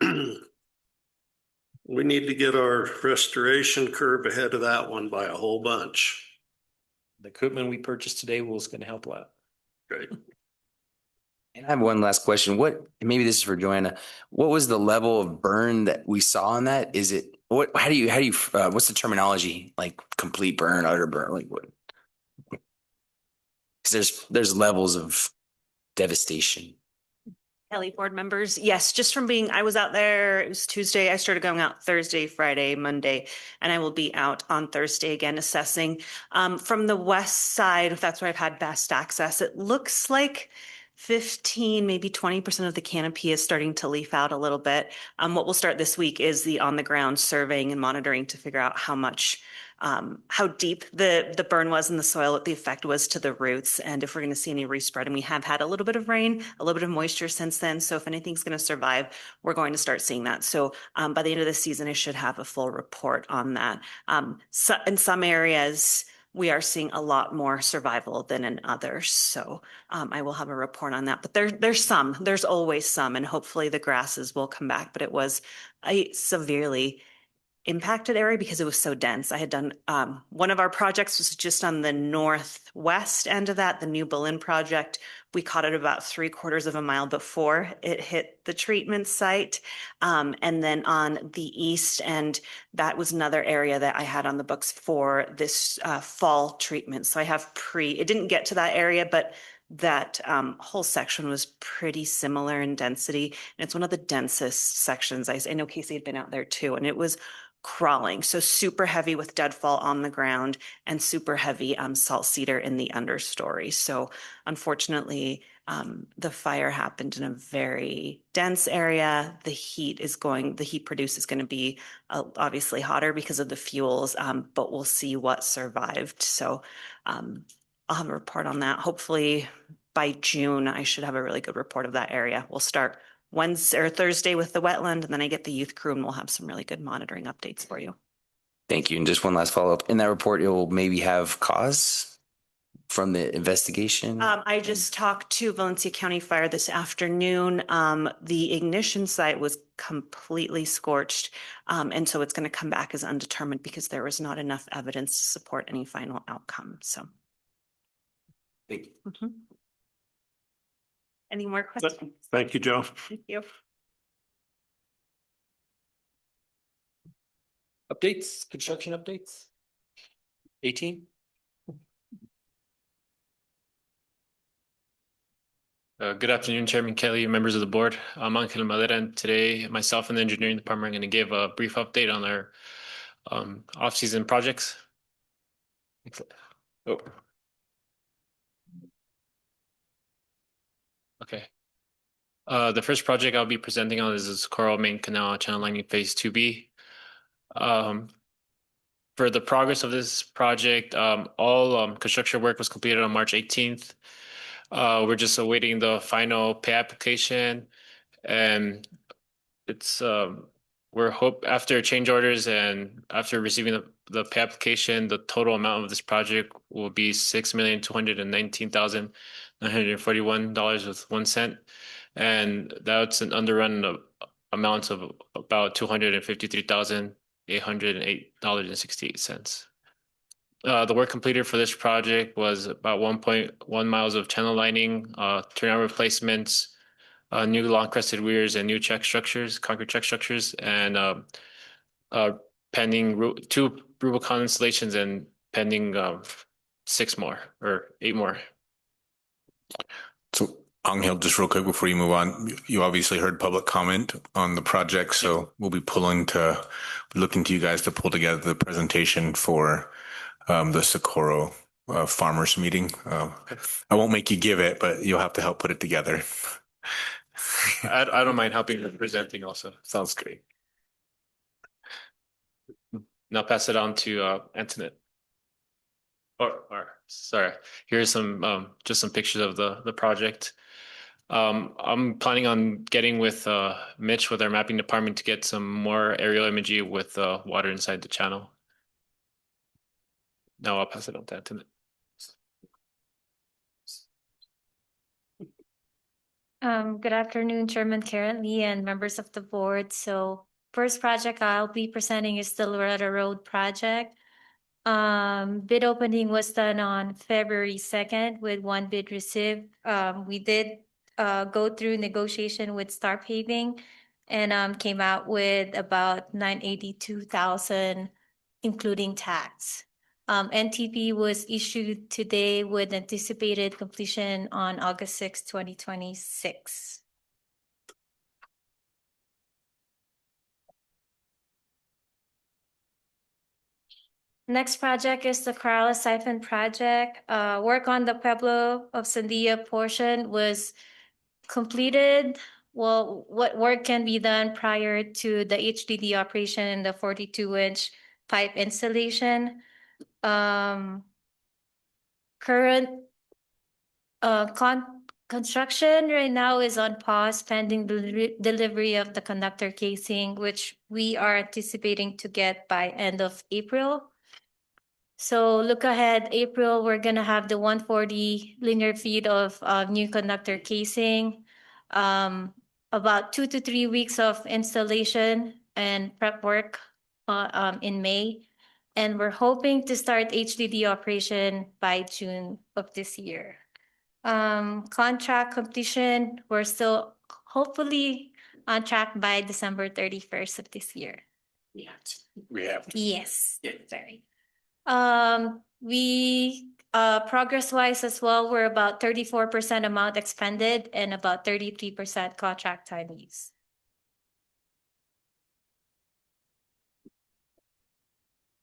We need to get our restoration curve ahead of that one by a whole bunch. The equipment we purchased today was going to help a lot. Great. And I have one last question. Maybe this is for Joanna. What was the level of burn that we saw on that? Is it how do you what's the terminology, like complete burn, utter burn, like what? Because there's levels of devastation. Kelly, board members. Yes, just from I was out there, it was Tuesday. I started going out Thursday, Friday, Monday, and I will be out on Thursday again assessing. From the west side, if that's where I've had best access, it looks like 15, maybe 20% of the canopy is starting to leaf out a little bit. What we'll start this week is the on the ground surveying and monitoring to figure out how deep the burn was in the soil, what the effect was to the roots, and if we're going to see any respread. And we have had a little bit of rain, a little bit of moisture since then. So if anything's going to survive, we're going to start seeing that. So by the end of the season, I should have a full report on that. So in some areas, we are seeing a lot more survival than in others. So I will have a report on that. But there's always some, and hopefully the grasses will come back. But it was a severely impacted area because it was so dense. I had done, one of our projects was just on the northwest end of that, the New Berlin project. We caught it about 3/4 of a mile before it hit the treatment site. And then on the east end, that was another area that I had on the books for this fall treatment. So I have it didn't get to that area, but that whole section was pretty similar in density. And it's one of the densest sections. I know Casey had been out there too, and it was crawling. So super heavy with deadfall on the ground and super heavy salt cedar in the understory. So unfortunately, the fire happened in a very dense area. The heat produced is going to be obviously hotter because of the fuels, but we'll see what survived. So I'll have a report on that. Hopefully by June, I should have a really good report of that area. We'll start Wednesday or Thursday with the wetland, and then I get the youth crew and we'll have some really good monitoring updates for you. Thank you. And just one last follow-up. In that report, you'll maybe have cause from the investigation? I just talked to Valencia County Fire this afternoon. The ignition site was completely scorched. And so it's going to come back as undetermined because there was not enough evidence to support any final outcome. So. Thank you. Mm-hmm. Any more questions? Thank you, Joe. Thank you. Updates, construction updates? 18? Good afternoon, Chairman Kelly, members of the board. I'm Angel Madera, and today myself and the engineering department are going to give a brief update on our off-season projects. Oh. Okay. The first project I'll be presenting on is the Socorro Main Canal Channel Lining Phase 2B. For the progress of this project, all construction work was completed on March 18th. We're just awaiting the final pay application, and it's after change orders and after receiving the pay application, the total amount of this project will be $6,219,941.01, and that's an underrun amount of about $253,808.68. The work completed for this project was about 1.1 miles of channel lining, turnout replacements, new long crested weirs and new concrete check structures, and pending 2 Rubicon installations and pending 8 more. So Angel, just real quick before you move on, you obviously heard public comment on the project, so we'll be looking to you guys to pull together the presentation for the Socorro farmers meeting. I won't make you give it, but you'll have to help put it together. I don't mind helping with presenting also. Sounds great. Now pass it on to Antoinette. Sorry, here's some just some pictures of the project. I'm planning on getting with Mitch with our mapping department to get some more aerial imagery with water inside the channel. Now I'll pass it on to Antoinette. Good afternoon, Chairman Karen Lee and members of the board. So first project I'll be presenting is the Loretta Road project. Bid opening was done on February 2nd with 1 bid received. We did go through negotiation with Star Paving and came out with about $982,000, including tax. NTP was issued today with anticipated completion on August 6, 2026. Next project is the Corrales Siphon project. Work on the Pueblo of Sandia portion was completed. Well, what work can be done prior to the HDD operation and the 42-inch pipe installation? Current construction right now is on pause pending delivery of the conductor casing, which we are anticipating to get by end of April. So look ahead, April, we're gonna have the 140 linear feet of new conductor casing, about 2 to 3 weeks of installation and prep work in May. And we're hoping to start HDD operation by June of this year. Contract completion, we're still hopefully on track by December 31st of this year. Yeah, we have. Yes, Yeah. sorry. We progress wise as well, we're about 34% amount expended and about 33% contract time use.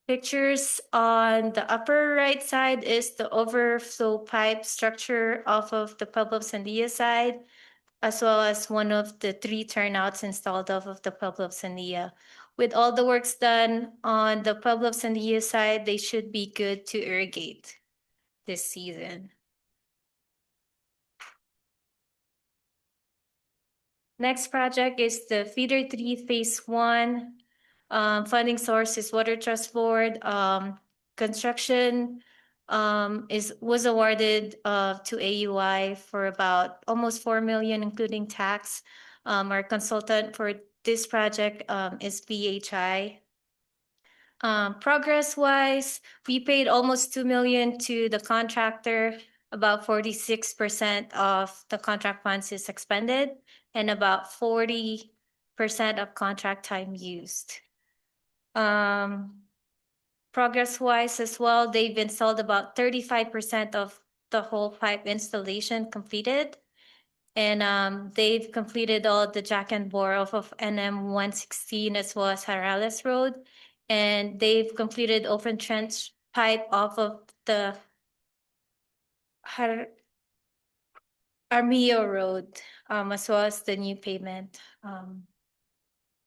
Pictures on the upper right side is the overflow pipe structure off of the Pueblo Sandia side, as well as one of the 3 turnouts installed off of the Pueblo Sandia. With all the works done on the Pueblo Sandia side, they should be good to irrigate this season. Next project is the Feeder 3 Phase 1. Funding source is Water Trust Board. Construction was awarded to AUI for about almost 4 million, including tax. Our consultant for this project is BHI. Progress wise, we paid almost 2 million to the contractor. About 46% of the contract funds is expended and about 40% of contract time used. Progress wise as well, they've installed about 35% of the whole pipe installation completed. And they've completed all the jack and bore off of NM 116 as well as Harales Road. And they've completed open trench pipe off of the Armillo Road, as well as the new pavement.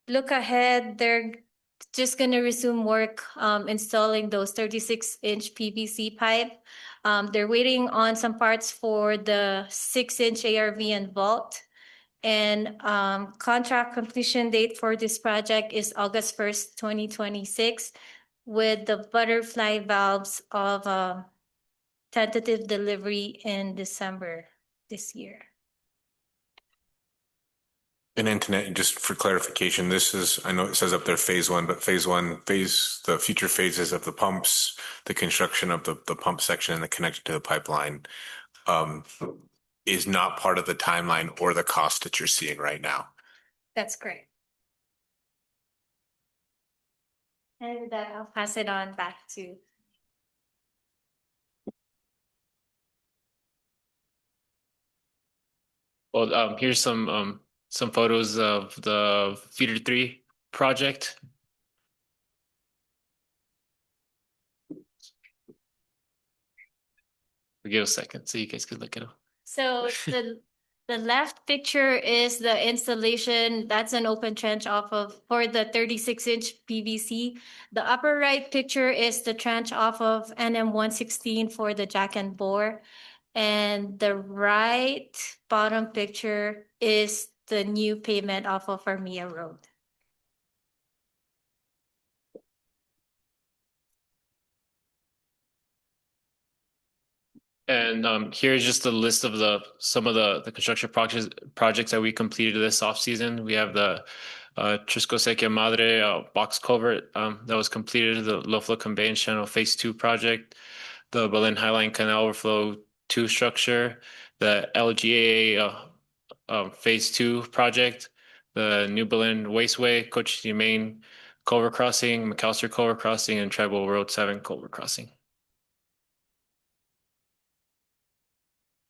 Look ahead, they're just going to resume work installing those 36-inch PVC pipe. They're waiting on some parts for the 6-inch ARV and vault. And contract completion date for this project is August 1st, 2026, with the butterfly valves of tentative delivery in December this year. And internet, just for clarification, this is, I know it says up there phase 1, but phase 1, the future phases of the pumps, the construction of the pump section and the connection to the pipeline is not part of the timeline or the cost that you're seeing right now. That's great. And with that, I'll pass it on back to. Well, here's some photos of the Feeder 3 project. Give a second so you guys could look at them. So the left picture is the installation. That's an open trench off of for the 36-inch PVC. The upper right picture is the trench off of NM 116 for the jack and bore. And the right bottom picture is the new pavement off of Armillo Road. And here's just a list of some of the construction projects that we completed this off season. We have the Trisco Sequia Madre box culvert that was completed, the low flow conveyance channel phase 2 project, the Belen Highline Canal Overflow 2 structure, the LGAA phase 2 project, the New Belen Wasteway, Cochise Main Culvert Crossing, McAllister Culvert Crossing, and Tribal Road 7 Culvert Crossing.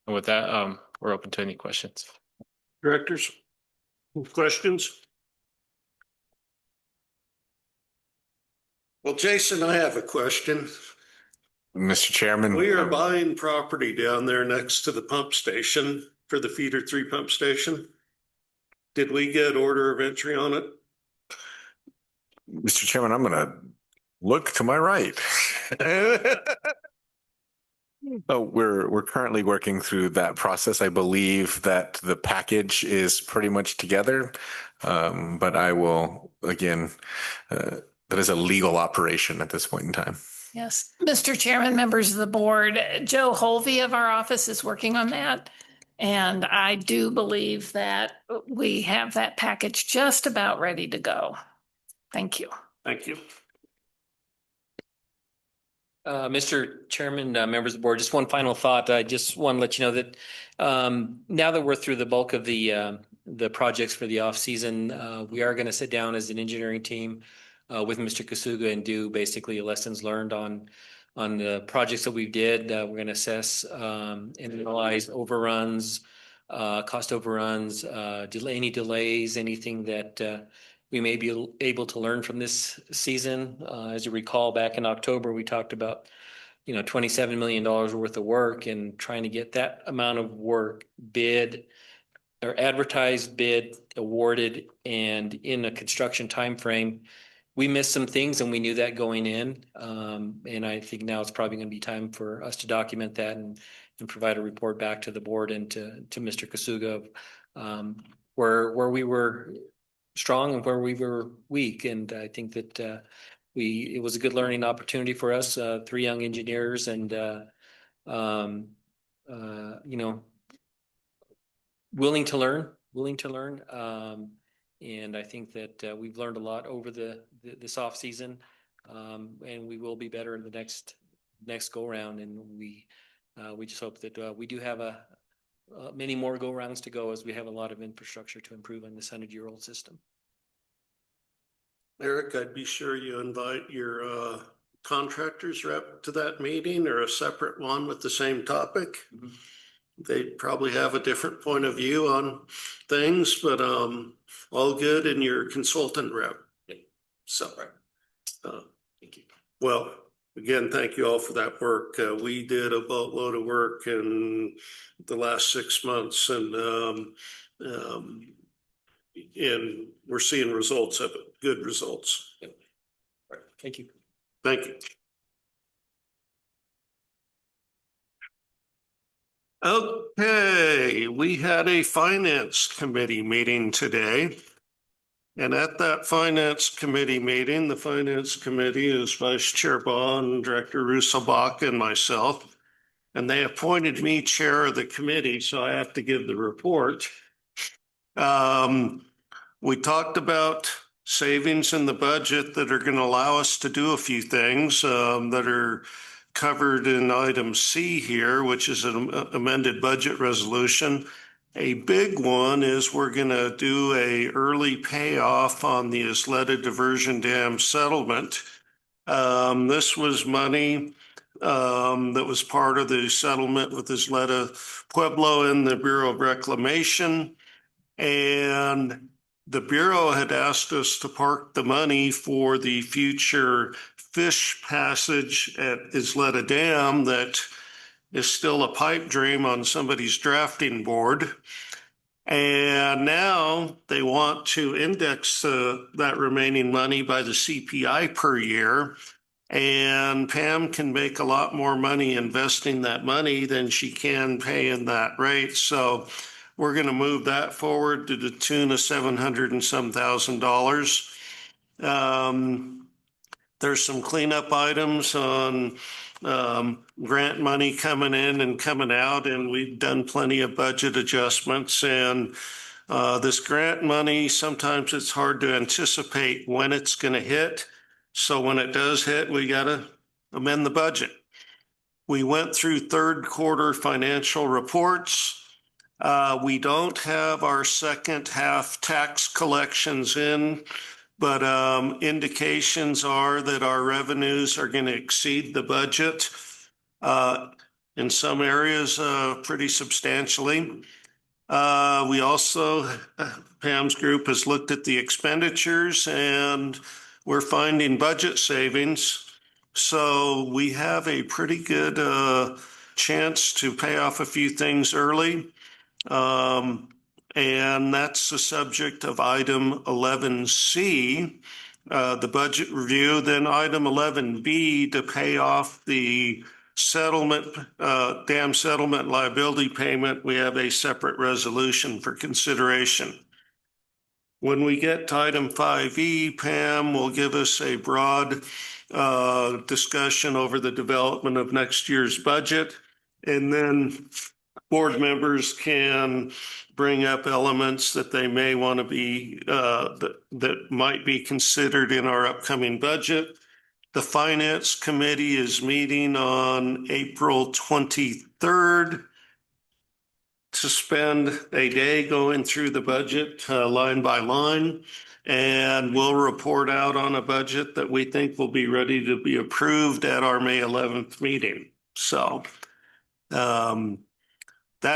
And with that, we're open to any questions. Directors, questions? Well, Jason, I have a question. Mr. Chairman. We are buying property down there next to the pump station for the Feeder 3 pump station. Did we get order of entry on it? Mr. Chairman, I'm going to look to my right. We're currently working through that process. I believe that the package is pretty much together, but I will, again, that is a legal operation at this point in time. Yes, Mr. Chairman, members of the board, Joe Holvey of our office is working on that. And I do believe that we have that package just about ready to go. Thank you. Thank you. Mr. Chairman, members of the board, just one final thought. I just want to let you know that now that we're through the bulk of the projects for the off season, we are going to sit down as an engineering team with Mr. Kasuga and do basically lessons learned on the projects that we did. We're going to assess and analyze overruns, cost overruns, any delays, anything that we may be able to learn from this season. As you recall, back in October, we talked about, $27 million worth of work, and trying to get that amount of work bid or advertised, bid, awarded, and in a construction timeframe. We missed some things, and we knew that going in. And I think now it's probably going to be time for us to document that and provide a report back to the board and to Mr. Kasuga where we were strong and where we were weak. And I think that it was a good learning opportunity for us, 3 young engineers, and willing to learn. And I think that we've learned a lot over this off season, and we will be better in the next go round. And we just hope that we do have many more go rounds to go, as we have a lot of infrastructure to improve on this 100-year-old system. Eric, I'd be sure you invite your contractors rep to that meeting, or a separate one with the same topic. They probably have a different point of view on things, but all good in your consultant rep. So, thank you. Well, again, thank you all for that work. We did a boatload of work in the last 6 months, and we're seeing results of it, good results. Yep. Right. Thank you. Thank you. Okay, we had a finance committee meeting today. And at that finance committee meeting, the finance committee is Vice Chair Bond, Director Russelbach, and myself. And they appointed me chair of the committee, so I have to give the report. We talked about savings in the budget that are going to allow us to do a few things that are covered in item C here, which is an amended budget resolution. A big one is we're going to do a early payoff on the Isleta Diversion Dam settlement. This was money that was part of the settlement with Isleta Pueblo and the Bureau of Reclamation. And the Bureau had asked us to park the money for the future fish passage at Isleta Dam that is still a pipe dream on somebody's drafting board. And now they want to index that remaining money by the CPI per year. And Pam can make a lot more money investing that money than she can paying that rate. So we're going to move that forward to the tune of $700 and some thousand. There's some cleanup items on grant money coming in and coming out, and we've done plenty of budget adjustments. And this grant money, sometimes it's hard to anticipate when it's going to hit. So when it does hit, we got to amend the budget. We went through third quarter financial reports. We don't have our second half tax collections in, but indications are that our revenues are going to exceed the budget in some areas pretty substantially. We also, Pam's group has looked at the expenditures, and we're finding budget savings. So we have a pretty good chance to pay off a few things early. And that's the subject of item 11C, the budget review. Then item 11B, to pay off the settlement, dam settlement liability payment, we have a separate resolution for consideration. When we get to item 5E, Pam will give us a broad discussion over the development of next year's budget. And then board members can bring up elements that they may want to be, that might be considered in our upcoming budget. The Finance Committee is meeting on April 23rd to spend a day going through the budget line by line. And we'll report out on a budget that we think will be ready to be approved at our May 11th meeting. So that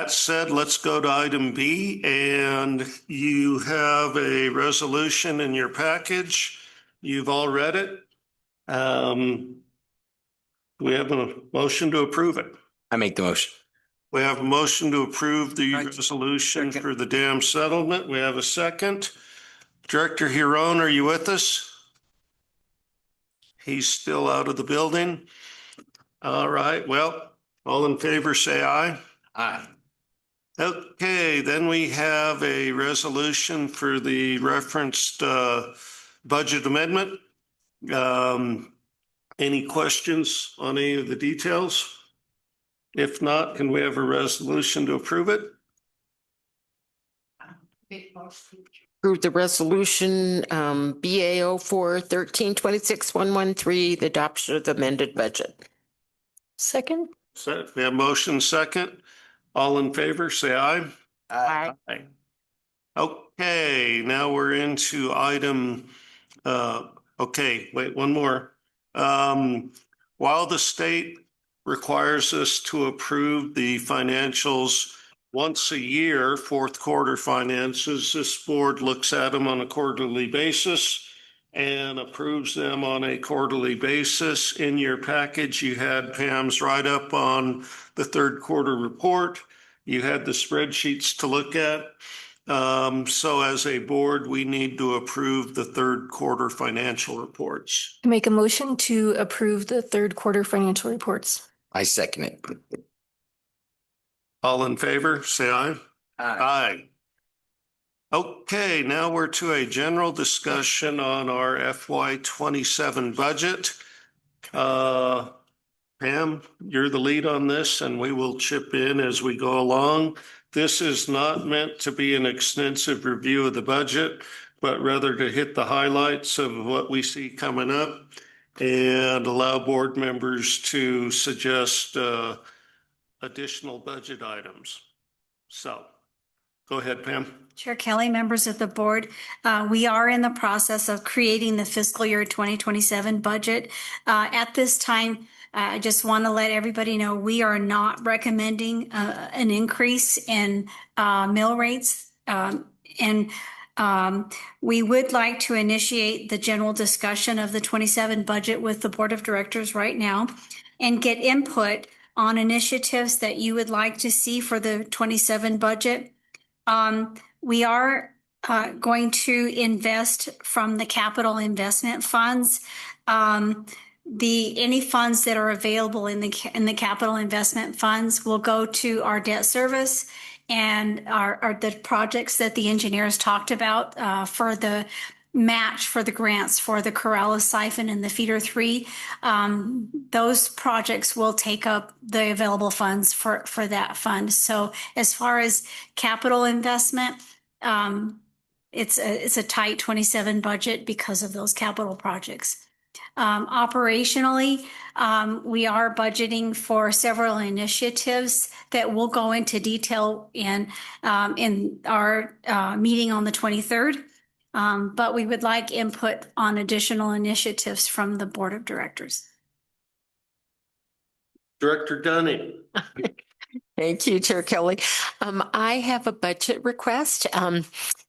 said, let's go to item B. And you have a resolution in your package. You've all read it. We have a motion to approve it. I make the motion. We have a motion to approve the resolution for the dam settlement. We have a second. Director Huron, are you with us? He's still out of the building. All right, well, all in favor, say aye. Aye. Okay, then we have a resolution for the referenced budget amendment. Any questions on any of the details? If not, can we have a resolution to approve it? Approve the resolution BAO 4/13/26/113, the adoption of the amended budget. Second. So we have motion second. All in favor, say aye. Aye. Aye. Okay, now we're into item, okay, wait, one more. While the state requires us to approve the financials once a year, fourth quarter finances, this board looks at them on a quarterly basis and approves them on a quarterly basis. In your package, you had Pam's write-up on the third quarter report. You had the spreadsheets to look at. So as a board, we need to approve the third quarter financial reports. Make a motion to approve the third quarter financial reports. I second it. All in favor, say aye. Aye. Okay, now we're to a general discussion on our FY 27 budget. Pam, you're the lead on this and we will chip in as we go along. This is not meant to be an extensive review of the budget, but rather to hit the highlights of what we see coming up and allow board members to suggest additional budget items. So go ahead, Pam. Chair Kelly, members of the board, we are in the process of creating the fiscal year 2027 budget. At this time, I just want to let everybody know we are not recommending an increase in mill rates. We would like to initiate the general discussion of the 27 budget with the board of directors right now and get input on initiatives that you would like to see for the 27 budget. We are going to invest from the capital investment funds. Any funds that are available in the capital investment funds will go to our debt service and the projects that the engineers talked about for the match for the grants for the Corrales siphon and the feeder 3. Those projects will take up the available funds for that fund. So as far as capital investment, it's a tight 27 budget because of those capital projects. Operationally, we are budgeting for several initiatives that will go into detail in our meeting on the 23rd. But we would like input on additional initiatives from the board of directors. Director Dunning. Thank you, Chair Kelly. I have a budget request.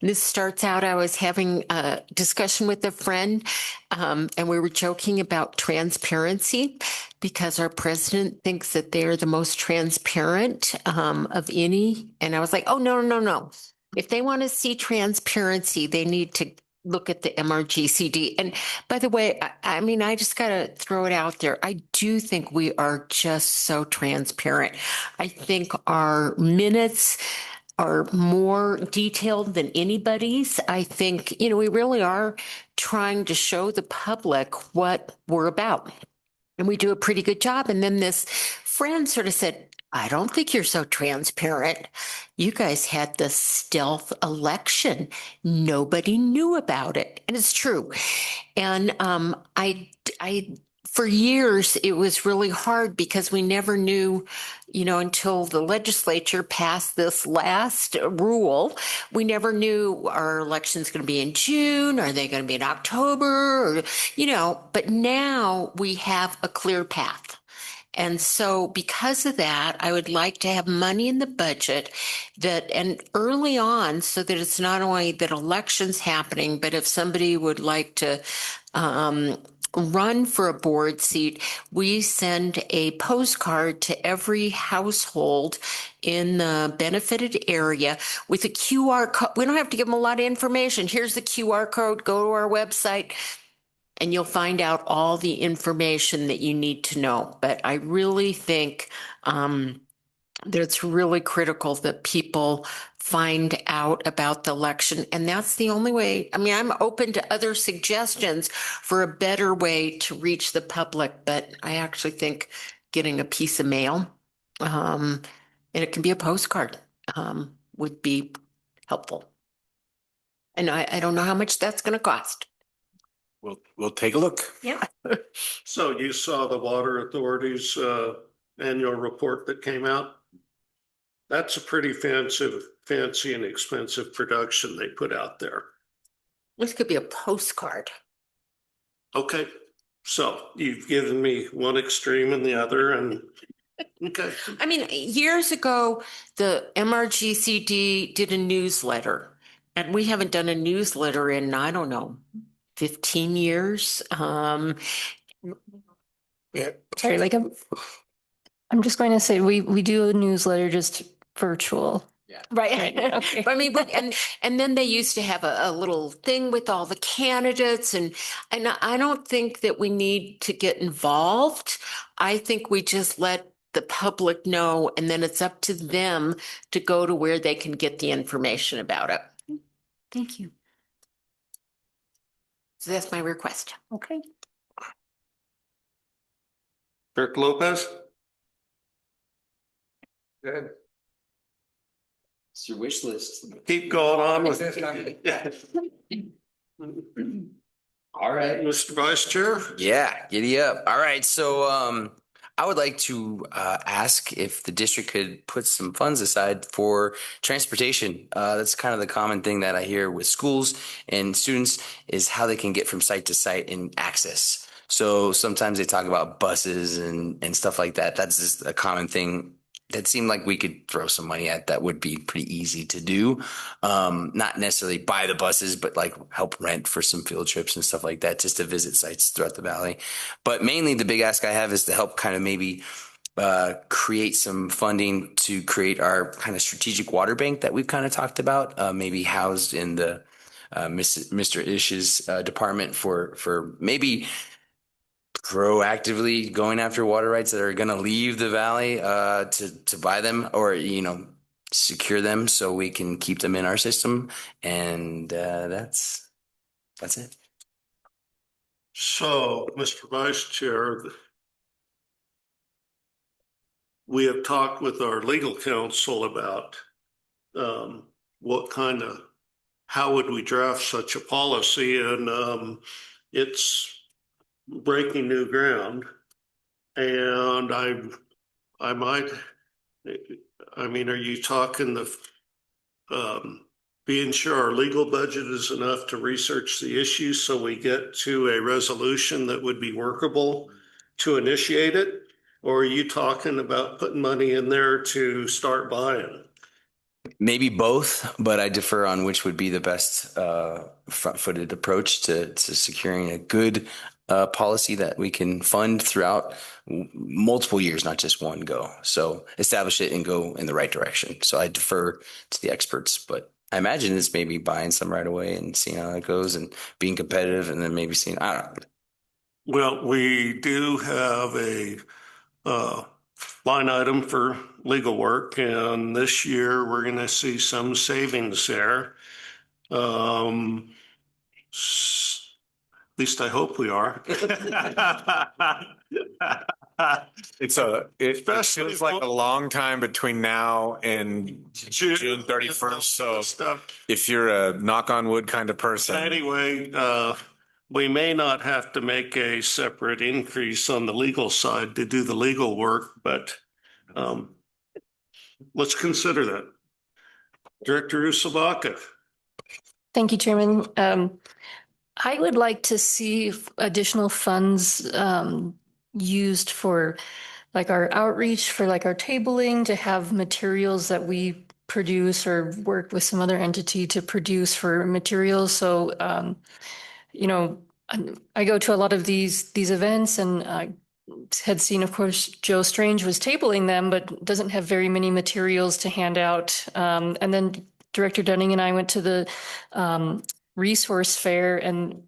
This starts out, I was having a discussion with a friend, and we were joking about transparency because our president thinks that they're the most transparent of any. And I was like, oh, no. If they want to see transparency, they need to look at the MRGCD. And by the way, I mean, I just got to throw it out there. I do think we are just so transparent. I think our minutes are more detailed than anybody's. I think, we really are trying to show the public what we're about. And we do a pretty good job. And then this friend sort of said, I don't think you're so transparent. You guys had the stealth election. Nobody knew about it. And it's true. And for years, it was really hard because we never knew, until the legislature passed this last rule, we never knew, our elections going to be in June? Are they going to be in October? But now we have a clear path. And so because of that, I would like to have money in the budget and early on, so that it's not only that elections happening, but if somebody would like to run for a board seat, we send a postcard to every household in the benefited area with a QR code. We don't have to give them a lot of information. Here's the QR code. Go to our website, and you'll find out all the information that you need to know. But I really think that it's really critical that people find out about the election. And that's the only way. I mean, I'm open to other suggestions for a better way to reach the public, but I actually think getting a piece of mail, and it can be a postcard, would be helpful. And I don't know how much that's going to cost. We'll take a look. Yeah. So you saw the Water Authority's annual report that came out? That's a pretty fancy and expensive production they put out there. This could be a postcard. Okay, so you've given me one extreme and the other, and okay. I mean, years ago, the MRGCD did a newsletter, and we haven't done a newsletter in, I don't know, 15 years. Yeah. Sorry, I'm just going to say we do a newsletter, just virtual. Yeah. Right. Okay. I mean, and then they used to have a little thing with all the candidates, and I don't think that we need to get involved. I think we just let the public know, and then it's up to them to go to where they can get the information about it. Thank you. So that's my request. Okay. Kirk Lopez? Good. It's your wish list. Keep going on with All right. Mr. Vice Chair? Yeah, giddy up. All right. So I would like to ask if the district could put some funds aside for transportation. That's kind of the common thing that I hear with schools and students, is how they can get from site to site and access. So sometimes they talk about buses and stuff like that. That's just a common thing that seemed like we could throw some money at. That would be pretty easy to do. Not necessarily buy the buses, but like help rent for some field trips and stuff like that, just to visit sites throughout the valley. But mainly the big ask I have is to help kind of maybe create some funding to create our kind of strategic water bank that we've kind of talked about, maybe housed in the Mr. Ish's department for maybe proactively going after water rights that are going to leave the valley to buy them, or secure them so we can keep them in our system. And that's it. So, Mr. Vice Chair, we have talked with our legal counsel about how would we draft such a policy, and it's breaking new ground. And are you talking being sure our legal budget is enough to research the issue so we get to a resolution that would be workable to initiate it? Or are you talking about putting money in there to start buying? Maybe both, but I defer on which would be the best front-footed approach to securing a good policy that we can fund throughout multiple years, not just one go. So establish it and go in the right direction. So I defer to the experts, but I imagine it's maybe buying some right away and seeing how it goes and being competitive, and then maybe seeing, I don't know. Well, we do have a line item for legal work, and this year we're going to see some savings there. At least I hope we are. It feels like a long time between now and June 31st. So if you're a knock on wood kind of person. Anyway, we may not have to make a separate increase on the legal side to do the legal work, but let's consider that. Director Usabaka. Thank you, Chairman. I would like to see additional funds used for like our outreach, for like our tabling, to have materials that we produce or work with some other entity to produce for materials. So, you know, I go to a lot of these events, and I had seen, of course, Joe Strange was tabling them, but doesn't have very many materials to hand out. And then Director Dunning and I went to the resource fair, and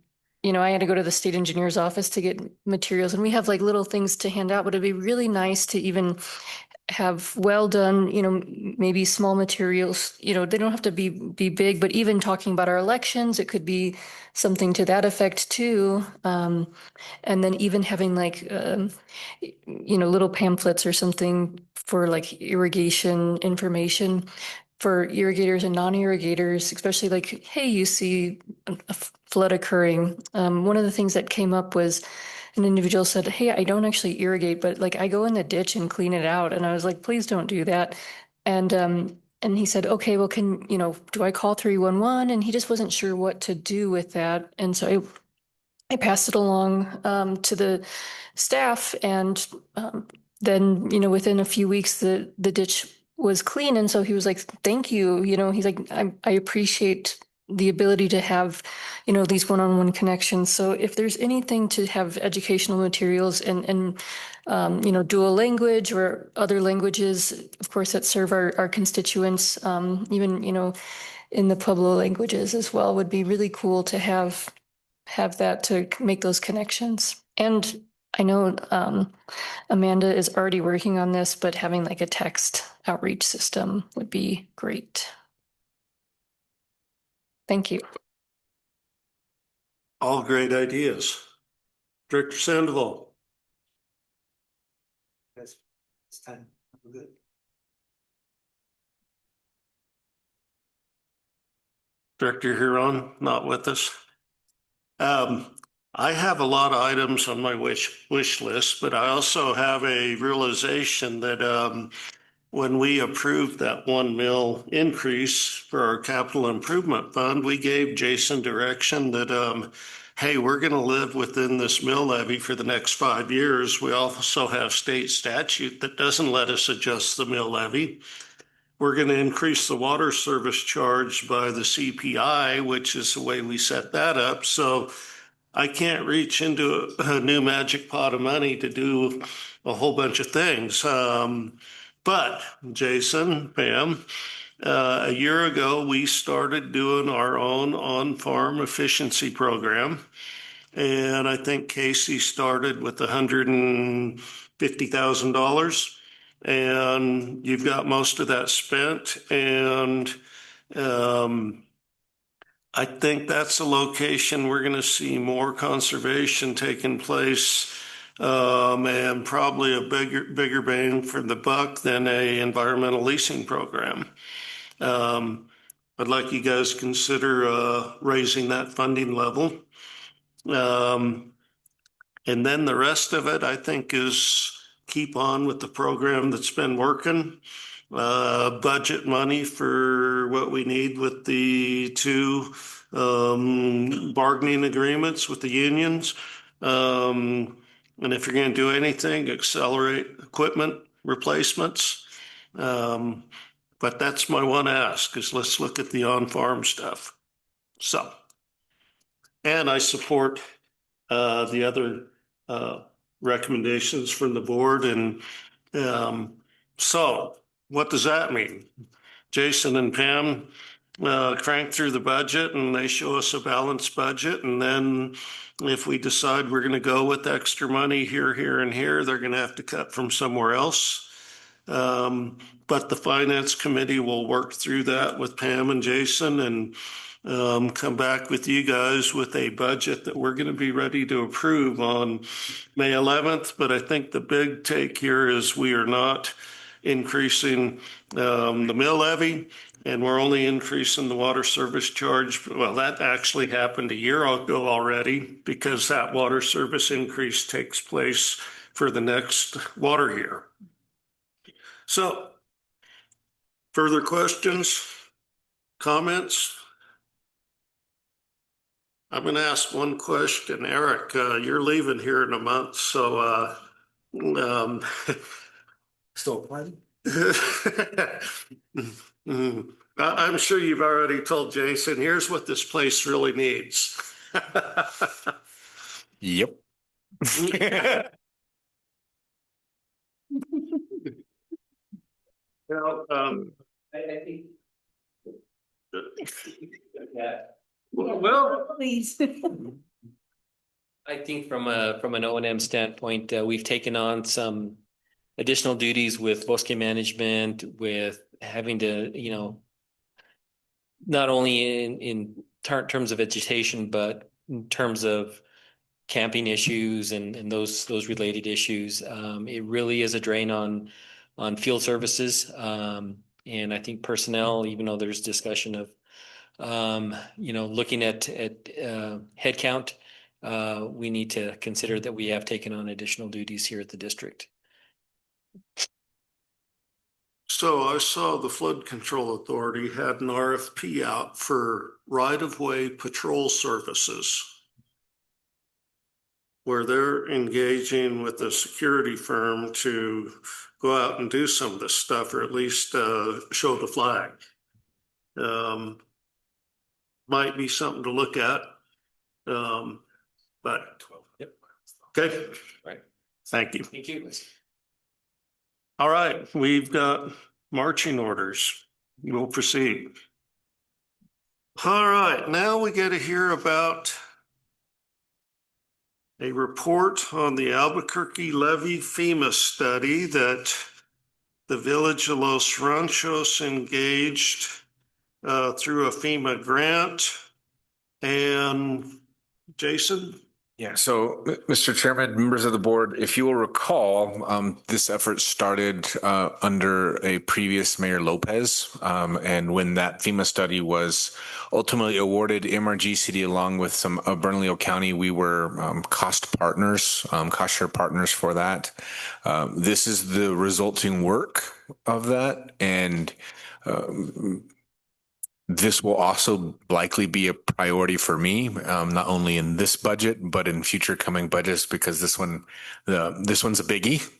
I had to go to the state engineer's office to get materials, and we have like little things to hand out, but it'd be really nice to even have well done, maybe small materials, they don't have to be big, but even talking about our elections, it could be something to that effect too. And then even having like, little pamphlets or something for like irrigation information for irrigators and non-irrigators, especially like, hey, you see a flood occurring. One of the things that came up was an individual said, hey, I don't actually irrigate, but like I go in the ditch and clean it out. And I was like, please don't do that. And he said, okay, well, do I call 311? And he just wasn't sure what to do with that. And so I passed it along to the staff, and then, within a few weeks, the ditch was clean. And so he was like, thank you. He's like, I appreciate the ability to have, these one-on-one connections. So if there's anything to have educational materials and dual language or other languages, of course, that serve our constituents, even, in the Pueblo languages as well, would be really cool to have that to make those connections. And I know Amanda is already working on this, but having like a text outreach system would be great. Thank you. All great ideas. Director Sandoval. It's time. We're good. Director Huron, not with us. I have a lot of items on my wish list, but I also have a realization that when we approved that $1 million increase for our capital improvement fund, we gave Jason direction that, hey, we're going to live within this mill levy for the next 5 years. We also have state statute that doesn't let us adjust the mill levy. We're going to increase the water service charge by the CPI, which is the way we set that up. So I can't reach into a new magic pot of money to do a whole bunch of things. But Jason, Pam, a year ago, we started doing our own on-farm efficiency program. And I think Casey started with $150,000. And you've got most of that spent. And I think that's a location we're going to see more conservation taking place, and probably a bigger bang for the buck than a environmental leasing program. I'd like you guys to consider raising that funding level. And then the rest of it, I think, is keep on with the program that's been working. Budget money for what we need with the 2 bargaining agreements with the unions. And if you're going to do anything, accelerate equipment replacements. But that's my one ask, is let's look at the on-farm stuff. So, and I support the other recommendations from the board. And so what does that mean? Jason and Pam crank through the budget, and they show us a balanced budget. And then if we decide we're going to go with extra money here, and here, they're going to have to cut from somewhere else. But the finance committee will work through that with Pam and Jason and come back with you guys with a budget that we're going to be ready to approve on May 11th. But I think the big take here is we are not increasing the mill levy, and we're only increasing the water service charge. Well, that actually happened a year ago already because that water service increase takes place for the next water year. So, further questions, comments? I'm going to ask one question. Eric, you're leaving here in a month, so Still planning? I'm sure you've already told Jason, here's what this place really needs. Yep. Well, I think. well, Please. I think from an O&M standpoint, we've taken on some additional duties with bosque management, with having to, you know, not only in terms of vegetation, but in terms of camping issues and those related issues. It really is a drain on field services. And I think personnel, even though there's discussion of you know, looking at headcount, we need to consider that we have taken on additional duties here at the district. so I saw the Flood Control Authority had an RFP out for right-of-way patrol services, where they're engaging with a security firm to go out and do some of this stuff, or at least show the flag. Might be something to look at. But Yep. okay. Right. Thank you. Thank you. All right, we've got marching orders. We'll proceed. All right, now we get to hear about a report on the Albuquerque Levee FEMA study that the Village of Los Ranchos engaged through a FEMA grant. And Jason? Yeah, so Mr. Chairman, members of the board, if you will recall, this effort started under a previous Mayor Lopez. And when that FEMA study was ultimately awarded MRG City along with some Bernalillo County, we were cost share partners for that. This is the resulting work of that. And this will also likely be a priority for me, not only in this budget, but in future coming budgets, because this one's a biggie.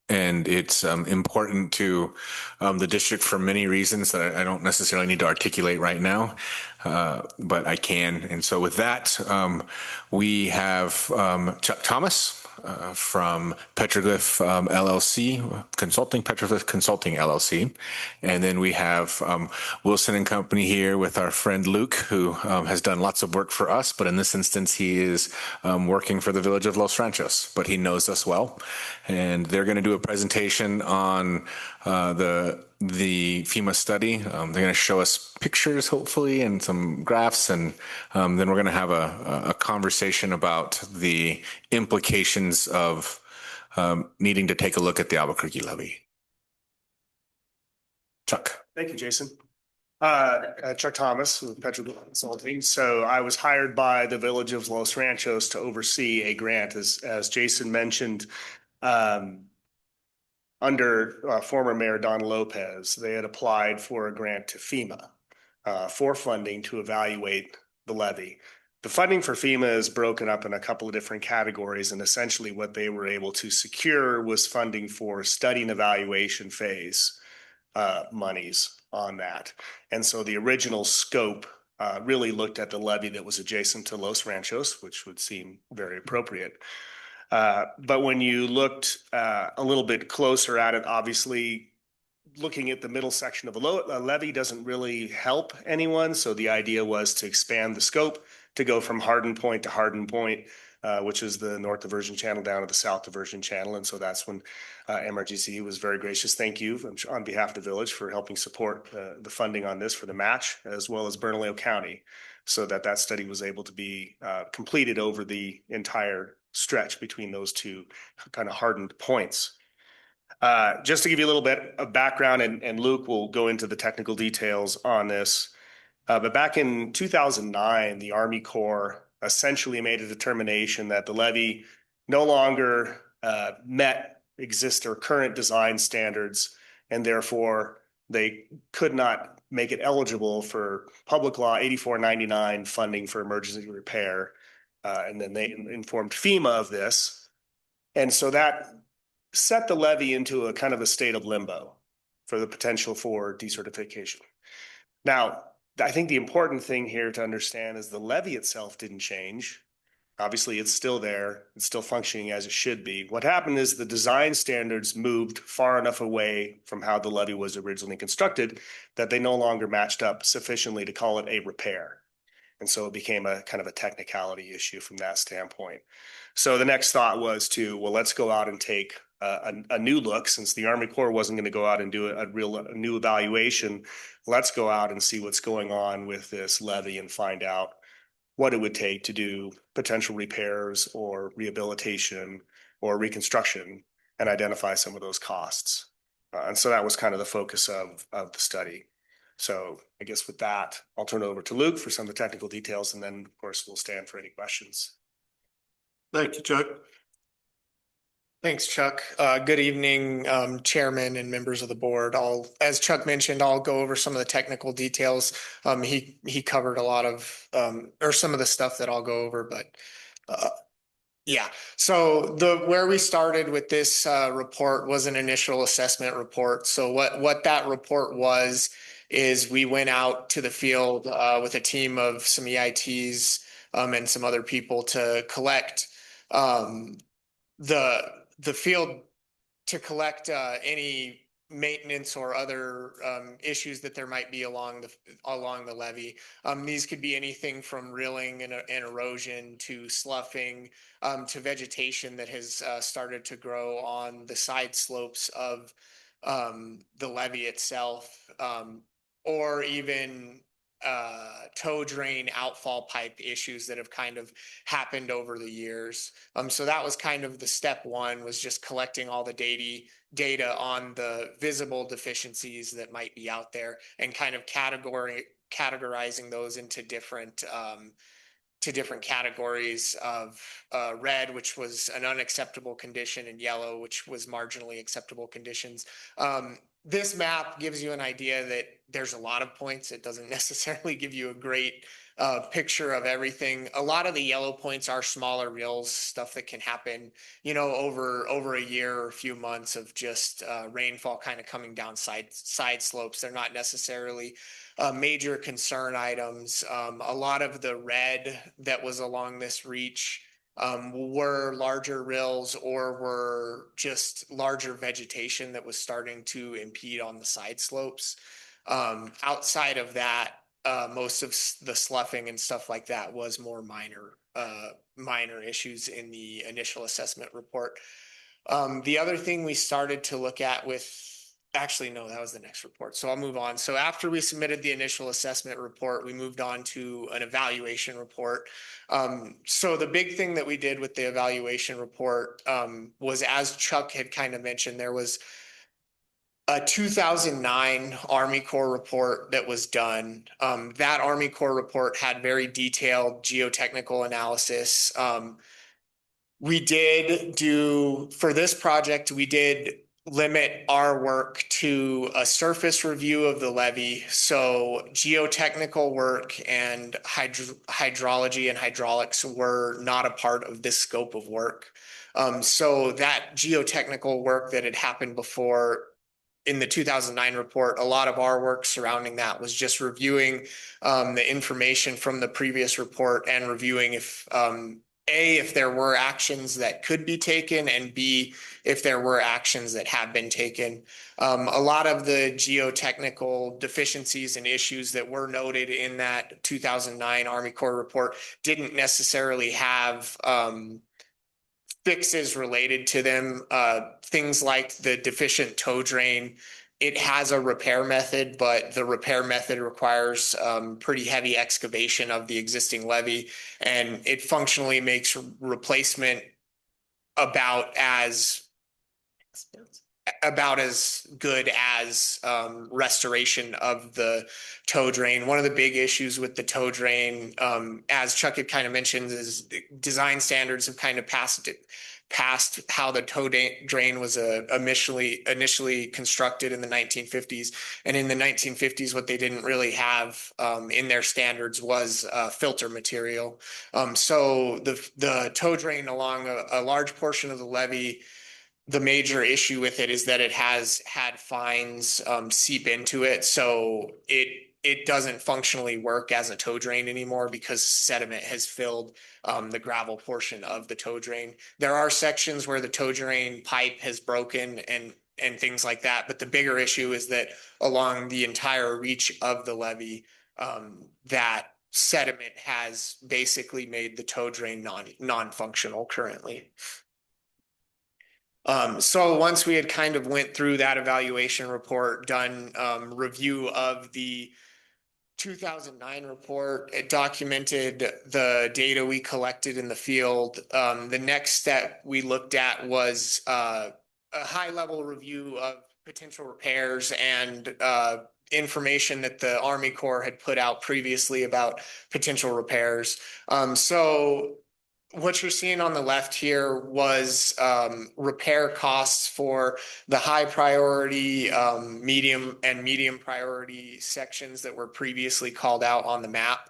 And it's important to the district for many reasons that I don't necessarily need to articulate right now, but I can. And so with that, we have Chuck Thomas from Petroglyph LLC, Petroglyph Consulting LLC. And then we have Wilson and Company here with our friend Luke, who has done lots of work for us, but in this instance, he is working for the Village of Los Ranchos, but he knows us well. And they're going to do a presentation on the FEMA study. They're going to show us pictures, hopefully, and some graphs, and then we're going to have a conversation about the implications of needing to take a look at the Albuquerque levee. Chuck. Thank you, Jason. Chuck Thomas with Petroglyph Consulting. So I was hired by the Village of Los Ranchos to oversee a grant, as Jason mentioned. Under former Mayor Don Lopez, they had applied for a grant to FEMA for funding to evaluate the levee. The funding for FEMA is broken up in a couple of different categories, and essentially what they were able to secure was funding for study and evaluation phase monies on that. And so the original scope really looked at the levee that was adjacent to Los Ranchos, which would seem very appropriate. But when you looked a little bit closer at it, obviously looking at the middle section of a levee doesn't really help anyone. So the idea was to expand the scope to go from Hardin Point to Hardin Point, which is the north diversion channel down to the south diversion channel. And so that's when MRGC was very gracious. Thank you on behalf of the village for helping support the funding on this for the match, as well as Bernalillo County, so that study was able to be completed over the entire stretch between those two kind of hardened points. Just to give you a little bit of background, and Luke will go into the technical details on this, but back in 2009, the Army Corps essentially made a determination that the levee no longer met current design standards, and therefore they could not make it eligible for Public Law 8499 funding for emergency repair. And then they informed FEMA of this. And so that set the levee into a kind of a state of limbo for the potential for decertification. Now, I think the important thing here to understand is the levee itself didn't change. Obviously, it's still there. It's still functioning as it should be. What happened is the design standards moved far enough away from how the levee was originally constructed that they no longer matched up sufficiently to call it a repair. And so it became a kind of a technicality issue from that standpoint. So the next thought was let's go out and take a new look. Since the Army Corps wasn't going to go out and do a new evaluation, let's go out and see what's going on with this levee and find out what it would take to do potential repairs or rehabilitation or reconstruction and identify some of those costs. And so that was kind of the focus of the study. So I guess with that, I'll turn it over to Luke for some of the technical details, and then of course we'll stand for any questions. Thank you, Chuck. Thanks, Chuck. Good evening, Chairman and members of the board. As Chuck mentioned, I'll go over some of the technical details. He covered a lot of, or some of the stuff that I'll go over, but yeah. So where we started with this report was an initial assessment report. So what that report was is we went out to the field with a team of some EITs and some other people to collect the field to collect any maintenance or other issues that there might be along the levee. These could be anything from rilling and erosion to sloughing to vegetation that has started to grow on the side slopes of the levee itself, or even tow drain outfall pipe issues that have kind of happened over the years. So that was kind of the step one, was just collecting all the data on the visible deficiencies that might be out there and kind of categorizing those into different categories of red, which was an unacceptable condition, and yellow, which was marginally acceptable conditions. This map gives you an idea that there's a lot of points. It doesn't necessarily give you a great picture of everything. A lot of the yellow points are smaller rills, stuff that can happen, over a year or a few months of just rainfall kind of coming down side slopes. They're not necessarily major concern items. A lot of the red that was along this reach were larger rills or were just larger vegetation that was starting to impede on the side slopes. Outside of that, most of the sloughing and stuff like that was more minor issues in the initial assessment report. The other thing we started to look at actually, no, that was the next report. So I'll move on. So after we submitted the initial assessment report, we moved on to an evaluation report. So the big thing that we did with the evaluation report was, as Chuck had kind of mentioned, there was a 2009 Army Corps report that was done. That Army Corps report had very detailed geotechnical analysis. For this project, we did limit our work to a surface review of the levee. So geotechnical work and hydrology and hydraulics were not a part of this scope of work. So that geotechnical work that had happened before in the 2009 report, a lot of our work surrounding that was just reviewing the information from the previous report and reviewing if A, if there were actions that could be taken, and B, if there were actions that have been taken. A lot of the geotechnical deficiencies and issues that were noted in that 2009 Army Corps report didn't necessarily have fixes related to them. Things like the deficient tow drain, it has a repair method, but the repair method requires pretty heavy excavation of the existing levee, and it functionally makes replacement about as good as restoration of the tow drain. One of the big issues with the tow drain, as Chuck had kind of mentioned, is design standards have kind of passed how the tow drain was initially constructed in the 1950s. And in the 1950s, what they didn't really have in their standards was filter material. So the tow drain along a large portion of the levee, the major issue with it is that it has had fines seep into it. So it doesn't functionally work as a tow drain anymore because sediment has filled the gravel portion of the tow drain. There are sections where the tow drain pipe has broken and things like that. But the bigger issue is that along the entire reach of the levee, that sediment has basically made the tow drain non-functional currently. So once we had kind of went through that evaluation report, done review of the 2009 report, it documented the data we collected in the field. The next step we looked at was a high-level review of potential repairs and information that the Army Corps had put out previously about potential repairs. So what you're seeing on the left here was repair costs for the high priority, medium priority sections that were previously called out on the map.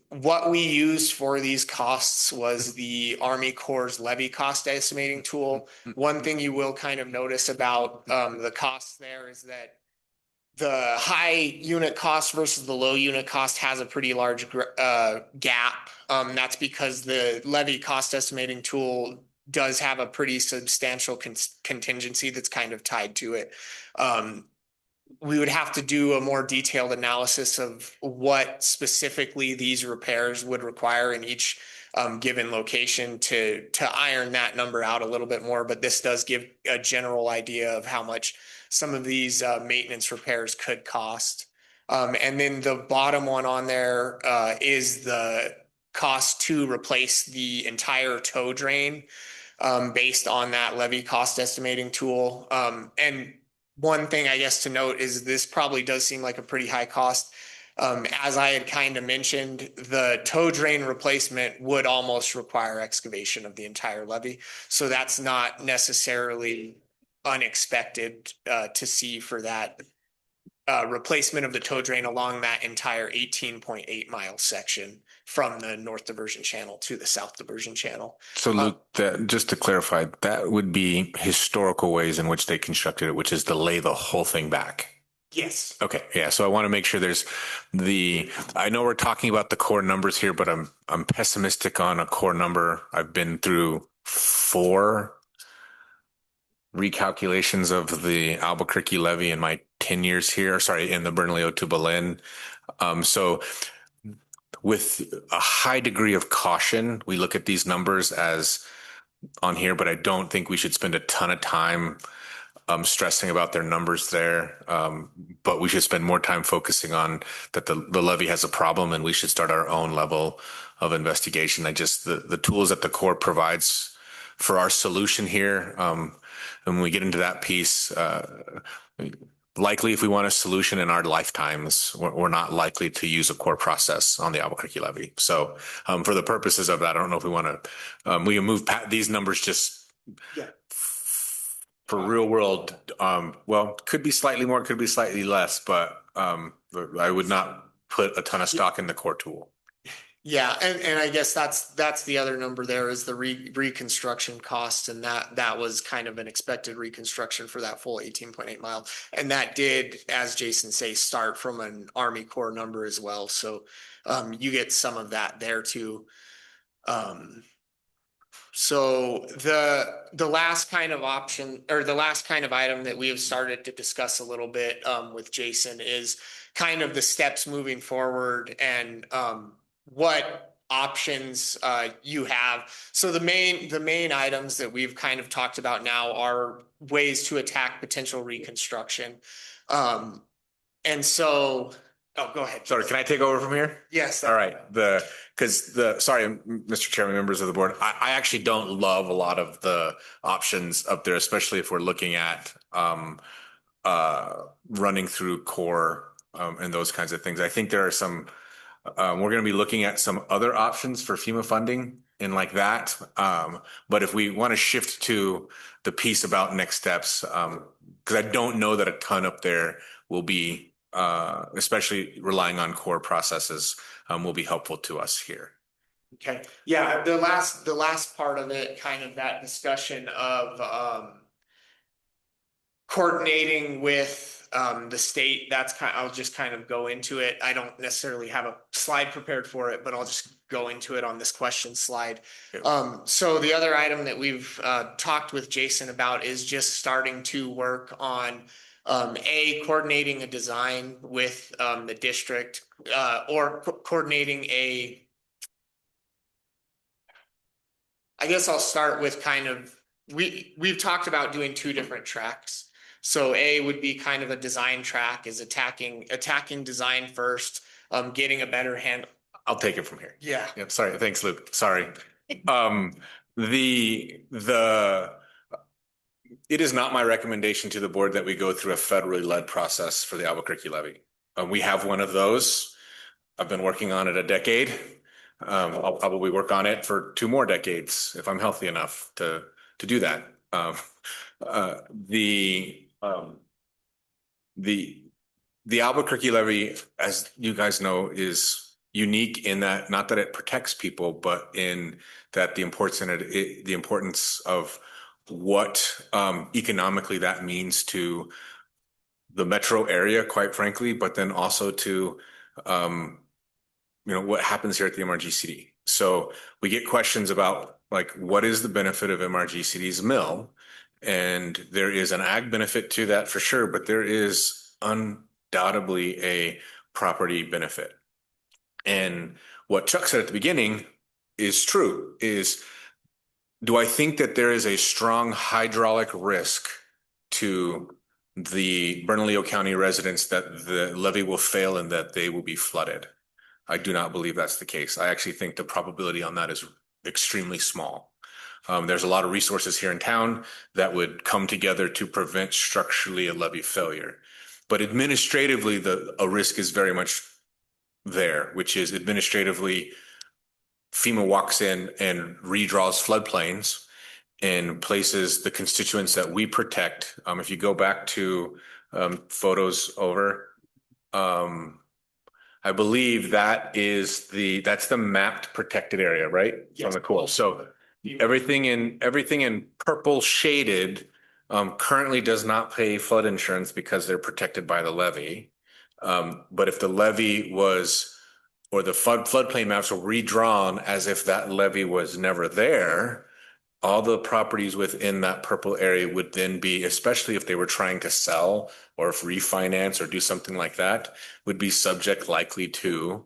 What we used for these costs was the Army Corps' levy cost estimating tool. One thing you will kind of notice about the costs there is that the high unit cost versus the low unit cost has a pretty large gap. That's because the levy cost estimating tool does have a pretty substantial contingency that's kind of tied to it. We would have to do a more detailed analysis of what specifically these repairs would require in each given location to iron that number out a little bit more. But this does give a general idea of how much some of these maintenance repairs could cost. And then the bottom one on there is the cost to replace the entire tow drain based on that levy cost estimating tool. And one thing I guess to note is this probably does seem like a pretty high cost. As I had kind of mentioned, the tow drain replacement would almost require excavation of the entire levee. So that's not necessarily unexpected to see for that replacement of the tow drain along that entire 18.8 mile section from the North Diversion Channel to the South Diversion Channel. So Luke, just to clarify, that would be historical ways in which they constructed it, which is to lay the whole thing back. Yes. Okay. Yeah. So I want to make sure I know we're talking about the core numbers here, but I'm pessimistic on a core number. I've been through 4 recalculations of the Albuquerque levee in my 10 years here, in the Bernalillo to Belen. So with a high degree of caution, we look at these numbers as on here, but I don't think we should spend a ton of time stressing about their numbers there. But we should spend more time focusing on that the levee has a problem and we should start our own level of investigation. The tools that the Corps provides for our solution here, and when we get into that piece, likely if we want a solution in our lifetimes, we're not likely to use a core process on the Albuquerque levee. So for the purposes of that, I don't know if we want to, we can move these numbers just for real world. Well, could be slightly more, could be slightly less, but I would not put a ton of stock in the core tool. Yeah, and I guess that's the other number there is the reconstruction cost, and that was kind of an expected reconstruction for that full 18.8 mile. And that did, as Jason say, start from an Army Corps number as well. So you get some of that there too. So the last kind of option, or the last kind of item that we have started to discuss a little bit with Jason is kind of the steps moving forward and what options you have. So the main items that we've kind of talked about now are ways to attack potential reconstruction. And so, oh, go ahead. Sorry, can I take over from here? Yes. All right. Sorry, Mr. Chairman, members of the board, I actually don't love a lot of the options up there, especially if we're looking at running through core and those kinds of things. I think there are some, we're going to be looking at some other options for FEMA funding and like that. But if we want to shift to the piece about next steps, because I don't know that a ton up there will be, especially relying on core processes, will be helpful to us here. Okay. Yeah. The last part of it, kind of that discussion of coordinating with the state, I'll just kind of go into it. I don't necessarily have a slide prepared for it, but I'll just go into it on this question slide. So the other item that we've talked with Jason about is just starting to work on coordinating a design with the district or coordinating I guess I'll start with kind of, we've talked about doing two different tracks. So A would be kind of a design track, is attacking design first, getting a better handle. I'll take it from here. Yeah. Yep. Sorry. Thanks, Luke. Sorry. It is not my recommendation to the board that we go through a federally led process for the Albuquerque levy. We have one of those. I've been working on it a decade. I'll probably work on it for 2 more decades if I'm healthy enough to do that. The Albuquerque levy, as you guys know, is unique in that, not that it protects people, but in that the importance of what economically that means to the metro area, quite frankly, but then also to what happens here at the MRGCD. So we get questions about like, what is the benefit of MRGCD's mill? And there is an ag benefit to that for sure, but there is undoubtedly a property benefit. And what Chuck said at the beginning is true, is do I think that there is a strong hydraulic risk to the Bernalillo County residents that the levee will fail and that they will be flooded? I do not believe that's the case. I actually think the probability on that is extremely small. There's a lot of resources here in town that would come together to prevent structurally a levee failure. But administratively, a risk is very much there, which is administratively, FEMA walks in and redraws floodplains and places the constituents that we protect. If you go back to photos over, I believe that's the mapped protected area, right? Yes. From the Corps. So everything in purple shaded currently does not pay flood insurance because they're protected by the levee. But if the levee or the floodplain maps were redrawn as if that levee was never there, all the properties within that purple area would then be, especially if they were trying to sell or if refinance or do something like that, would be subject likely to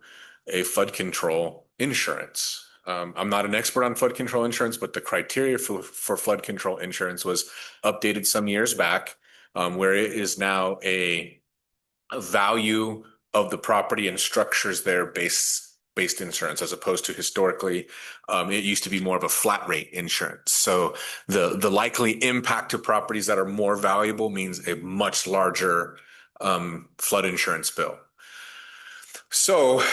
a flood control insurance. I'm not an expert on flood control insurance, but the criteria for flood control insurance was updated some years back, where it is now a value of the property and structures there based insurance, as opposed to historically, it used to be more of a flat rate insurance. So the likely impact to properties that are more valuable means a much larger flood insurance bill. So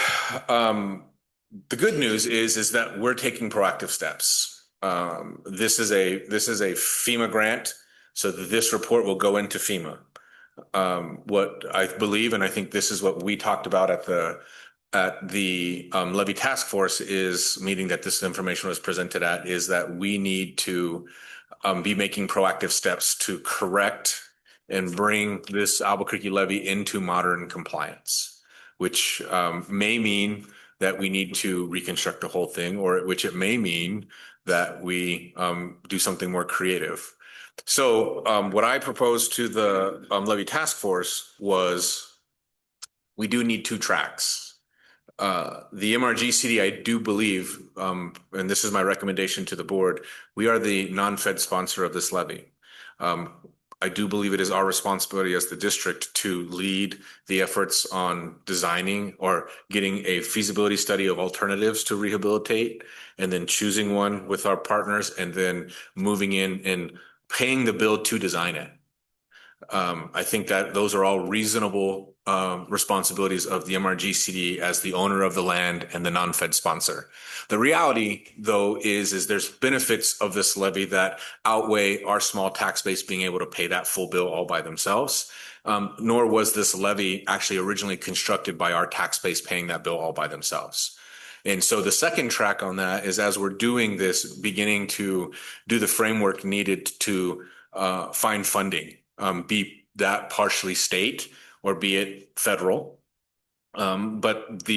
the good news is that we're taking proactive steps. This is a FEMA grant, so this report will go into FEMA. What I believe, and I think this is what we talked about at the at the levy task force is meeting that this information was presented at is that we need to be making proactive steps to correct and bring this Albuquerque levy into modern compliance, which may mean that we need to reconstruct the whole thing, or which it may mean that we do something more creative. So what I proposed to the levy task force was we do need 2 tracks. The MRGCD, I do believe, and this is my recommendation to the board, we are the non-fed sponsor of this levy. I do believe it is our responsibility as the district to lead the efforts on designing or getting a feasibility study of alternatives to rehabilitate, and then choosing one with our partners, and then moving in and paying the bill to design it. I think that those are all reasonable responsibilities of the MRGCD as the owner of the land and the non-fed sponsor. The reality, though, is there's benefits of this levy that outweigh our small tax base being able to pay that full bill all by themselves. Nor was this levy actually originally constructed by our tax base paying that bill all by themselves. And so the second track on that is, as we're doing this, beginning to do the framework needed to find funding, be that partially state or be it federal, but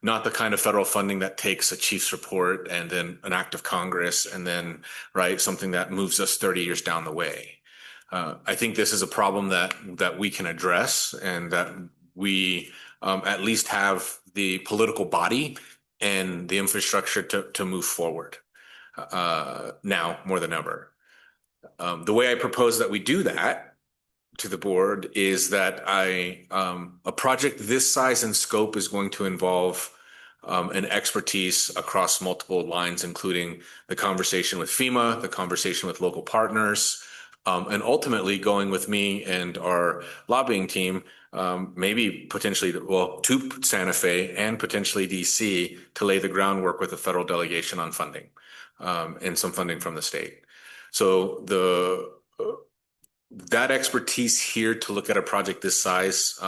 not the kind of federal funding that takes a chief's report and then an act of Congress and then, right, something that moves us 30 years down the way. I think this is a problem that we can address, and that we at least have the political body and the infrastructure to move forward now more than ever. The way I propose that we do that to the board is that a project this size and scope is going to involve an expertise across multiple lines, including the conversation with FEMA, the conversation with local partners, and ultimately going with me and our lobbying team, maybe potentially, to Santa Fe and potentially DC to lay the groundwork with the federal delegation on funding and some funding from the state. So that expertise here to look at a project this size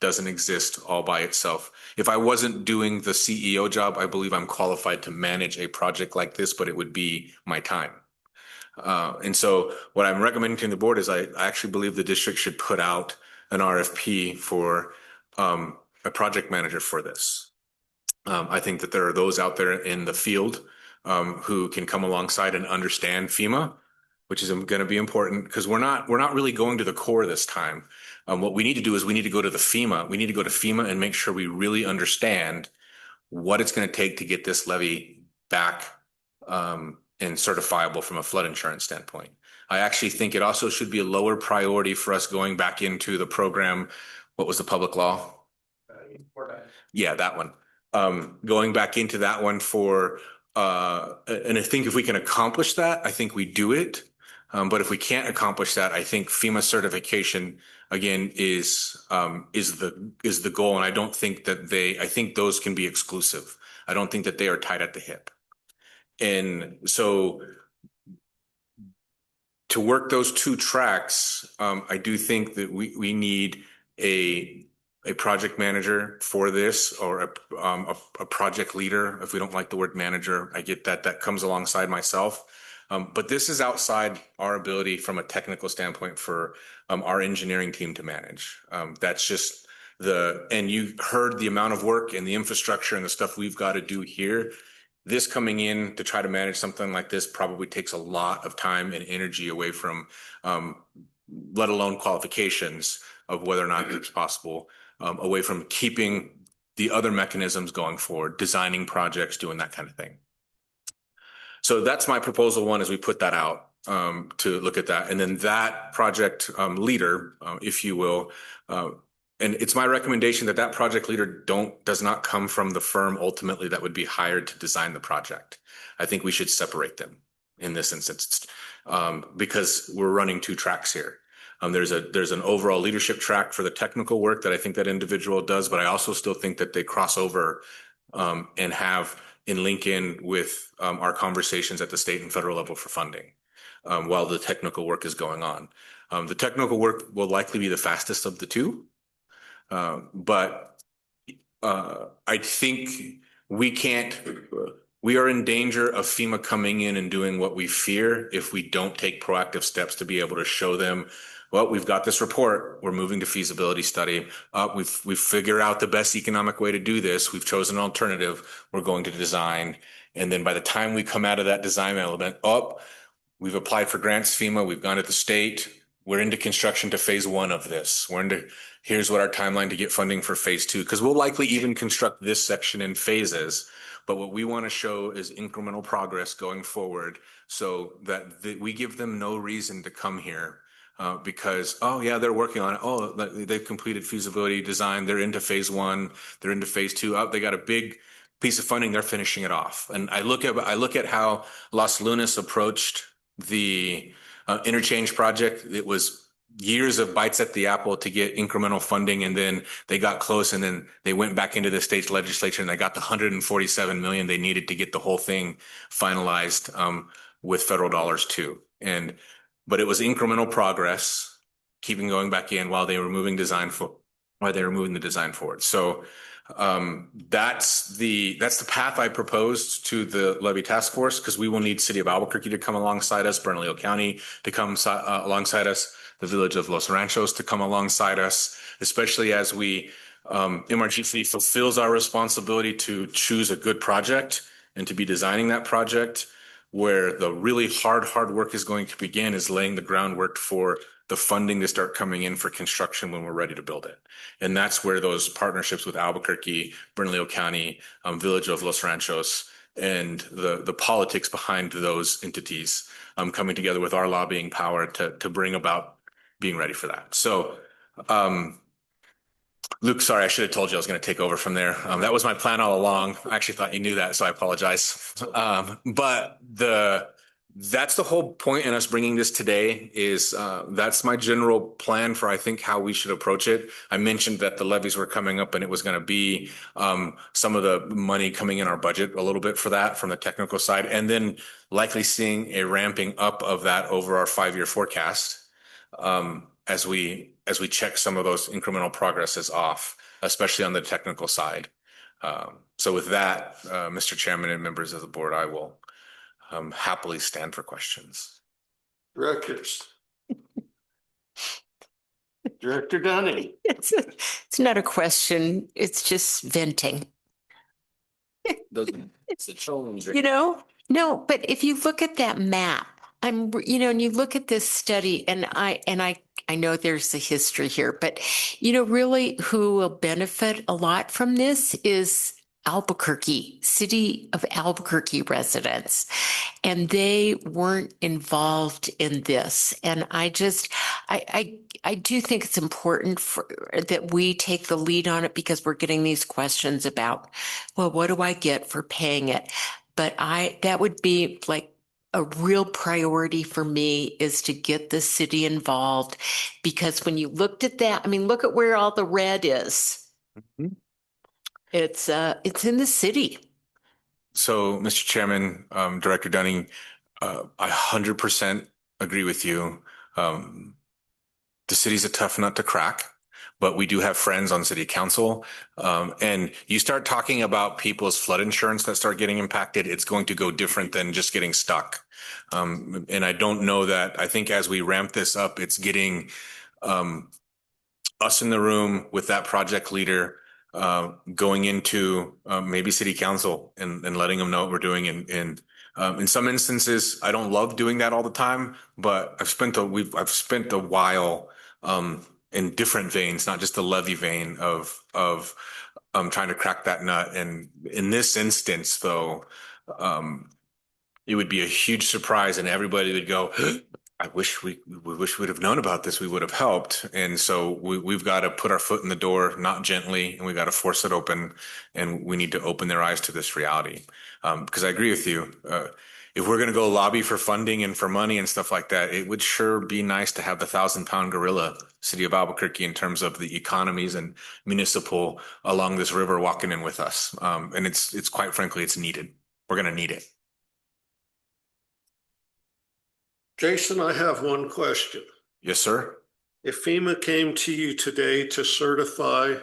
doesn't exist all by itself. If I wasn't doing the CEO job, I believe I'm qualified to manage a project like this, but it would be my time. And so what I'm recommending to the board is I actually believe the district should put out an RFP for a project manager for this. I think that there are those out there in the field who can come alongside and understand FEMA, which is going to be important, because we're not really going to the core this time. What we need to do is we need to go to FEMA. We need to go to FEMA and make sure we really understand what it's going to take to get this levy back and certifiable from a flood insurance standpoint. I actually think it also should be a lower priority for us going back into the program. What was the public law? Yeah, that one. Going back into that one for, and I think if we can accomplish that, I think we do it. But if we can't accomplish that, I think FEMA certification again is the goal. And I don't think that I think those can be exclusive. I don't think that they are tied at the hip. And so to work those 2 tracks, I do think that we need a project manager for this, or a project leader. If we don't like the word manager, I get that comes alongside myself. But this is outside our ability from a technical standpoint for our engineering team to manage. That's just and you heard the amount of work and the infrastructure and the stuff we've got to do here. This coming in to try to manage something like this probably takes a lot of time and energy away from, let alone qualifications of whether or not it's possible, away from keeping the other mechanisms going forward, designing projects, doing that kind of thing. So that's my proposal one, as we put that out to look at that. And then that project leader, if you will, and it's my recommendation that project leader does not come from the firm ultimately that would be hired to design the project. I think we should separate them in this instance because we're running 2 tracks here. There's an overall leadership track for the technical work that I think that individual does, but I also still think that they cross over and link in with our conversations at the state and federal level for funding while the technical work is going on. The technical work will likely be the fastest of the 2. But I think we are in danger of FEMA coming in and doing what we fear if we don't take proactive steps to be able to show them, well, we've got this report. We're moving to feasibility study. We've figured out the best economic way to do this. We've chosen an alternative. We're going to design. And then by the time we come out of that design element, we've applied for grants, FEMA, we've gone to the state. We're into construction to phase 1 of this. Here's what our timeline to get funding for phase 2, because we'll likely even construct this section in phases. But what we want to show is incremental progress going forward so that we give them no reason to come here because, oh, yeah, they're working on it. Oh, they've completed feasibility design. They're into phase 1. They're into phase 2. Oh, they got a big piece of funding. They're finishing it off. And I look at how Los Lunas approached the interchange project. It was years of bites at the apple to get incremental funding, and then they got close, and then they went back into the state legislature and they got the $147 million they needed to get the whole thing finalized with federal dollars too. But it was incremental progress, keeping going back in while they were moving the design forward. So that's the path I proposed to the levy task force, because we will need City of Albuquerque to come alongside us, Bernalillo County to come alongside us, the village of Los Ranchos to come alongside us, especially as MRGC fulfills our responsibility to choose a good project and to be designing that project. Where the really hard work is going to begin is laying the groundwork for the funding to start coming in for construction when we're ready to build it. And that's where those partnerships with Albuquerque, Bernalillo County, village of Los Ranchos, and the politics behind those entities coming together with our lobbying power to bring about being ready for that. So, Luke, sorry, I should have told you I was going to take over from there. That was my plan all along. I actually thought you knew that, so I apologize. But that's the whole point in us bringing this today is that's my general plan for, I think, how we should approach it. I mentioned that the levies were coming up and it was going to be some of the money coming in our budget a little bit for that from the technical side, and then likely seeing a ramping up of that over our 5-year forecast as we check some of those incremental progresses off, especially on the technical side. So with that, Mr. Chairman and members of the board, I will happily stand for questions. Directors. Director Dunning. It's not a question. It's just venting. It's a challenge. No, but if you look at that map, and you look at this study, and I know there's a history here, but really who will benefit a lot from this is Albuquerque, City of Albuquerque residents, and they weren't involved in this. And I do think it's important that we take the lead on it, because we're getting these questions about, well, what do I get for paying it? But that would be like a real priority for me, is to get the city involved, because when you looked at that, I mean, look at where all the red is. Mm-hmm. It's in the city. So, Mr. Chairman, Director Dunning, I 100% agree with you. The city's a tough nut to crack, but we do have friends on city council. And you start talking about people's flood insurance that start getting impacted, it's going to go different than just getting stuck. And I don't know that. I think as we ramp this up, it's getting us in the room with that project leader, going into maybe city council and letting them know what we're doing. And in some instances, I don't love doing that all the time, but I've spent a while in different veins, not just the levy vein of trying to crack that nut. And in this instance, though, it would be a huge surprise, and everybody would go, I wish we would have known about this. We would have helped. And so we've got to put our foot in the door, not gently, and we've got to force it open. And we need to open their eyes to this reality. Because I agree with you. If we're going to go lobby for funding and for money and stuff like that, it would sure be nice to have the 1,000-pound gorilla, City of Albuquerque, in terms of the economies and municipal along this river walking in with us. And it's quite frankly, it's needed. We're going to need it. Jason, I have one question. Yes, sir. If FEMA came to you today to certify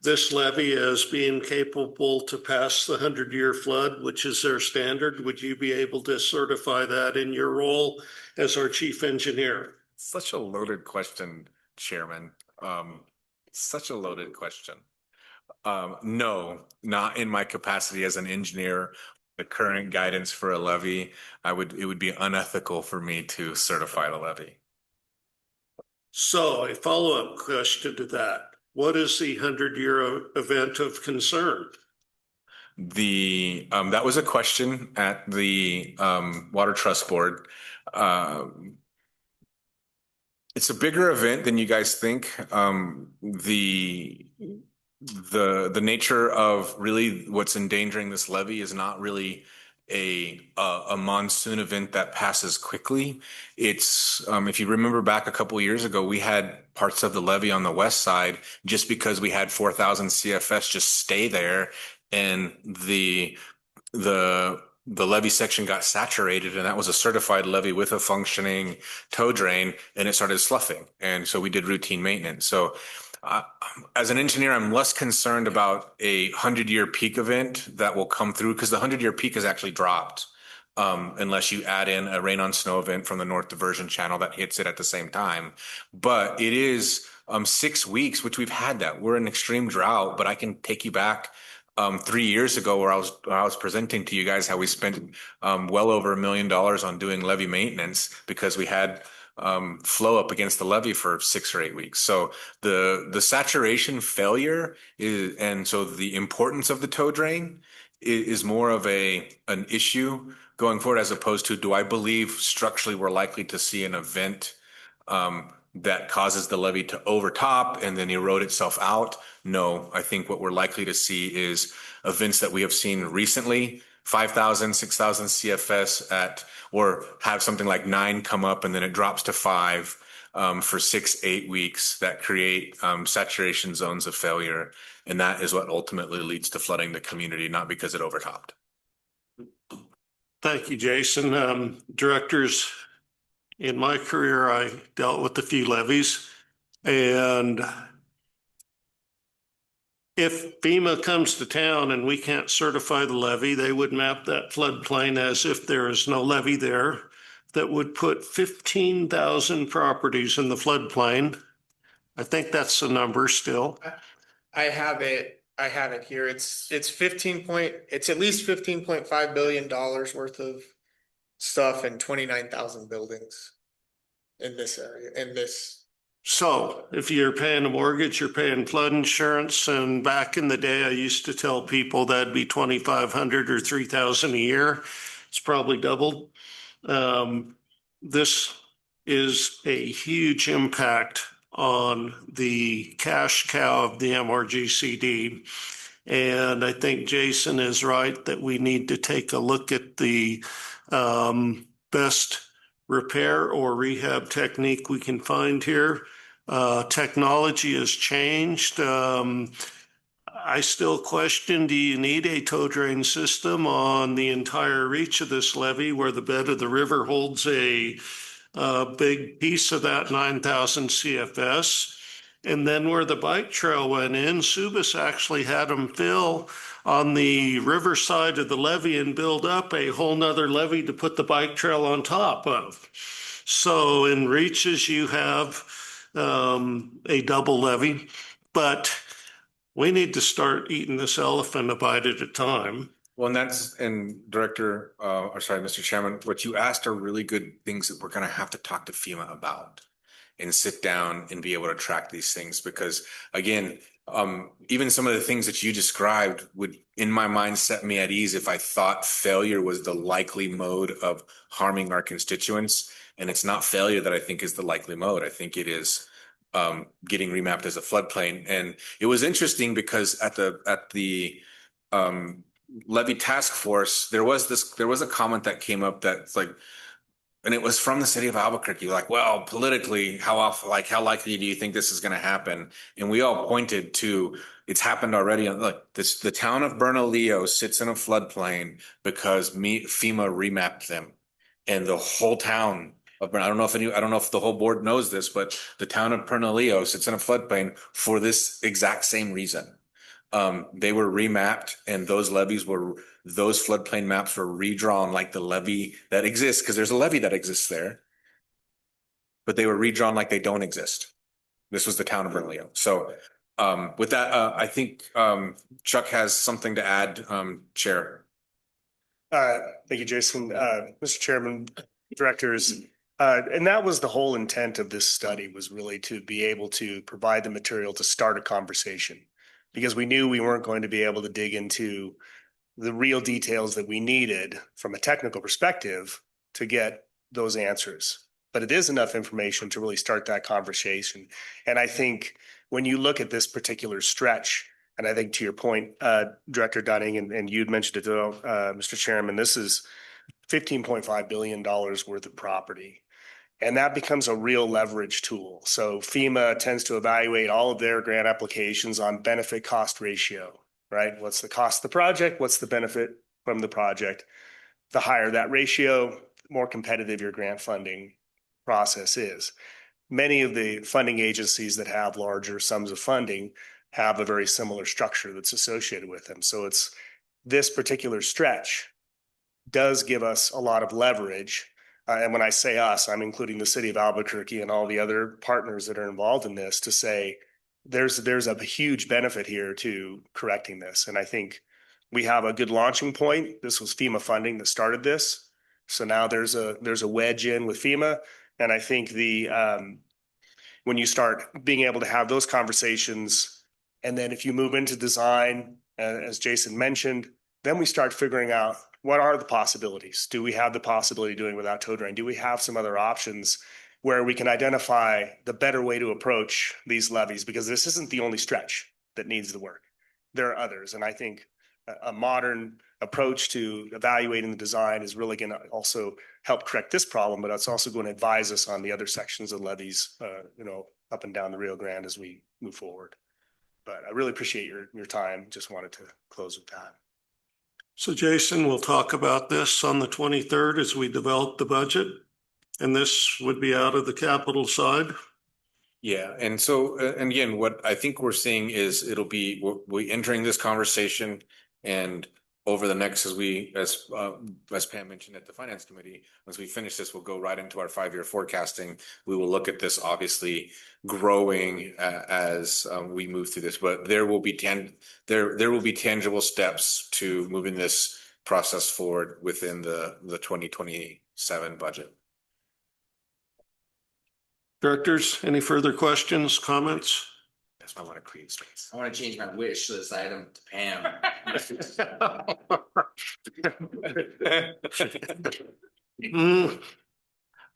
this levy as being capable to pass the 100-year flood, which is their standard. Would you be able to certify that in your role as our chief engineer? Such a loaded question, Chairman. Such a loaded question. No, not in my capacity as an engineer. The current guidance for a levy, it would be unethical for me to certify the levy. So a follow-up question to that. What is the 100-year event of concern? That was a question at the Water Trust Board. It's a bigger event than you guys think. The nature of really what's endangering this levee is not really a monsoon event that passes quickly. It's if you remember back a couple of years ago, we had parts of the levee on the west side just because we had 4,000 CFS just stay there, and the levee section got saturated, and that was a certified levee with a functioning tow drain, and it started sloughing, and so we did routine maintenance. So as an engineer, I'm less concerned about a 100-year peak event that will come through, because the 100-year peak has actually dropped, unless you add in a rain on snow event from the North Diversion Channel that hits it at the same time. But it is 6 weeks, which we've had that. We're in extreme drought, but I can take you back 3 years ago where I was presenting to you guys how we spent well over $1 million on doing levee maintenance because we had flow up against the levee for 6 or 8 weeks. So the saturation failure is, and so the importance of the tow drain is more of an issue going forward, as opposed to, do I believe structurally we're likely to see an event that causes the levee to overtop and then erode itself out? No, I think what we're likely to see is events that we have seen recently, 5,000, 6,000 CFS or have something like 9 come up and then it drops to 5 for 6-8 weeks, that create saturation zones of failure. And that is what ultimately leads to flooding the community, not because it overtopped. Thank you, Jason. Directors, in my career, I dealt with a few levees, and if FEMA comes to town and we can't certify the levee, they would map that floodplain as if there is no levee there. That would put 15,000 properties in the floodplain. I think that's the number still. I have it here. It's at least $15.5 billion worth of stuff and 29,000 buildings in this area, So if you're paying a mortgage, you're paying flood insurance. And back in the day, I used to tell people that'd be $2,500 or $3,000 a year. It's probably doubled. This is a huge impact on the cash cow of the MRGCD. And I think Jason is right that we need to take a look at the best repair or rehab technique we can find here. Technology has changed. I still question, do you need a tow drain system on the entire reach of this levee where the bed of the river holds a big piece of that 9,000 CFS? And then where the bike trail went in, Subis actually had them fill on the river side of the levee and build up a whole nother levee to put the bike trail on top of. So in reaches, you have a double levee, but we need to start eating this elephant a bite at a time. Well, and Mr. Chairman, what you asked are really good things that we're going to have to talk to FEMA about and sit down and be able to track these things, because again, even some of the things that you described would, in my mind, set me at ease if I thought failure was the likely mode of harming our constituents. And it's not failure that I think is the likely mode. I think it is getting remapped as a floodplain. And it was interesting because at the levee task force, there was a comment that came up that's like, and it was from the city of Albuquerque, like, well, politically, how likely do you think this is going to happen? And we all pointed to, it's happened already. Look, the town of Bernalillo sits in a floodplain because FEMA remapped them, and the whole town of I don't know if the whole board knows this, but the town of Bernalillo sits in a floodplain for this exact same reason. they were remapped and those floodplain maps were redrawn like the levee that exists, because there's a levee that exists there. But they were redrawn like they don't exist. This was the town of Bernalillo. So with that, I think Chuck has something to add, Chair. Thank you, Jason. Mr. Chairman, directors, and that was the whole intent of this study, was really to be able to provide the material to start a conversation, because we knew we weren't going to be able to dig into the real details that we needed from a technical perspective to get those answers. But it is enough information to really start that conversation. And I think when you look at this particular stretch, and I think to your point, Director Dunning, and you'd mentioned it, Mr. Chairman, this is $15.5 billion worth of property. And that becomes a real leverage tool. So FEMA tends to evaluate all of their grant applications on benefit cost ratio, right? What's the cost of the project? What's the benefit from the project? The higher that ratio, the more competitive your grant funding process is. Many of the funding agencies that have larger sums of funding have a very similar structure that's associated with them. So it's this particular stretch does give us a lot of leverage. And when I say us, I'm including the city of Albuquerque and all the other partners that are involved in this, to say there's a huge benefit here to correcting this. And I think we have a good launching point. This was FEMA funding that started this. So now there's a wedge in with FEMA. And I think when you start being able to have those conversations, and then if you move into design, as Jason mentioned, then we start figuring out what are the possibilities. Do we have the possibility of doing without tow drain? Do we have some other options where we can identify the better way to approach these levees? Because this isn't the only stretch that needs the work. There are others. And I think a modern approach to evaluating the design is really going to also help correct this problem, but it's also going to advise us on the other sections of levees, up and down the Rio Grande as we move forward. But I really appreciate your time. Just wanted to close with that. So Jason, we'll talk about this on the 23rd as we develop the budget. And this would be out of the capital side. Yeah. And so, and again, what I think we're seeing is we're entering this conversation, and over the next, as Pam mentioned at the Finance Committee, once we finish this, we'll go right into our 5-year forecasting. We will look at this obviously growing as we move through this, but there will be tangible steps to moving this process forward within the 2027 budget. Directors, any further questions, comments? That's why I want to create space. I want to change my wish list item to Pam.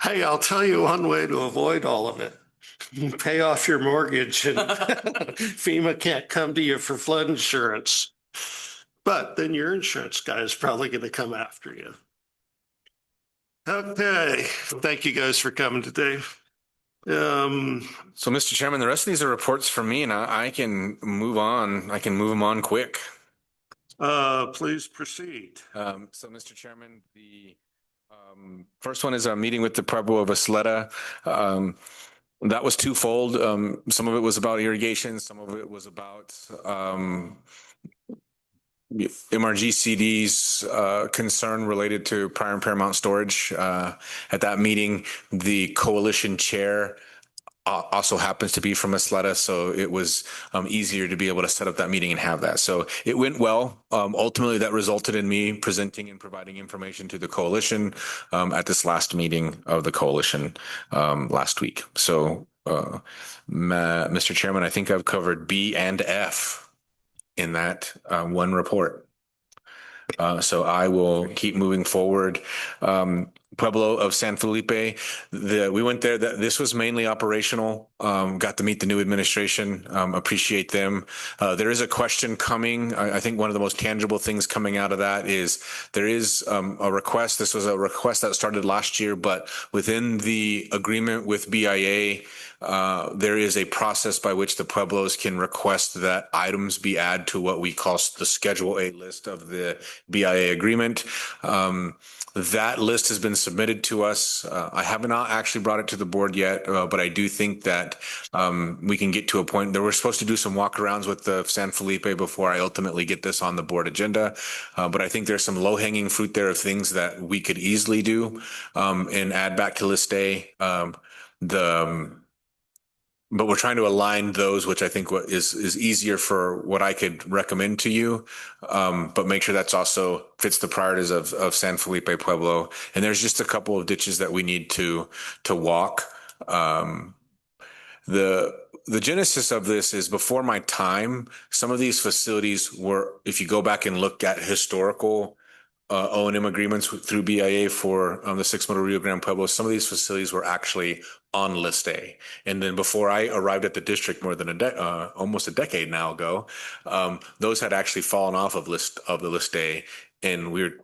Hey, I'll tell you one way to avoid all of it. You pay off your mortgage and FEMA can't come to you for flood insurance. But then your insurance guy is probably going to come after you. Okay, thank you guys for coming today. So Mr. Chairman, the rest of these are reports from me, and I can move on. I can move them on quick. Please proceed. So Mr. Chairman, the first one is our meeting with the Pueblo of Isleta. That was twofold. Some of it was about irrigation. Some of it was about MRGCD's concern related to Pryor and Paramount storage. At that meeting, the coalition chair also happens to be from Isleta, so it was easier to be able to set up that meeting and have that. So it went well. Ultimately, that resulted in me presenting and providing information to the coalition at this last meeting of the coalition last week. So, Mr. Chairman, I think I've covered B and F in that one report. So I will keep moving forward. Pueblo of San Felipe, we went there. This was mainly operational. Got to meet the new administration. Appreciate them. There is a question coming. I think one of the most tangible things coming out of that is there is a request. This was a request that started last year, but within the agreement with BIA, there is a process by which the Pueblos can request that items be added to what we call the Schedule A list of the BIA agreement. That list has been submitted to us. I have not actually brought it to the board yet, but I do think that we can get to a point that we're supposed to do some walkarounds with the San Felipe before I ultimately get this on the board agenda. But I think there's some low hanging fruit there of things that we could easily do and add back to list A. But we're trying to align those, which I think is easier for what I could recommend to you, but make sure that's also fits the priorities of San Felipe Pueblo. And there's just a couple of ditches that we need to walk. The genesis of this is before my time. Some of these facilities were, if you go back and look at historical O&M agreements through BIA for the Six Middle Rio Grande Pueblo, some of these facilities were actually on list A. And then before I arrived at the district more than almost a decade now ago, those had actually fallen off of the list A. And we're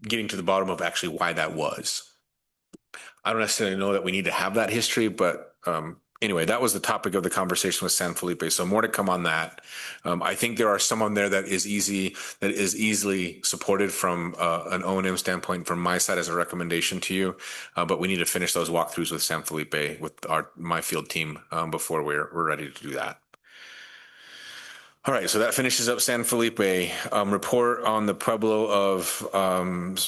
getting to the bottom of actually why that was. I don't necessarily know that we need to have that history, but anyway, that was the topic of the conversation with San Felipe. So more to come on that. I think there are some on there that is easily supported from an O&M standpoint from my side as a recommendation to you. But we need to finish those walkthroughs with San Felipe with my field team before we're ready to do that. All right, so that finishes up San Felipe. Report on the Pueblo of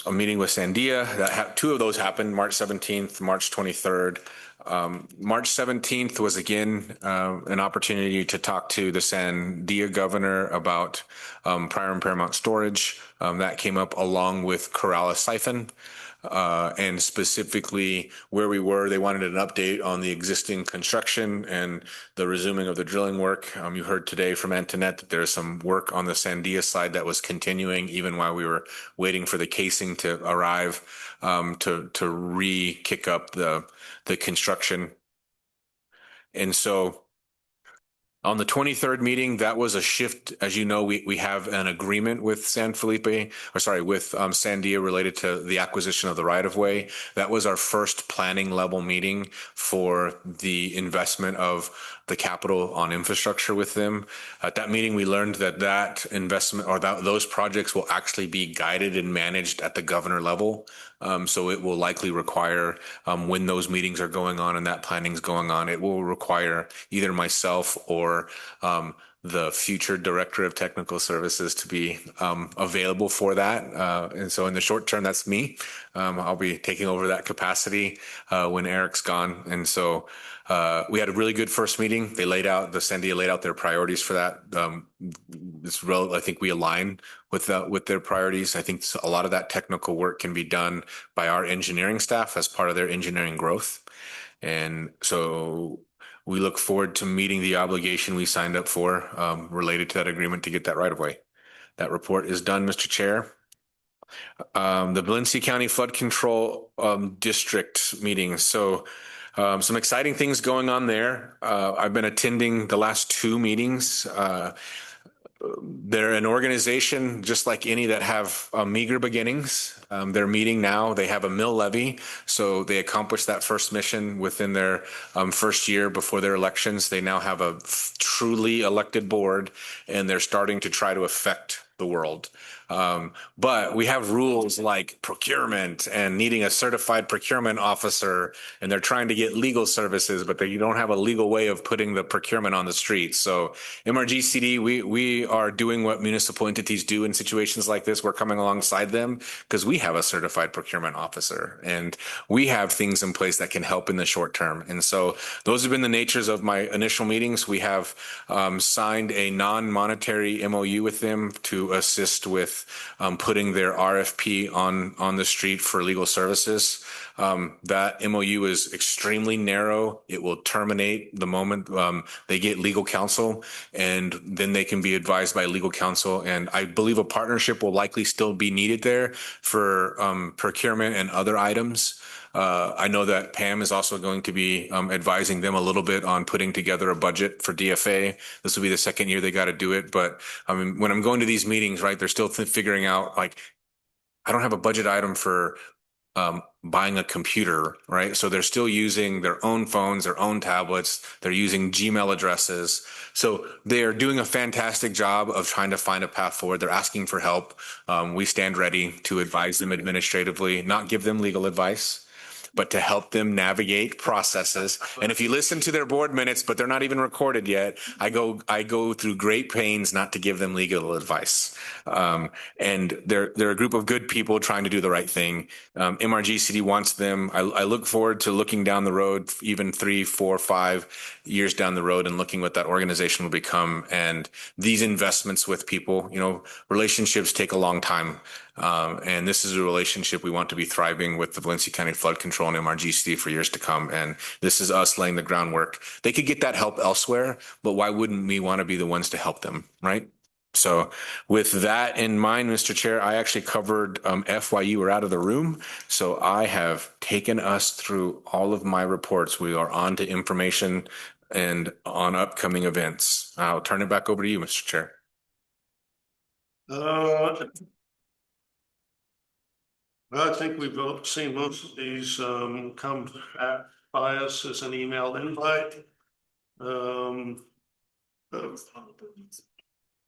a meeting with Sandia. Two of those happened, March 17th, March 23rd. March 17th was again an opportunity to talk to the Sandia governor about prior and paramount storage. That came up along with Corrales Siphon. And specifically where we were, they wanted an update on the existing construction and the resuming of the drilling work. You heard today from Antoinette that there's some work on the Sandia side that was continuing even while we were waiting for the casing to arrive to re-kick up the construction. And so on the 23rd meeting, that was a shift. As you know, we have an agreement with Sandia related to the acquisition of the right-of-way. That was our first planning level meeting for the investment of the capital on infrastructure with them. At that meeting, we learned that investment or those projects will actually be guided and managed at the governor level. So it will likely require, when those meetings are going on and that planning is going on, it will require either myself or the future director of technical services to be available for that. And so in the short term, that's me. I'll be taking over that capacity when Eric's gone. And so we had a really good first meeting. Sandia laid out their priorities for that. I think we align with their priorities. I think a lot of that technical work can be done by our engineering staff as part of their engineering growth. And so we look forward to meeting the obligation we signed up for related to that agreement to get that right of way. That report is done, Mr. Chair. The Valencia County Flood Control District meeting. So some exciting things going on there. I've been attending the last two meetings. They're an organization just like any that have meager beginnings. They're meeting now. They have a mill levy. So they accomplished that first mission within their first year before their elections. They now have a truly elected board, and they're starting to try to affect the world. But we have rules like procurement and needing a certified procurement officer, and they're trying to get legal services, but you don't have a legal way of putting the procurement on the street. So MRGCD, we are doing what municipal entities do in situations like this. We're coming alongside them because we have a certified procurement officer and we have things in place that can help in the short term. And so those have been the natures of my initial meetings. We have signed a non-monetary MOU with them to assist with putting their RFP on the street for legal services. That MOU is extremely narrow. It will terminate the moment they get legal counsel, and then they can be advised by legal counsel. And I believe a partnership will likely still be needed there for procurement and other items. I know that Pam is also going to be advising them a little bit on putting together a budget for DFA. This will be the second year they got to do it. But I mean, when I'm going to these meetings, right, they're still figuring out, like, I don't have a budget item for buying a computer, right? So they're still using their own phones, their own tablets. They're using Gmail addresses. So they are doing a fantastic job of trying to find a path forward. They're asking for help. We stand ready to advise them administratively, not give them legal advice, but to help them navigate processes. And if you listen to their board minutes, but they're not even recorded yet, I go through great pains not to give them legal advice. And they're a group of good people trying to do the right thing. MRGCD wants them. I look forward to looking down the road, even 3, 4, 5 years down the road, and looking what that organization will become. And these investments with people, relationships take a long time. And this is a relationship we want to be thriving with the Valencia County Flood Control and MRGCD for years to come. And this is us laying the groundwork. They could get that help elsewhere, but why wouldn't we want to be the ones to help them, right? So with that in mind, Mr. Chair, I actually covered F while you were out of the room. So I have taken us through all of my reports. We are on to information and on upcoming events. I'll turn it back over to you, Mr. Chair. I think we've seen most of these come by us as an email invite.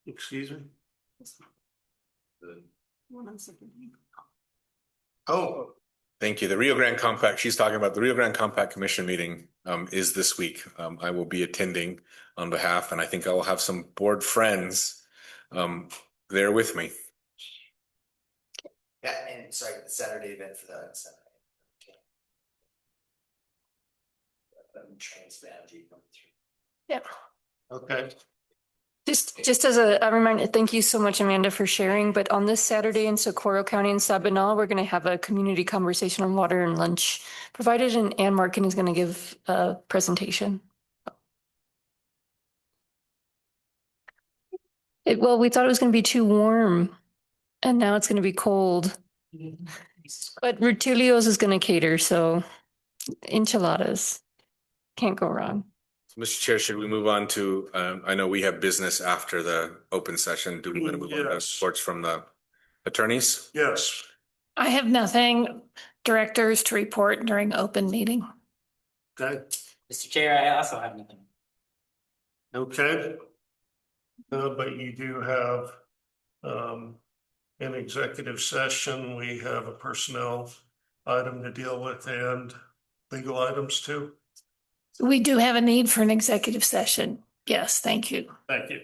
Excuse me? Oh. Thank you. The Rio Grande Compact, she's talking about the Rio Grande Compact Commission meeting is this week. I will be attending on behalf, and I think I will have some board friends there with me. Yeah, and sorry, the Saturday event for that Saturday. Yep. Okay. Just as a reminder, thank you so much, Amanda, for sharing. But on this Saturday in Socorro County and Sabinal, we're going to have a community conversation on water and lunch provided, and Ann Markin is going to give a presentation. Well, we thought it was going to be too warm, and now it's going to be cold. But Rutilio's is going to cater, so enchiladas. Can't go wrong. Mr. Chair, should we move on to, I know we have business after the open session. Do we want to move on to reports from the attorneys? Yes. I have nothing, directors, to report during open meeting. Okay. Mr. Chair, I also have nothing. Okay. But you do have an executive session. We have a personnel item to deal with and legal items too. We do have a need for an executive session. Yes, thank you. Thank you.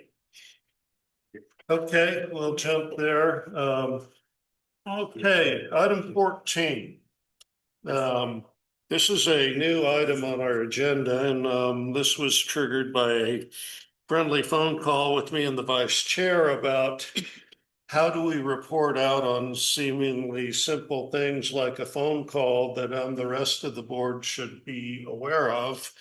Okay, we'll jump there. Okay, item 14. This is a new item on our agenda, and this was triggered by a friendly phone call with me and the vice chair about how do we report out on seemingly simple things like a phone call that the rest of the board should be aware of.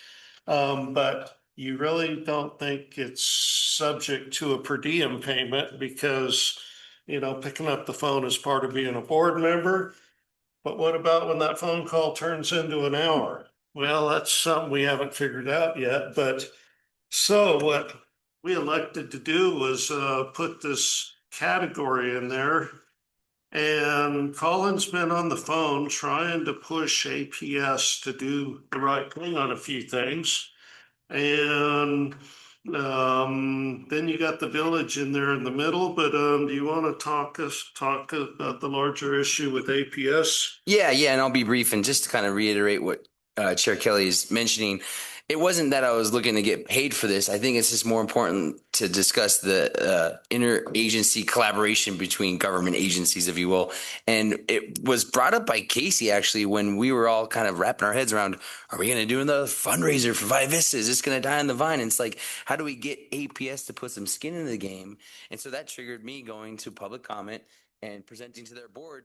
But you really don't think it's subject to a per diem payment because, picking up the phone is part of being a board member. But what about when that phone call turns into an hour? Well, that's something we haven't figured out yet. But so what we elected to do was put this category in there, and Colin's been on the phone trying to push APS to do the right thing on a few things, and then you got the village in there in the middle. But do you want to talk about the larger issue with APS? Yeah, and I'll be brief and just to kind of reiterate what Chair Kelly is mentioning. It wasn't that I was looking to get paid for this. I think it's just more important to discuss the interagency collaboration between government agencies, if you will. And it was brought up by Casey, actually, when we were all kind of wrapping our heads around, are we going to do another fundraiser for Vi Vista? Is this going to die on the vine? And it's like, how do we get APS to put some skin in the game? And so that triggered me going to public comment and presenting to their board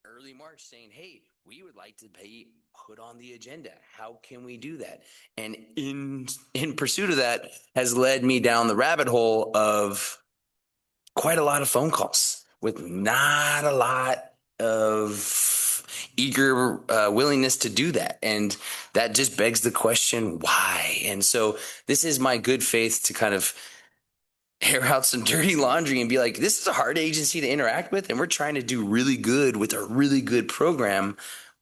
early March saying, hey, we would like to be put on the agenda. How can we do that? And in pursuit of that has led me down the rabbit hole of quite a lot of phone calls with not a lot of eager willingness to do that. And that just begs the question, why? And so this is my good faith to kind of air out some dirty laundry and be like, this is a hard agency to interact with, and we're trying to do really good with a really good program.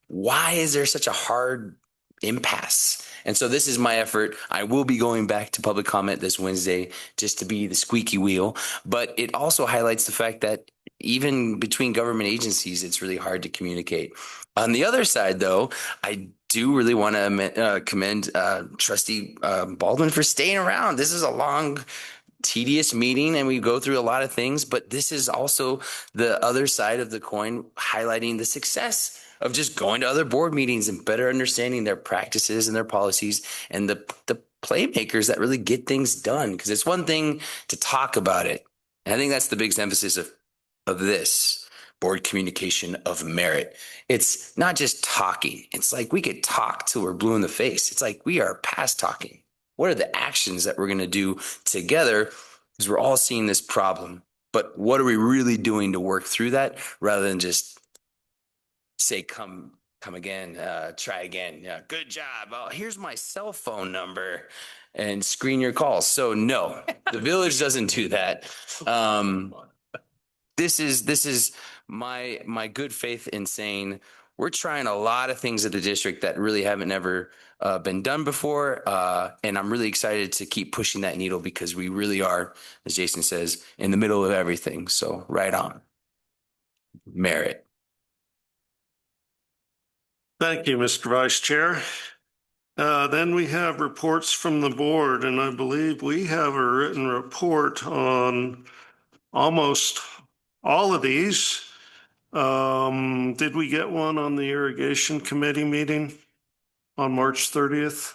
why is there such a hard impasse? And so this is my effort. I will be going back to public comment this Wednesday just to be the squeaky wheel, but it also highlights the fact that even between government agencies, it's really hard to communicate. On the other side, though, I do really want to commend Trustee Baldwin for staying around. This is a long, tedious meeting and we go through a lot of things, but this is also the other side of the coin, highlighting the success of just going to other board meetings and better understanding their practices and their policies and the playmakers that really get things done. Because it's one thing to talk about it. And I think that's the biggest emphasis of this board communication of merit. It's not just talking. It's like we could talk till we're blue in the face. It's like we are past talking. What are the actions that we're going to do together? Because we're all seeing this problem. But what are we really doing to work through that rather than just say, come again, try again. Yeah, good job. Oh, here's my cell phone number and screen your calls. So no, the village doesn't do that. This is my good faith in saying we're trying a lot of things at the district that really haven't ever been done before. And I'm really excited to keep pushing that needle because we really are, as Jason says, in the middle of everything. So right on. Merit. Thank you, Mr. Vice Chair. Then we have reports from the board, and I believe we have a written report on almost all of these. Did we get one on the irrigation committee meeting on March 30th?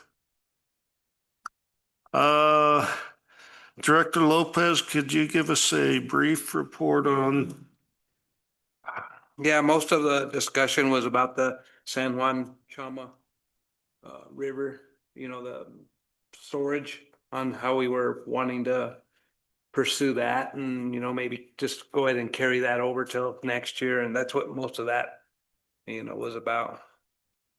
Director Lopez, could you give us a brief report on? Yeah, most of the discussion was about the San Juan Chama River, the storage on how we were wanting to pursue that and, maybe just go ahead and carry that over till next year. And that's what most of that, was about.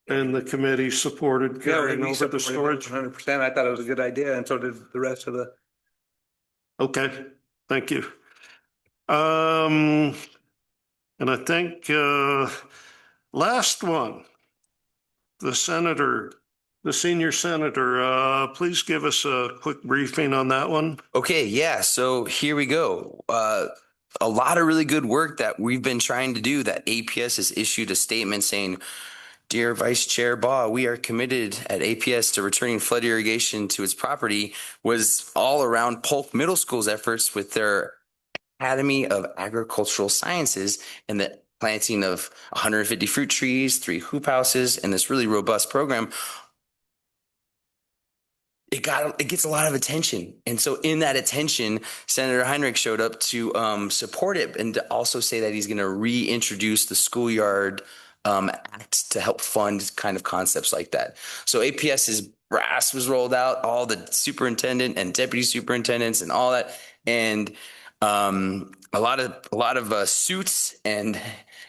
And the committee supported carrying over the storage? 100%. I thought it was a good idea. And so did the rest of the. Okay, thank you. And I think last one, the senior senator, please give us a quick briefing on that one. Okay, yeah, so here we go. A lot of really good work that we've been trying to do, that APS has issued a statement saying, "Dear Vice Chair Baugh, we are committed at APS to returning flood irrigation to its property," was all around Polk Middle School's efforts with their Academy of Agricultural Sciences and the planting of 150 fruit trees, 3 hoop houses, and this really robust program. It gets a lot of attention. And so in that attention, Senator Heinrich showed up to support it and to also say that he's going to reintroduce the schoolyard act to help fund kind of concepts like that. So APS's brass was rolled out, all the superintendent and deputy superintendents and all that. And a lot of suits and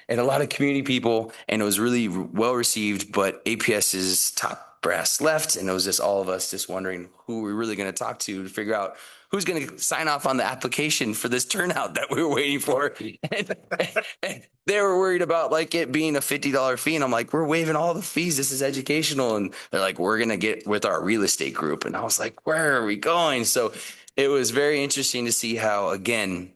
a lot of community people, and it was really well received. But APS's top brass left, and it was just all of us just wondering who we're really going to talk to figure out who's going to sign off on the application for this turnout that we were waiting for. And they were worried about like it being a $50 fee, and I'm like, we're waiving all the fees. This is educational, and they're like, we're going to get with our real estate group, and I was like, where are we going? So it was very interesting to see how, again,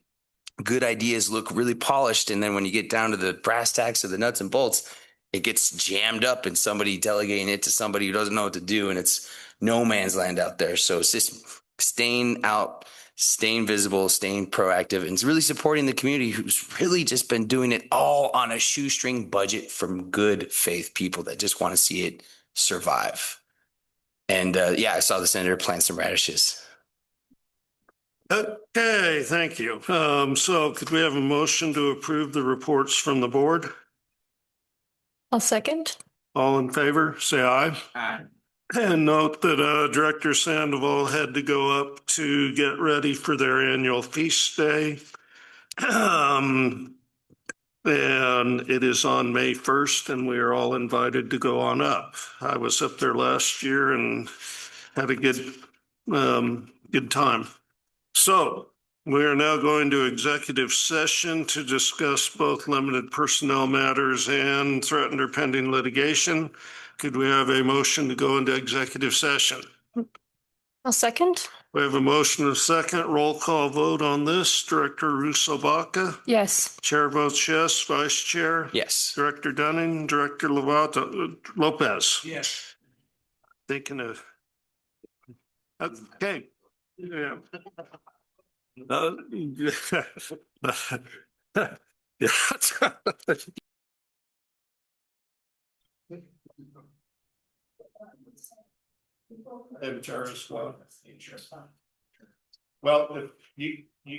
good ideas look really polished. And then when you get down to the brass tacks of the nuts and bolts, it gets jammed up and somebody delegating it to somebody who doesn't know what to do. And it's no man's land out there. So it's just staying out, staying visible, staying proactive, and really supporting the community who's really just been doing it all on a shoestring budget from good faith people that just want to see it survive. And yeah, I saw the senator plant some radishes. Okay, thank you. So could we have a motion to approve the reports from the board? I'll second. All in favor, say aye. Aye. And note that Director Sandoval had to go up to get ready for their annual feast day. And it is on May 1st, and we are all invited to go on up. I was up there last year and had a good time. So We are now going to executive session to discuss both limited personnel matters and threatened or pending litigation. Could we have a motion to go into executive session? I'll second. We have a motion and a second. Roll call vote on this. Director Russo Baca. Yes. Chair votes yes. Vice Chair. Yes. Director Dunning. Director Lopez. Yes. Thinking of. Okay. Yeah. Yeah. Well, if you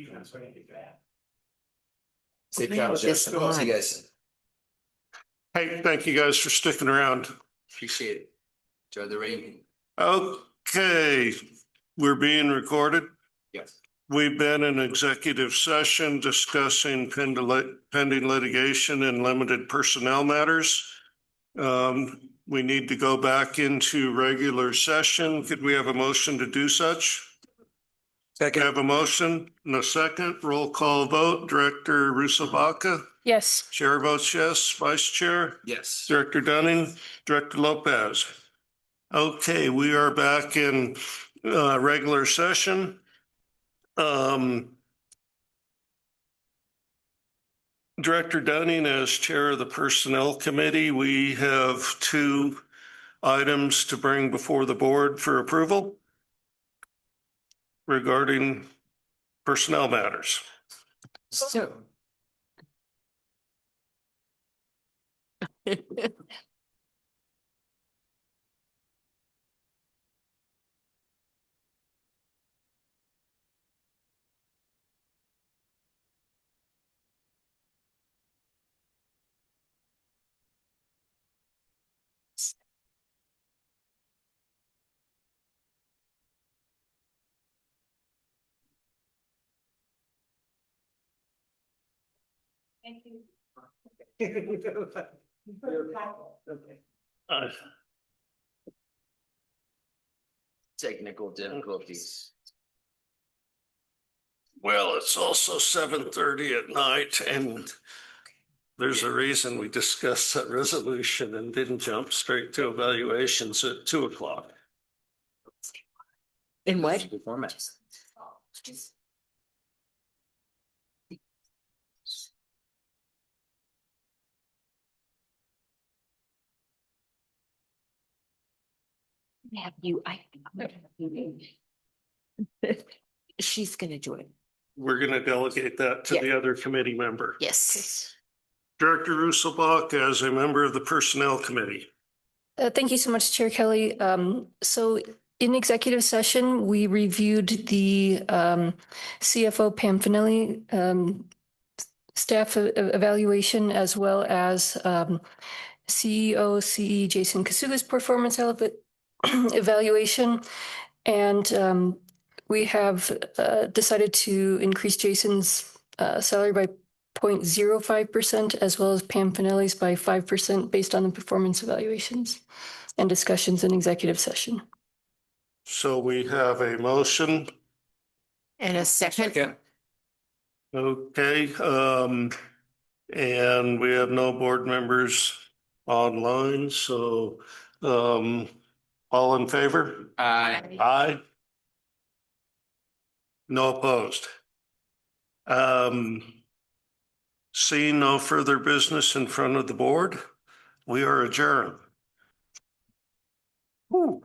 can say that. Safe travels, Jeff. See you guys. Hey, thank you guys for sticking around. Appreciate it. Enjoy the rain. Okay, we're being recorded. Yes. We've been in executive session discussing pending litigation and limited personnel matters. We need to go back into regular session. Could we have a motion to do such? Second. We have a motion and a second. Roll call vote. Director Russo Baca. Yes. Chair votes yes. Vice Chair. Yes. Director Dunning. Director Lopez. Okay, we are back in regular session. Director Dunning, as Chair of the Personnel Committee, we have 2 items to bring before the board for approval regarding personnel matters. So. Thank you. Technical difficulties. Well, it's also 7:30 at night, and there's a reason we discussed that resolution and didn't jump straight to evaluations at 2 o'clock. In what? Have you, she's gonna do it. We're going to delegate that to Yeah. the other committee member. Yes. Director Russelbach, as a member of the Personnel Committee. Thank you so much, Chair Kelly. So in executive session, we reviewed the CFO Pam Finelli staff evaluation, as well as CEO CE Jason Kasuga's performance evaluation. And we have decided to increase Jason's salary by 0.05%, as well as Pam Finelli's by 5% based on the performance evaluations and discussions in executive session. So we have a motion. And a second. Okay, and we have no board members online, so all in favor? Aye. Aye. No opposed. Seeing no further business in front of the board, we are adjourned. Whew.